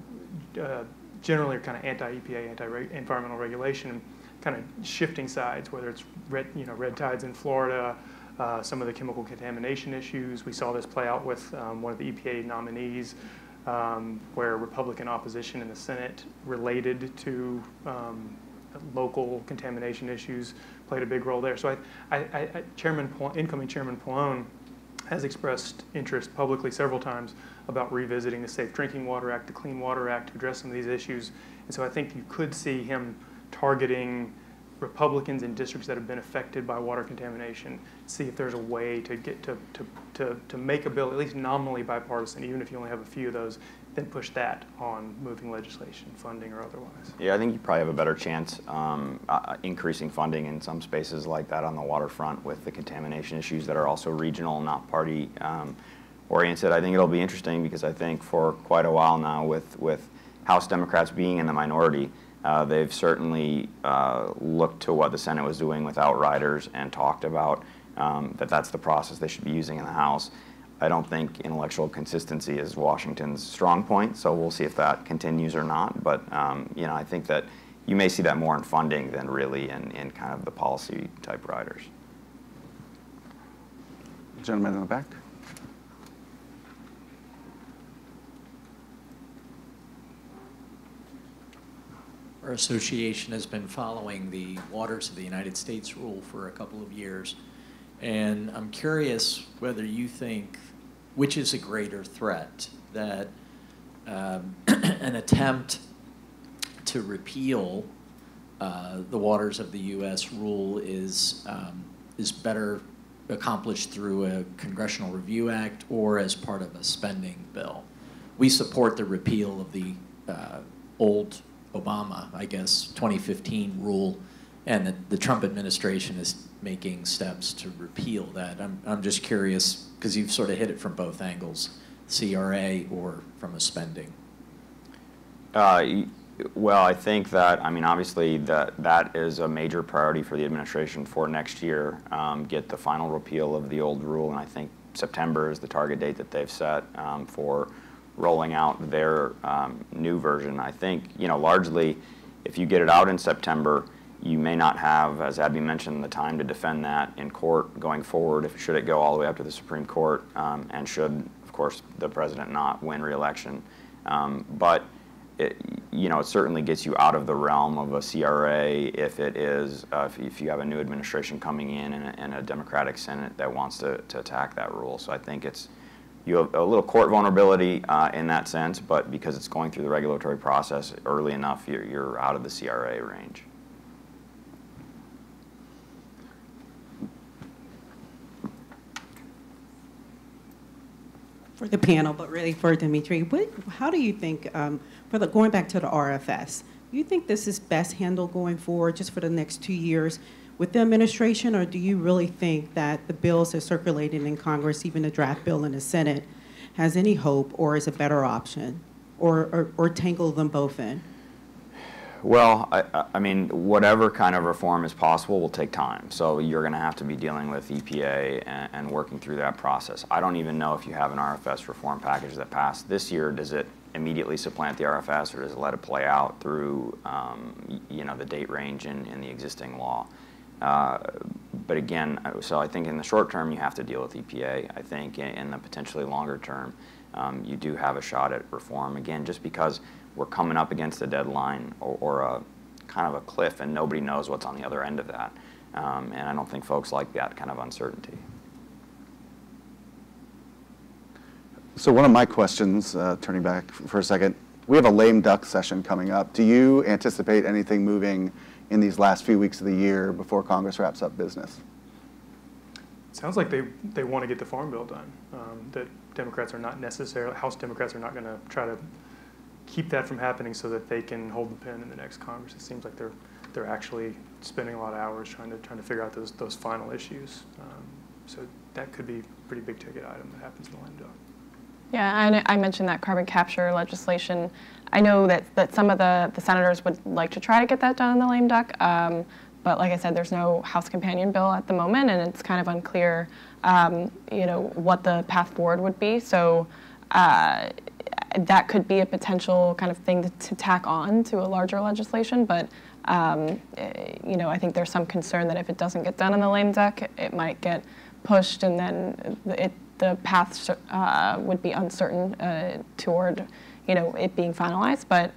generally are kind of anti-EPA, anti-environmental regulation, kind of shifting sides, whether it's red tides in Florida, some of the chemical contamination issues. We saw this play out with one of the EPA nominees, where Republican opposition in the Senate related to local contamination issues played a big role there. So incoming Chairman Pallone has expressed interest publicly several times about revisiting the Safe Drinking Water Act, the Clean Water Act, to address some of these issues. And so I think you could see him targeting Republicans in districts that have been affected by water contamination, see if there's a way to get to make a bill at least nominally bipartisan, even if you only have a few of those, then push that on moving legislation, funding, or otherwise. Yeah, I think you probably have a better chance increasing funding in some spaces like that on the waterfront with the contamination issues that are also regional, not party oriented. I think it'll be interesting because I think for quite a while now with House Democrats being in the minority, they've certainly looked to what the Senate was doing without riders and talked about that's the process they should be using in the House. I don't think intellectual consistency is Washington's strong point, so we'll see if that continues or not. But I think that you may see that more in funding than really in kind of the policy type riders. Gentleman in the back. Our association has been following the Waters of the United States rule for a couple of years. And I'm curious whether you think, which is a greater threat, that an attempt to repeal the Waters of the U.S. rule is better accomplished through a Congressional Review Act or as part of a spending bill. We support the repeal of the old Obama, I guess, 2015 rule, and the Trump administration is making steps to repeal that. I'm just curious, because you've sort of hit it from both angles, CRA or from a spending. Well, I think that, obviously that is a major priority for the administration for next year, get the final repeal of the old rule, and I think September is the target date that they've set for rolling out their new version. I think, largely, if you get it out in September, you may not have, as Abby mentioned, the time to defend that in court going forward, should it go all the way up to the Supreme Court, and should, of course, the president not win re-election. But it certainly gets you out of the realm of a CRA if it is, if you have a new administration coming in and a Democratic Senate that wants to attack that rule. So I think you have a little court vulnerability in that sense, but because it's going through the regulatory process early enough, you're out of the CRA range. For the panel, but really for Dimitri, how do you think, going back to the RFS, you think this is best handled going forward just for the next 2 years with the administration, or do you really think that the bills that are circulating in Congress, even the draft bill in the Senate, has any hope or is a better option, or tangle them both in? Well, I mean, whatever kind of reform is possible will take time. So you're going to have to be dealing with EPA and working through that process. I don't even know if you have an RFS reform package that passed this year. Does it immediately supplant the RFS, or does it let it play out through, you know, the date range in the existing law? But again, so I think in the short term you have to deal with EPA. I think in the potentially longer term, you do have a shot at reform. Again, just because we're coming up against a deadline or a kind of a cliff and nobody knows what's on the other end of that. And I don't think folks like that kind of uncertainty. So one of my questions, turning back for a second, we have a lame duck session coming up. Do you anticipate anything moving in these last few weeks of the year before Congress wraps up business? It sounds like they want to get the Farm Bill done. That Democrats are not necessarily, House Democrats are not going to try to keep that from happening so that they can hold the pen in the next Congress. It seems like they're actually spending a lot of hours trying to figure out those final issues. So that could be a pretty big ticket item that happens in the lame duck. Yeah, and I mentioned that carbon capture legislation. I know that some of the senators would like to try to get that done in the lame duck, but like I said, there's no House companion bill at the moment, and it's kind of unclear, you know, what the path forward would be. So that could be a potential kind of thing to tack on to a larger legislation, but you know, I think there's some concern that if it doesn't get done in the lame duck, it might get pushed, and then the path would be uncertain toward, you know, it being finalized. But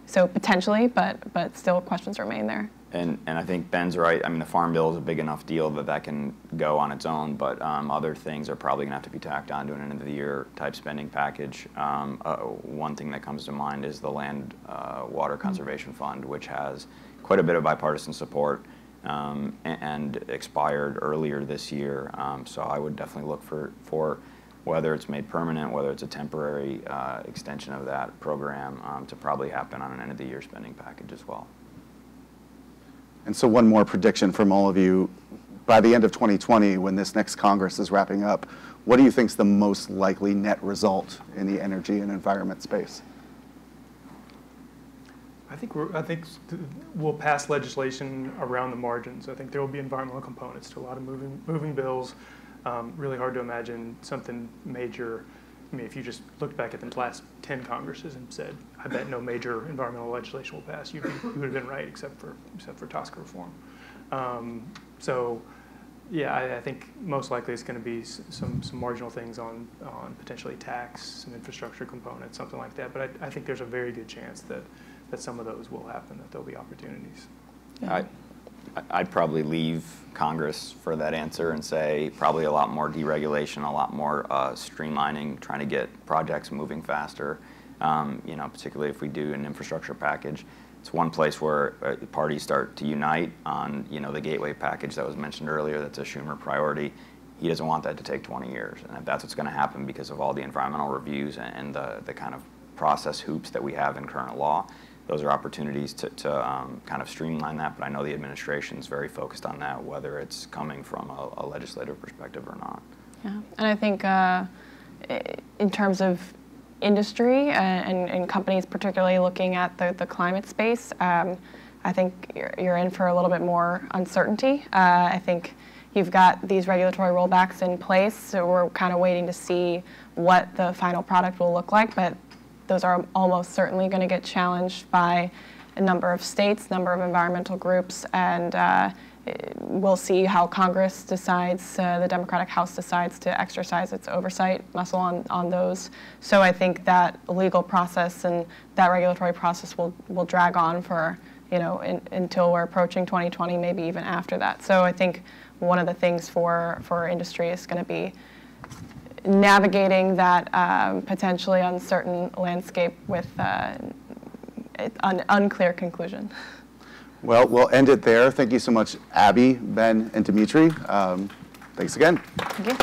so potentially, but still questions remain there. And I think Ben's right. I mean, the Farm Bill is a big enough deal that can go on its own, but other things are probably going to have to be tacked on to an end-of-the-year type spending package. One thing that comes to mind is the Land Water Conservation Fund, which has quite a bit of bipartisan support and expired earlier this year. So I would definitely look for whether it's made permanent, whether it's a temporary extension of that program, to probably happen on an end-of-the-year spending package as well. And so one more prediction from all of you. By the end of 2020, when this next Congress is wrapping up, what do you think is the most likely net result in the energy and environment space? I think we'll pass legislation around the margins. I think there will be environmental components to a lot of moving bills. Really hard to imagine something major. I mean, if you just looked back at the last 10 Congresses and said, I bet no major environmental legislation will pass, you would have been right, except for TSCA reform. So, yeah, I think most likely it's going to be some marginal things on potentially tax, some infrastructure components, something like that. But I think there's a very good chance that some of those will happen, that there'll be opportunities. Yeah. I'd probably leave Congress for that answer and say probably a lot more deregulation, a lot more streamlining, trying to get projects moving faster. You know, particularly if we do an infrastructure package, it's one place where the parties start to unite on, you know, the gateway package that was mentioned earlier. That's a Schumer priority. He doesn't want that to take 20 years, and if that's what's going to happen because of all the environmental reviews and the kind of process hoops that we have in current law, those are opportunities to kind of streamline that, but I know the administration is very focused on that, whether it's coming from a legislative perspective or not. Yeah, and I think in terms of industry and companies particularly looking at the climate space, I think you're in for a little bit more uncertainty. I think you've got these regulatory rollbacks in place, so we're kind of waiting to see what the final product will look like, but those are almost certainly going to get challenged by a number of states, number of environmental groups, and we'll see how Congress decides, the Democratic House decides to exercise its oversight muscle on those. So I think that legal process and that regulatory process will drag on for, you know, until we're approaching 2020, maybe even after that. So I think one of the things for industry is going to be navigating that potentially uncertain landscape with an unclear conclusion. Well, we'll end it there. Thank you so much, Abby, Ben, and Dimitri. Thanks again. Thank you.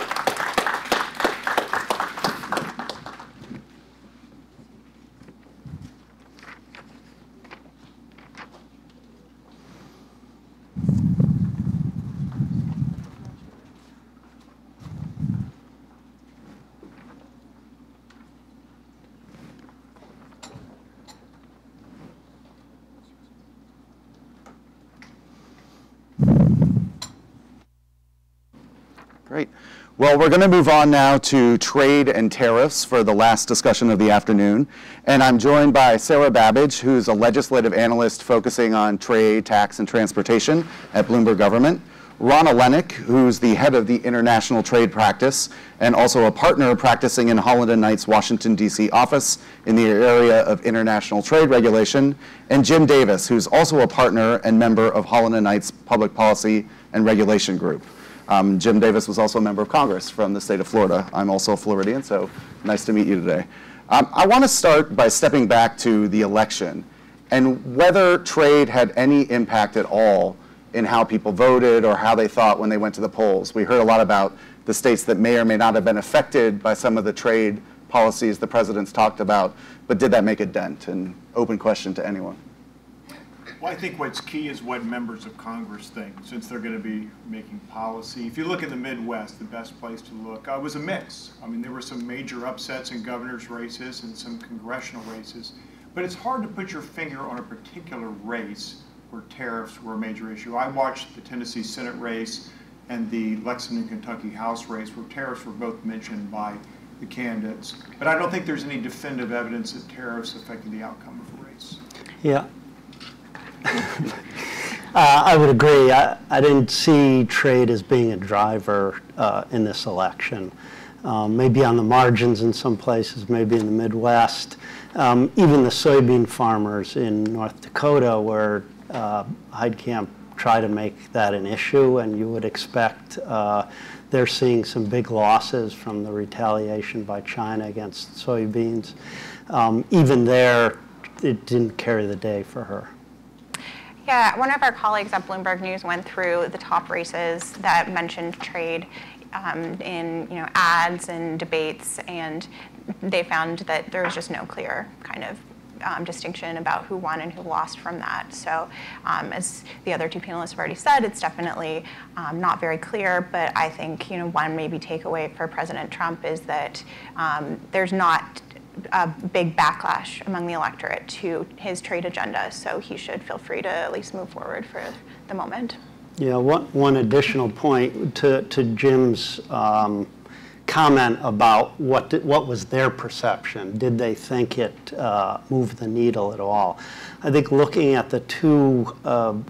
Great. Well, we're going to move on now to trade and tariffs for the last discussion of the afternoon. And I'm joined by Sarah Babbage, who's a legislative analyst focusing on trade, tax, and transportation at Bloomberg Government. Ron Olenek, who's the head of the International Trade Practice and also a partner practicing in Holland & Knight's Washington, D.C. office in the area of international trade regulation. And Jim Davis, who's also a partner and member of Holland & Knight's Public Policy and Regulation Group. Jim Davis was also a member of Congress from the state of Florida. I'm also a Floridian, so nice to meet you today. I want to start by stepping back to the election and whether trade had any impact at all in how people voted or how they thought when they went to the polls. We heard a lot about the states that may or may not have been affected by some of the trade policies the president's talked about, but did that make a dent? And open question to anyone. Well, I think what's key is what members of Congress think, since they're going to be making policy. If you look in the Midwest, the best place to look was a mix. I mean, there were some major upsets in governor's races and some congressional races, but it's hard to put your finger on a particular race where tariffs were a major issue. I watched the Tennessee Senate race and the Lexington, Kentucky House race where tariffs were both mentioned by the candidates. But I don't think there's any definitive evidence that tariffs affected the outcome of a race. Yeah. I would agree. I didn't see trade as being a driver in this election. Maybe on the margins in some places, maybe in the Midwest. Even the soybean farmers in North Dakota where Heidkamp try to make that an issue, and you would expect they're seeing some big losses from the retaliation by China against soybeans. Even there, it didn't carry the day for her. Yeah, one of our colleagues at Bloomberg News went through the top races that mentioned trade in ads and debates, and they found that there was just no clear kind of distinction about who won and who lost from that. So as the other two panelists have already said, it's definitely not very clear, but I think one maybe takeaway for President Trump is that there's not a big backlash among the electorate to his trade agenda, so he should feel free to at least move forward for the moment. Yeah, one additional point to Jim's comment about what was their perception. Did they think it moved the needle at all? I think looking at the two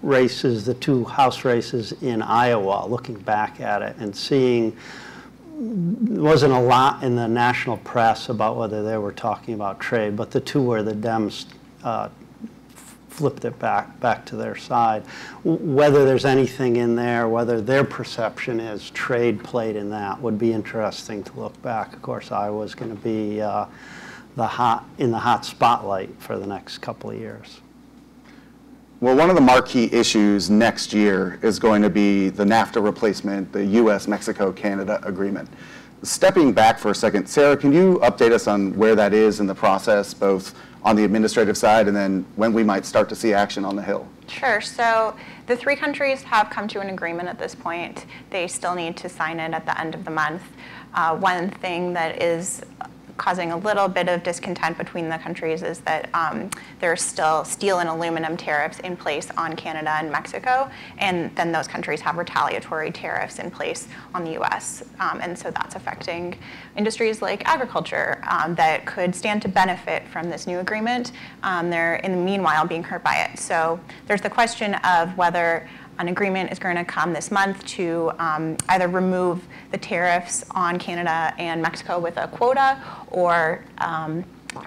races, the two House races in Iowa, looking back at it and seeing there wasn't a lot in the national press about whether they were talking about trade, but the two where the Dems flipped it back to their side. Whether there's anything in there, whether their perception is trade played in that, would be interesting to look back. Of course, Iowa's going to be in the hot spotlight for the next couple of years. Well, one of the marquee issues next year is going to be the NAFTA replacement, the U.S., Mexico, Canada agreement. Stepping back for a second, Sarah, can you update us on where that is in the process, both on the administrative side and then when we might start to see action on the Hill? Sure. So the three countries have come to an agreement at this point. They still need to sign it at the end of the month. One thing that is causing a little bit of discontent between the countries is that there's still steel and aluminum tariffs in place on Canada and Mexico, and then those countries have retaliatory tariffs in place on the U.S. And so that's affecting industries like agriculture that could stand to benefit from this new agreement. They're in the meanwhile being hurt by it. So there's the question of whether an agreement is going to come this month to either remove the tariffs on Canada and Mexico with a quota or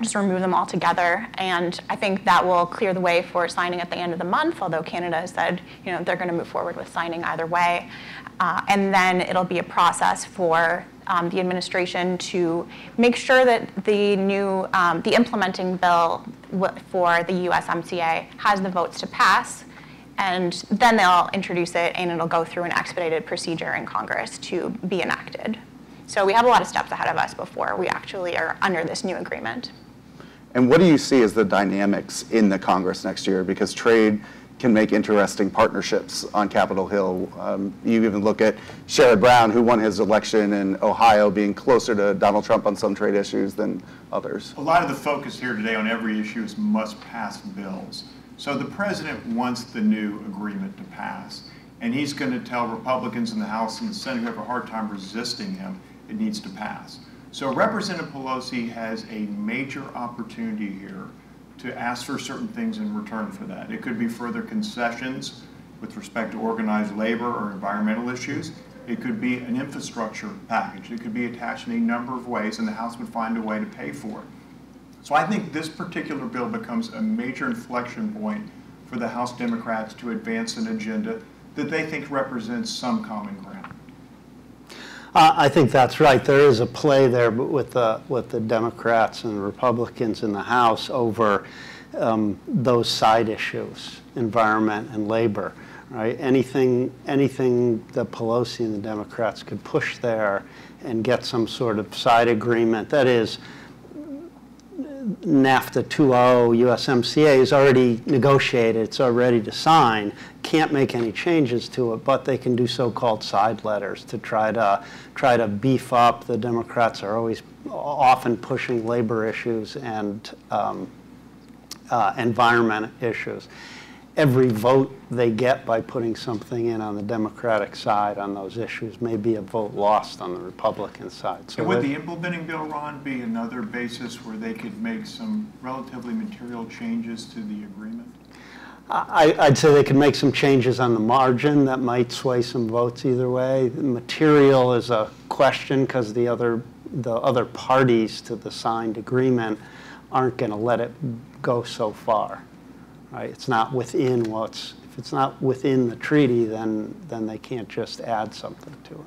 just remove them altogether. And I think that will clear the way for signing at the end of the month, although Canada has said they're going to move forward with signing either way. And then it'll be a process for the administration to make sure that the implementing bill for the USMCA has the votes to pass. And then they'll introduce it, and it'll go through an expedited procedure in Congress to be enacted. So we have a lot of steps ahead of us before we actually are under this new agreement. And what do you see as the dynamics in the Congress next year? Because trade can make interesting partnerships on Capitol Hill. You even look at Sherrod Brown, who won his election in Ohio, being closer to Donald Trump on some trade issues than others. A lot of the focus here today on every issue is must-pass bills. So the president wants the new agreement to pass. And he's going to tell Republicans in the House and the Senate who have a hard time resisting him, it needs to pass. So Representative Pelosi has a major opportunity here to ask for certain things in return for that. It could be further concessions with respect to organized labor or environmental issues. It could be an infrastructure package. It could be attached in a number of ways, and the House would find a way to pay for it. So I think this particular bill becomes a major inflection point for the House Democrats to advance an agenda that they think represents some common ground. I think that's right. There is a play there with the Democrats and the Republicans in the House over those side issues, environment and labor. Right? Anything that Pelosi and the Democrats could push there and get some sort of side agreement. That is, NAFTA 2.0 USMCA is already negotiated. It's already to sign. Can't make any changes to it, but they can do so-called side letters to try to beef up. The Democrats are often pushing labor issues and environment issues. Every vote they get by putting something in on the Democratic side on those issues may be a vote lost on the Republican side. So and would the implementing bill, Ron, be another basis where they could make some relatively material changes to the agreement? I'd say they could make some changes on the margin that might sway some votes either way. The material is a question because the other parties to the signed agreement aren't going to let it go so far. Right? It's not within if it's not within the treaty, then they can't just add something to it.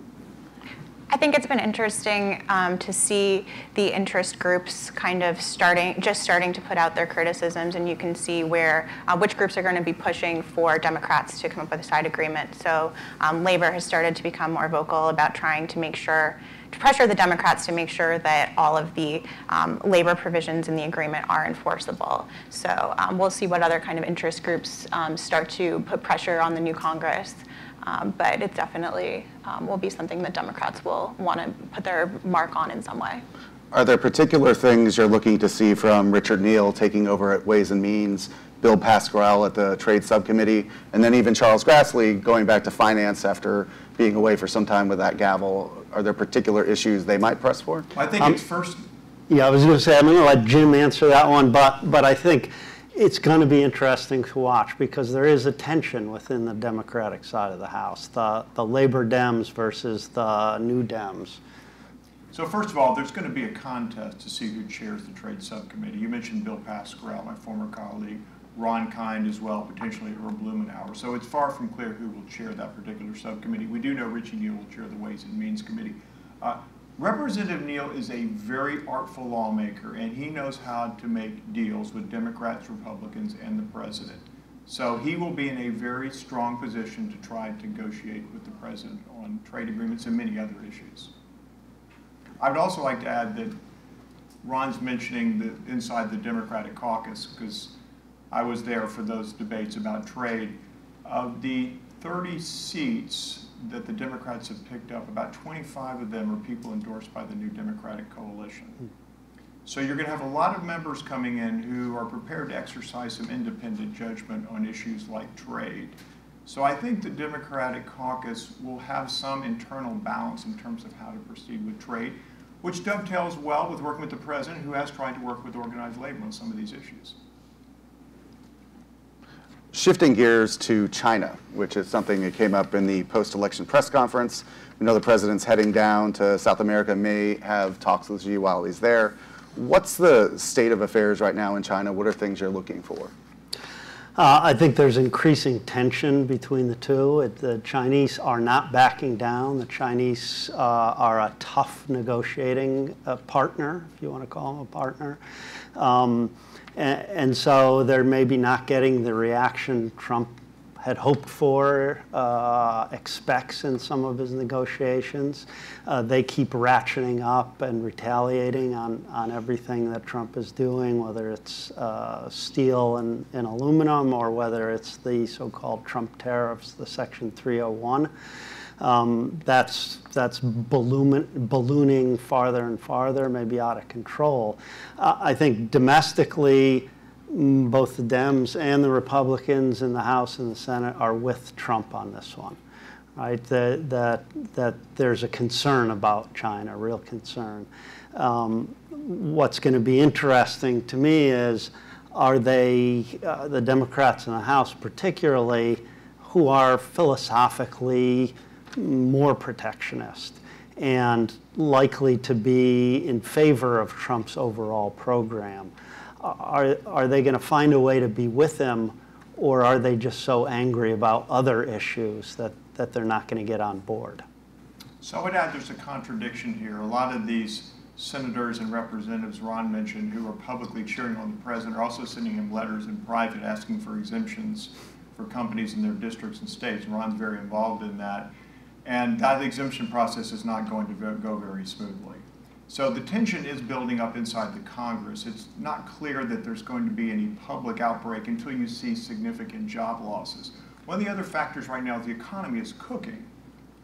I think it's been interesting to see the interest groups kind of starting to put out their criticisms, and you can see where which groups are going to be pushing for Democrats to come up with a side agreement. So labor has started to become more vocal about trying to make sure to pressure the Democrats to make sure that all of the labor provisions in the agreement are enforceable. So we'll see what other kind of interest groups start to put pressure on the new Congress. But it definitely will be something that Democrats will want to put their mark on in some way. Are there particular things you're looking to see from Richard Neal taking over at Ways and Means, Bill Pascrell at the Trade Subcommittee, and then even Charles Grassley going back to finance after being away for some time with that gavel? Are there particular issues they might press for? I think it's first. Yeah, I was going to say, I'm going to let Jim answer that one, but I think it's going to be interesting to watch because there is a tension within the Democratic side of the House, the labor Dems versus the new Dems. So first of all, there's going to be a contest to see who chairs the Trade Subcommittee. You mentioned Bill Pascrell, my former colleague, Ron Kind as well, potentially Earl Blumenauer. So it's far from clear who will chair that particular subcommittee. We do know Richie Neal will chair the Ways and Means Committee. Representative Neal is a very artful lawmaker, and he knows how to make deals with Democrats, Republicans, and the president. So he will be in a very strong position to try to negotiate with the president on trade agreements and many other issues. I would also like to add that Ron's mentioning the inside the Democratic caucus, because I was there for those debates about trade. Of the 30 seats that the Democrats have picked up, about 25 of them are people endorsed by the new Democratic coalition. So you're going to have a lot of members coming in who are prepared to exercise some independent judgment on issues like trade. So I think the Democratic caucus will have some internal balance in terms of how to proceed with trade, which dovetails well with working with the president, who has tried to work with organized labor on some of these issues. Shifting gears to China, which is something that came up in the post-election press conference. We know the president's heading down to South America, may have talks with Xi while he's there. What's the state of affairs right now in China? What are things you're looking for? I think there's increasing tension between the two. The Chinese are not backing down. The Chinese are a tough negotiating partner, if you want to call them a partner. And so they're maybe not getting the reaction Trump had hoped for, expects in some of his negotiations. They keep ratcheting up and retaliating on everything that Trump is doing, whether it's steel and aluminum or whether it's the so-called Trump tariffs, the Section 301. That's ballooning farther and farther, maybe out of control. I think domestically, both the Dems and the Republicans in the House and the Senate are with Trump on this one, right? That there's a concern about China, real concern. What's going to be interesting to me is, are they, the Democrats in the House particularly, who are philosophically more protectionist and likely to be in favor of Trump's overall program? Are they going to find a way to be with him, or are they just so angry about other issues that they're not going to get on board? So I would add there's a contradiction here. A lot of these senators and representatives Ron mentioned who are publicly cheering on the president are also sending him letters in private asking for exemptions for companies in their districts and states. And Ron's very involved in that. And that exemption process is not going to go very smoothly. So the tension is building up inside the Congress. It's not clear that there's going to be any public outbreak until you see significant job losses. One of the other factors right now is the economy is cooking.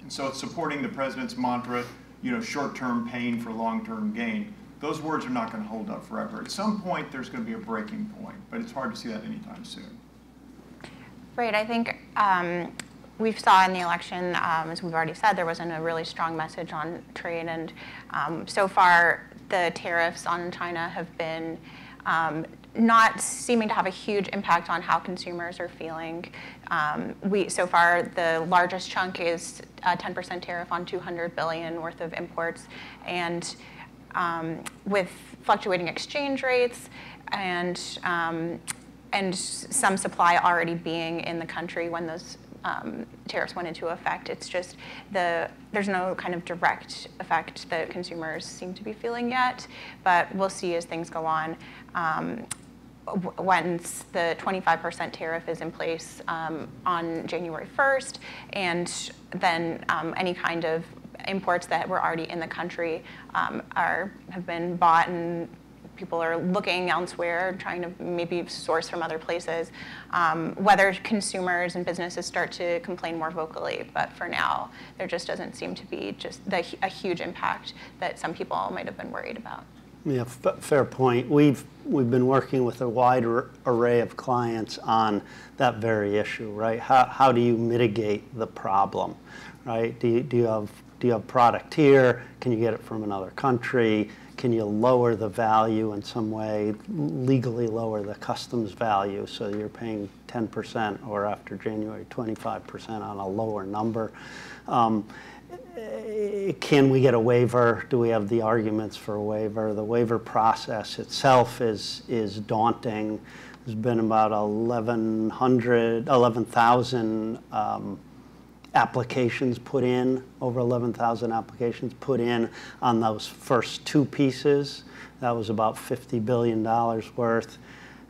And so it's supporting the president's mantra, you know, short-term pain for long-term gain. Those words are not going to hold up forever. At some point, there's going to be a breaking point, but it's hard to see that anytime soon. Right, I think we saw in the election, as we've already said, there wasn't a really strong message on trade, and so far the tariffs on China have been not seeming to have a huge impact on how consumers are feeling. So far, the largest chunk is a 10% tariff on $200 billion worth of imports, and with fluctuating exchange rates and some supply already being in the country when those tariffs went into effect. It's just there's no kind of direct effect that consumers seem to be feeling yet, but we'll see as things go on. Once the 25% tariff is in place on January 1st, and then any kind of imports that were already in the country have been bought, and people are looking elsewhere, trying to maybe source from other places, whether consumers and businesses start to complain more vocally. But for now, there just doesn't seem to be just a huge impact that some people might have been worried about. Yeah, fair point. We've been working with a wide array of clients on that very issue, right? How do you mitigate the problem, right? Do you have product here? Can you get it from another country? Can you lower the value in some way, legally lower the customs value so you're paying 10% or after January 25% on a lower number? Can we get a waiver? Do we have the arguments for a waiver? The waiver process itself is daunting. There's been about 11,000 applications put in, over 11,000 applications put in on those first two pieces. That was about $50 billion worth.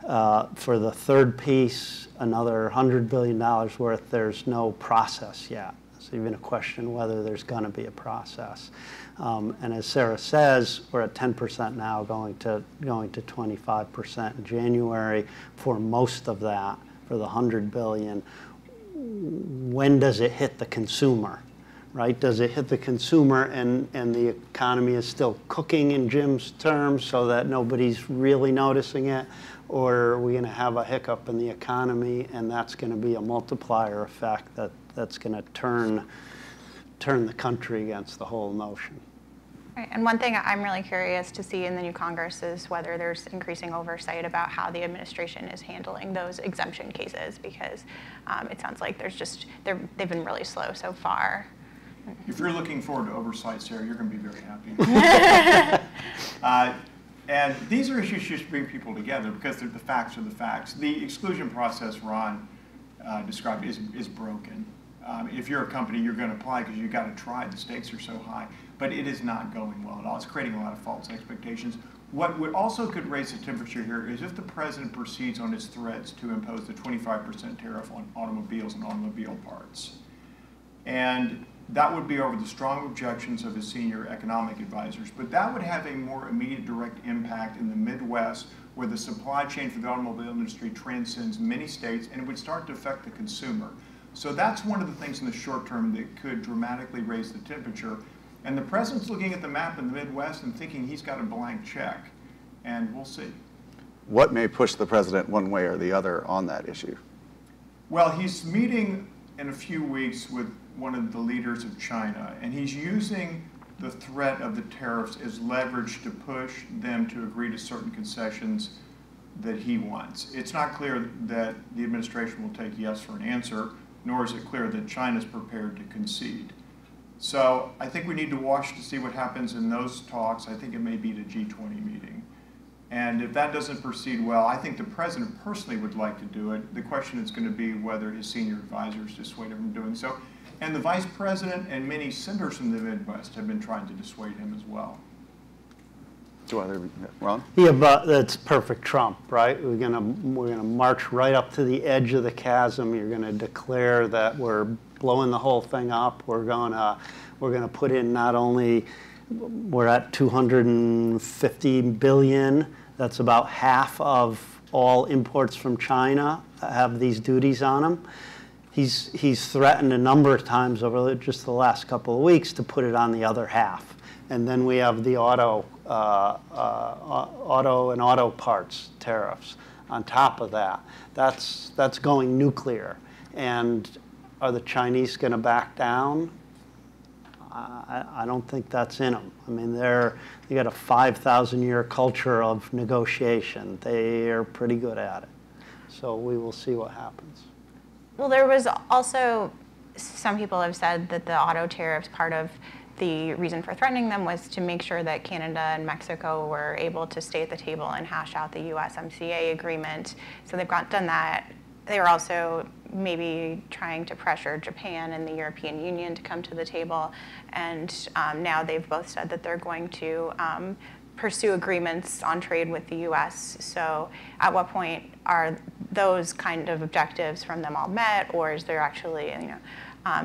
For the third piece, another $100 billion worth, there's no process yet. It's even a question whether there's going to be a process. And as Sarah says, we're at 10% now, going to 25% in January for most of that, for the $100 billion. When does it hit the consumer, right? Does it hit the consumer and the economy is still cooking in Jim's terms so that nobody's really noticing it? Or are we going to have a hiccup in the economy and that's going to be a multiplier effect that's going to turn the country against the whole notion? Right. And one thing I'm really curious to see in the new Congress is whether there's increasing oversight about how the administration is handling those exemption cases, because it sounds like they've been really slow so far. If you're looking forward to oversight, Sarah, you're going to be very happy. And these are issues that bring people together because the facts are the facts. The exclusion process Ron described is broken. If you're a company, you're going to apply because you've got to try. The stakes are so high. But it is not going well at all. It's creating a lot of false expectations. What also could raise the temperature here is if the president proceeds on his threats to impose the 25% tariff on automobiles and automobile parts. And that would be over the strong objections of his senior economic advisors. But that would have a more immediate direct impact in the Midwest, where the supply chain for the automobile industry transcends many states, and it would start to affect the consumer. So that's one of the things in the short term that could dramatically raise the temperature. And the president's looking at the map in the Midwest and thinking he's got a blank check, and we'll see. what may push the president one way or the other on that issue? Well, he's meeting in a few weeks with one of the leaders of China, and he's using the threat of the tariffs as leverage to push them to agree to certain concessions that he wants. It's not clear that the administration will take yes for an answer, nor is it clear that China's prepared to concede. So I think we need to watch to see what happens in those talks. I think it may be the G20 meeting. And if that doesn't proceed well, I think the president personally would like to do it. The question is going to be whether his senior advisors dissuade him from doing so. And the vice president and many senators from the Midwest have been trying to dissuade him as well. Ron? Yeah, but that's perfect Trump, right? We're gonna march right up to the edge of the chasm. You're gonna declare that we're blowing the whole thing up. We're gonna put in not only, we're at 250 billion. That's about half of all imports from China have these duties on them. He's threatened a number of times over just the last couple of weeks to put it on the other half. And then we have the auto and auto parts tariffs on top of that. That's going nuclear. And are the Chinese going to back down? I don't think that's in them. I mean, they got a 5,000-year culture of negotiation. They are pretty good at it. So we will see what happens. Well, there was also, some people have said that the auto tariffs, part of the reason for threatening them was to make sure that Canada and Mexico were able to stay at the table and hash out the USMCA agreement. So they've done that. They were also maybe trying to pressure Japan and the European Union to come to the table. And now they've both said that they're going to pursue agreements on trade with the US. So at what point are those kind of objectives from them all met, or is there actually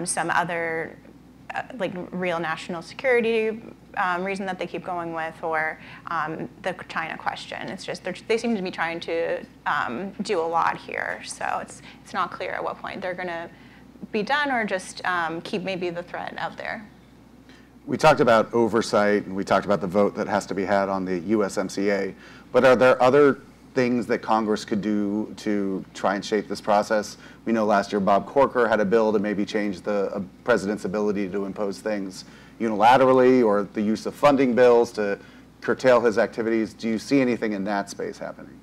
some other like real national security reason that they keep going with, or the China question? It's just they seem to be trying to do a lot here. So it's not clear at what point they're going to be done, or just keep maybe the threat out there. We talked about oversight, and we talked about the vote that has to be had on the USMCA, but are there other things that Congress could do to try and shape this process? We know last year Bob Corker had a bill to maybe change the president's ability to impose things unilaterally, or the use of funding bills to curtail his activities. Do you see anything in that space happening?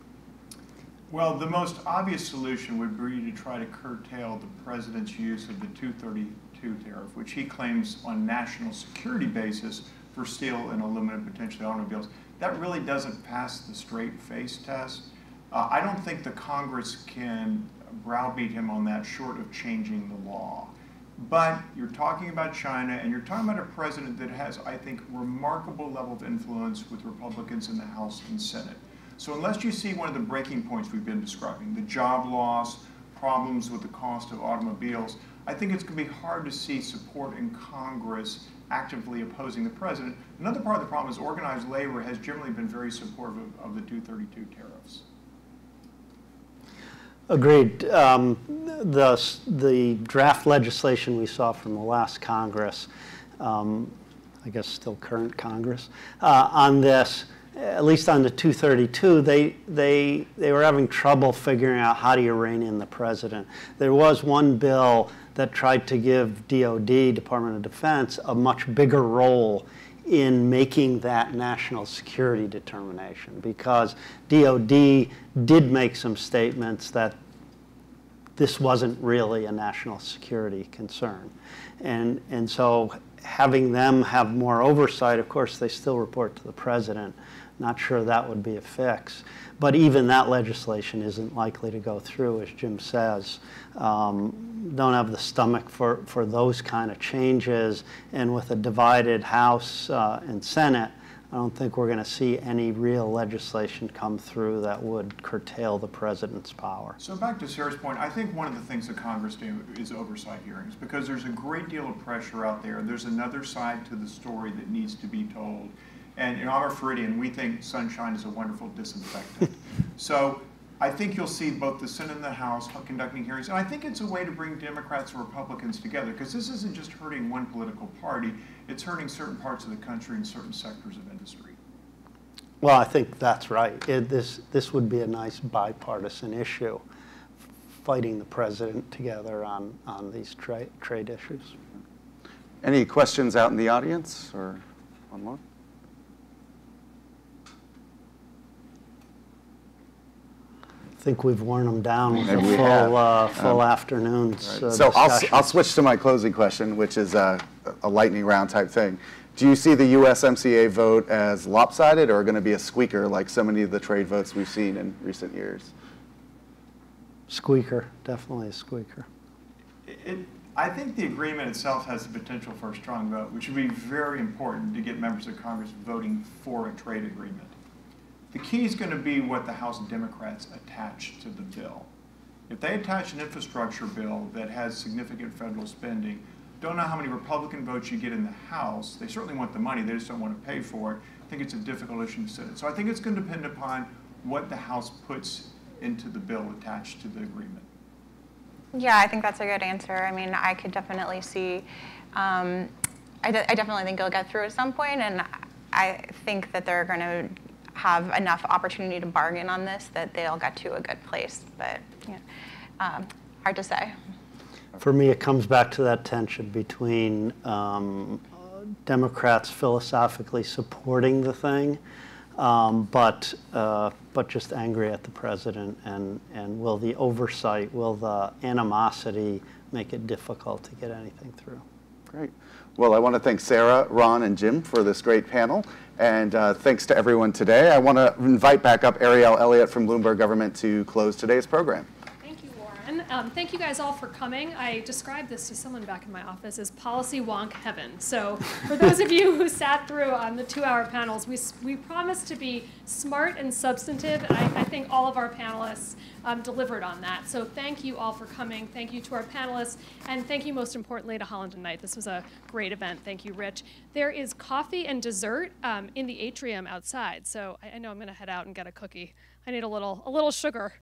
Well, the most obvious solution would be to try to curtail the president's use of the 232 tariff, which he claims on national security basis for steel and aluminum, potentially automobiles. That really doesn't pass the straight face test. I don't think the Congress can browbeat him on that short of changing the law. But you're talking about China, and you're talking about a president that has, I think, remarkable level of influence with Republicans in the House and Senate. So unless you see one of the breaking points we've been describing, the job loss, problems with the cost of automobiles, I think it's going to be hard to see support in Congress actively opposing the president. Another part of the problem is organized labor has generally been very supportive of the 232 tariffs. Agreed. The draft legislation we saw from the last Congress, I guess still current Congress, on this, at least on the 232, they were having trouble figuring out how do you rein in the president. There was one bill that tried to give DOD, Department of Defense, a much bigger role in making that national security determination, because DOD did make some statements that this wasn't really a national security concern. And so having them have more oversight, of course, they still report to the president. Not sure that would be a fix. But even that legislation isn't likely to go through, as Jim says. Don't have the stomach for those kind of changes. And with a divided House and Senate, I don't think we're going to see any real legislation come through that would curtail the president's power. So back to Sarah's point, I think one of the things that Congress do is oversight hearings, because there's a great deal of pressure out there. There's another side to the story that needs to be told. And in our Floridian, we think sunshine is a wonderful disinfectant. So I think you'll see both the Senate and the House conducting hearings. And I think it's a way to bring Democrats and Republicans together, because this isn't just hurting one political party. It's hurting certain parts of the country and certain sectors of industry. Well, I think that's right. This would be a nice bipartisan issue, fighting the president together on these trade issues. Any questions out in the audience, or one more? I think we've worn them down with Maybe a full afternoon's Right. So discussion. I'll switch to my closing question, which is a lightning round type thing. Do you see the USMCA vote as lopsided or going to be a squeaker like so many of the trade votes we've seen in recent years? Squeaker, definitely a squeaker. I think the agreement itself has the potential for a strong vote, which would be very important to get members of Congress voting for a trade agreement. The key is going to be what the House Democrats attach to the bill. If they attach an infrastructure bill that has significant federal spending, don't know how many Republican votes you get in the House. They certainly want the money, they just don't want to pay for it. I think it's a difficult issue to sit. So I think it's going to depend upon what the House puts into the bill attached to the agreement. Yeah, I think that's a good answer. I mean, I could definitely see, I definitely think it'll get through at some point, and I think that they're going to have enough opportunity to bargain on this that they'll get to a good place, but hard to say. For me, it comes back to that tension between Democrats philosophically supporting the thing, but just angry at the president, and will the oversight, will the animosity make it difficult to get anything through? Great. Well, I want to thank Sarah, Ron, and Jim for this great panel, and thanks to everyone today. I want to invite back up Ariel Elliott from Bloomberg Government to close today's program. Thank you guys all for coming. I described this to someone back in my office as policy wonk heaven. So for those of you who sat through on the 2-hour panels, we promised to be smart and substantive, and I think all of our panelists delivered on that. So thank you all for coming. Thank you to our panelists, and thank you most importantly to Holland and Knight. This was a great event. Thank you, Rich. There is coffee and dessert in the atrium outside. So I know I'm going to head out and get a cookie. I need a little sugar.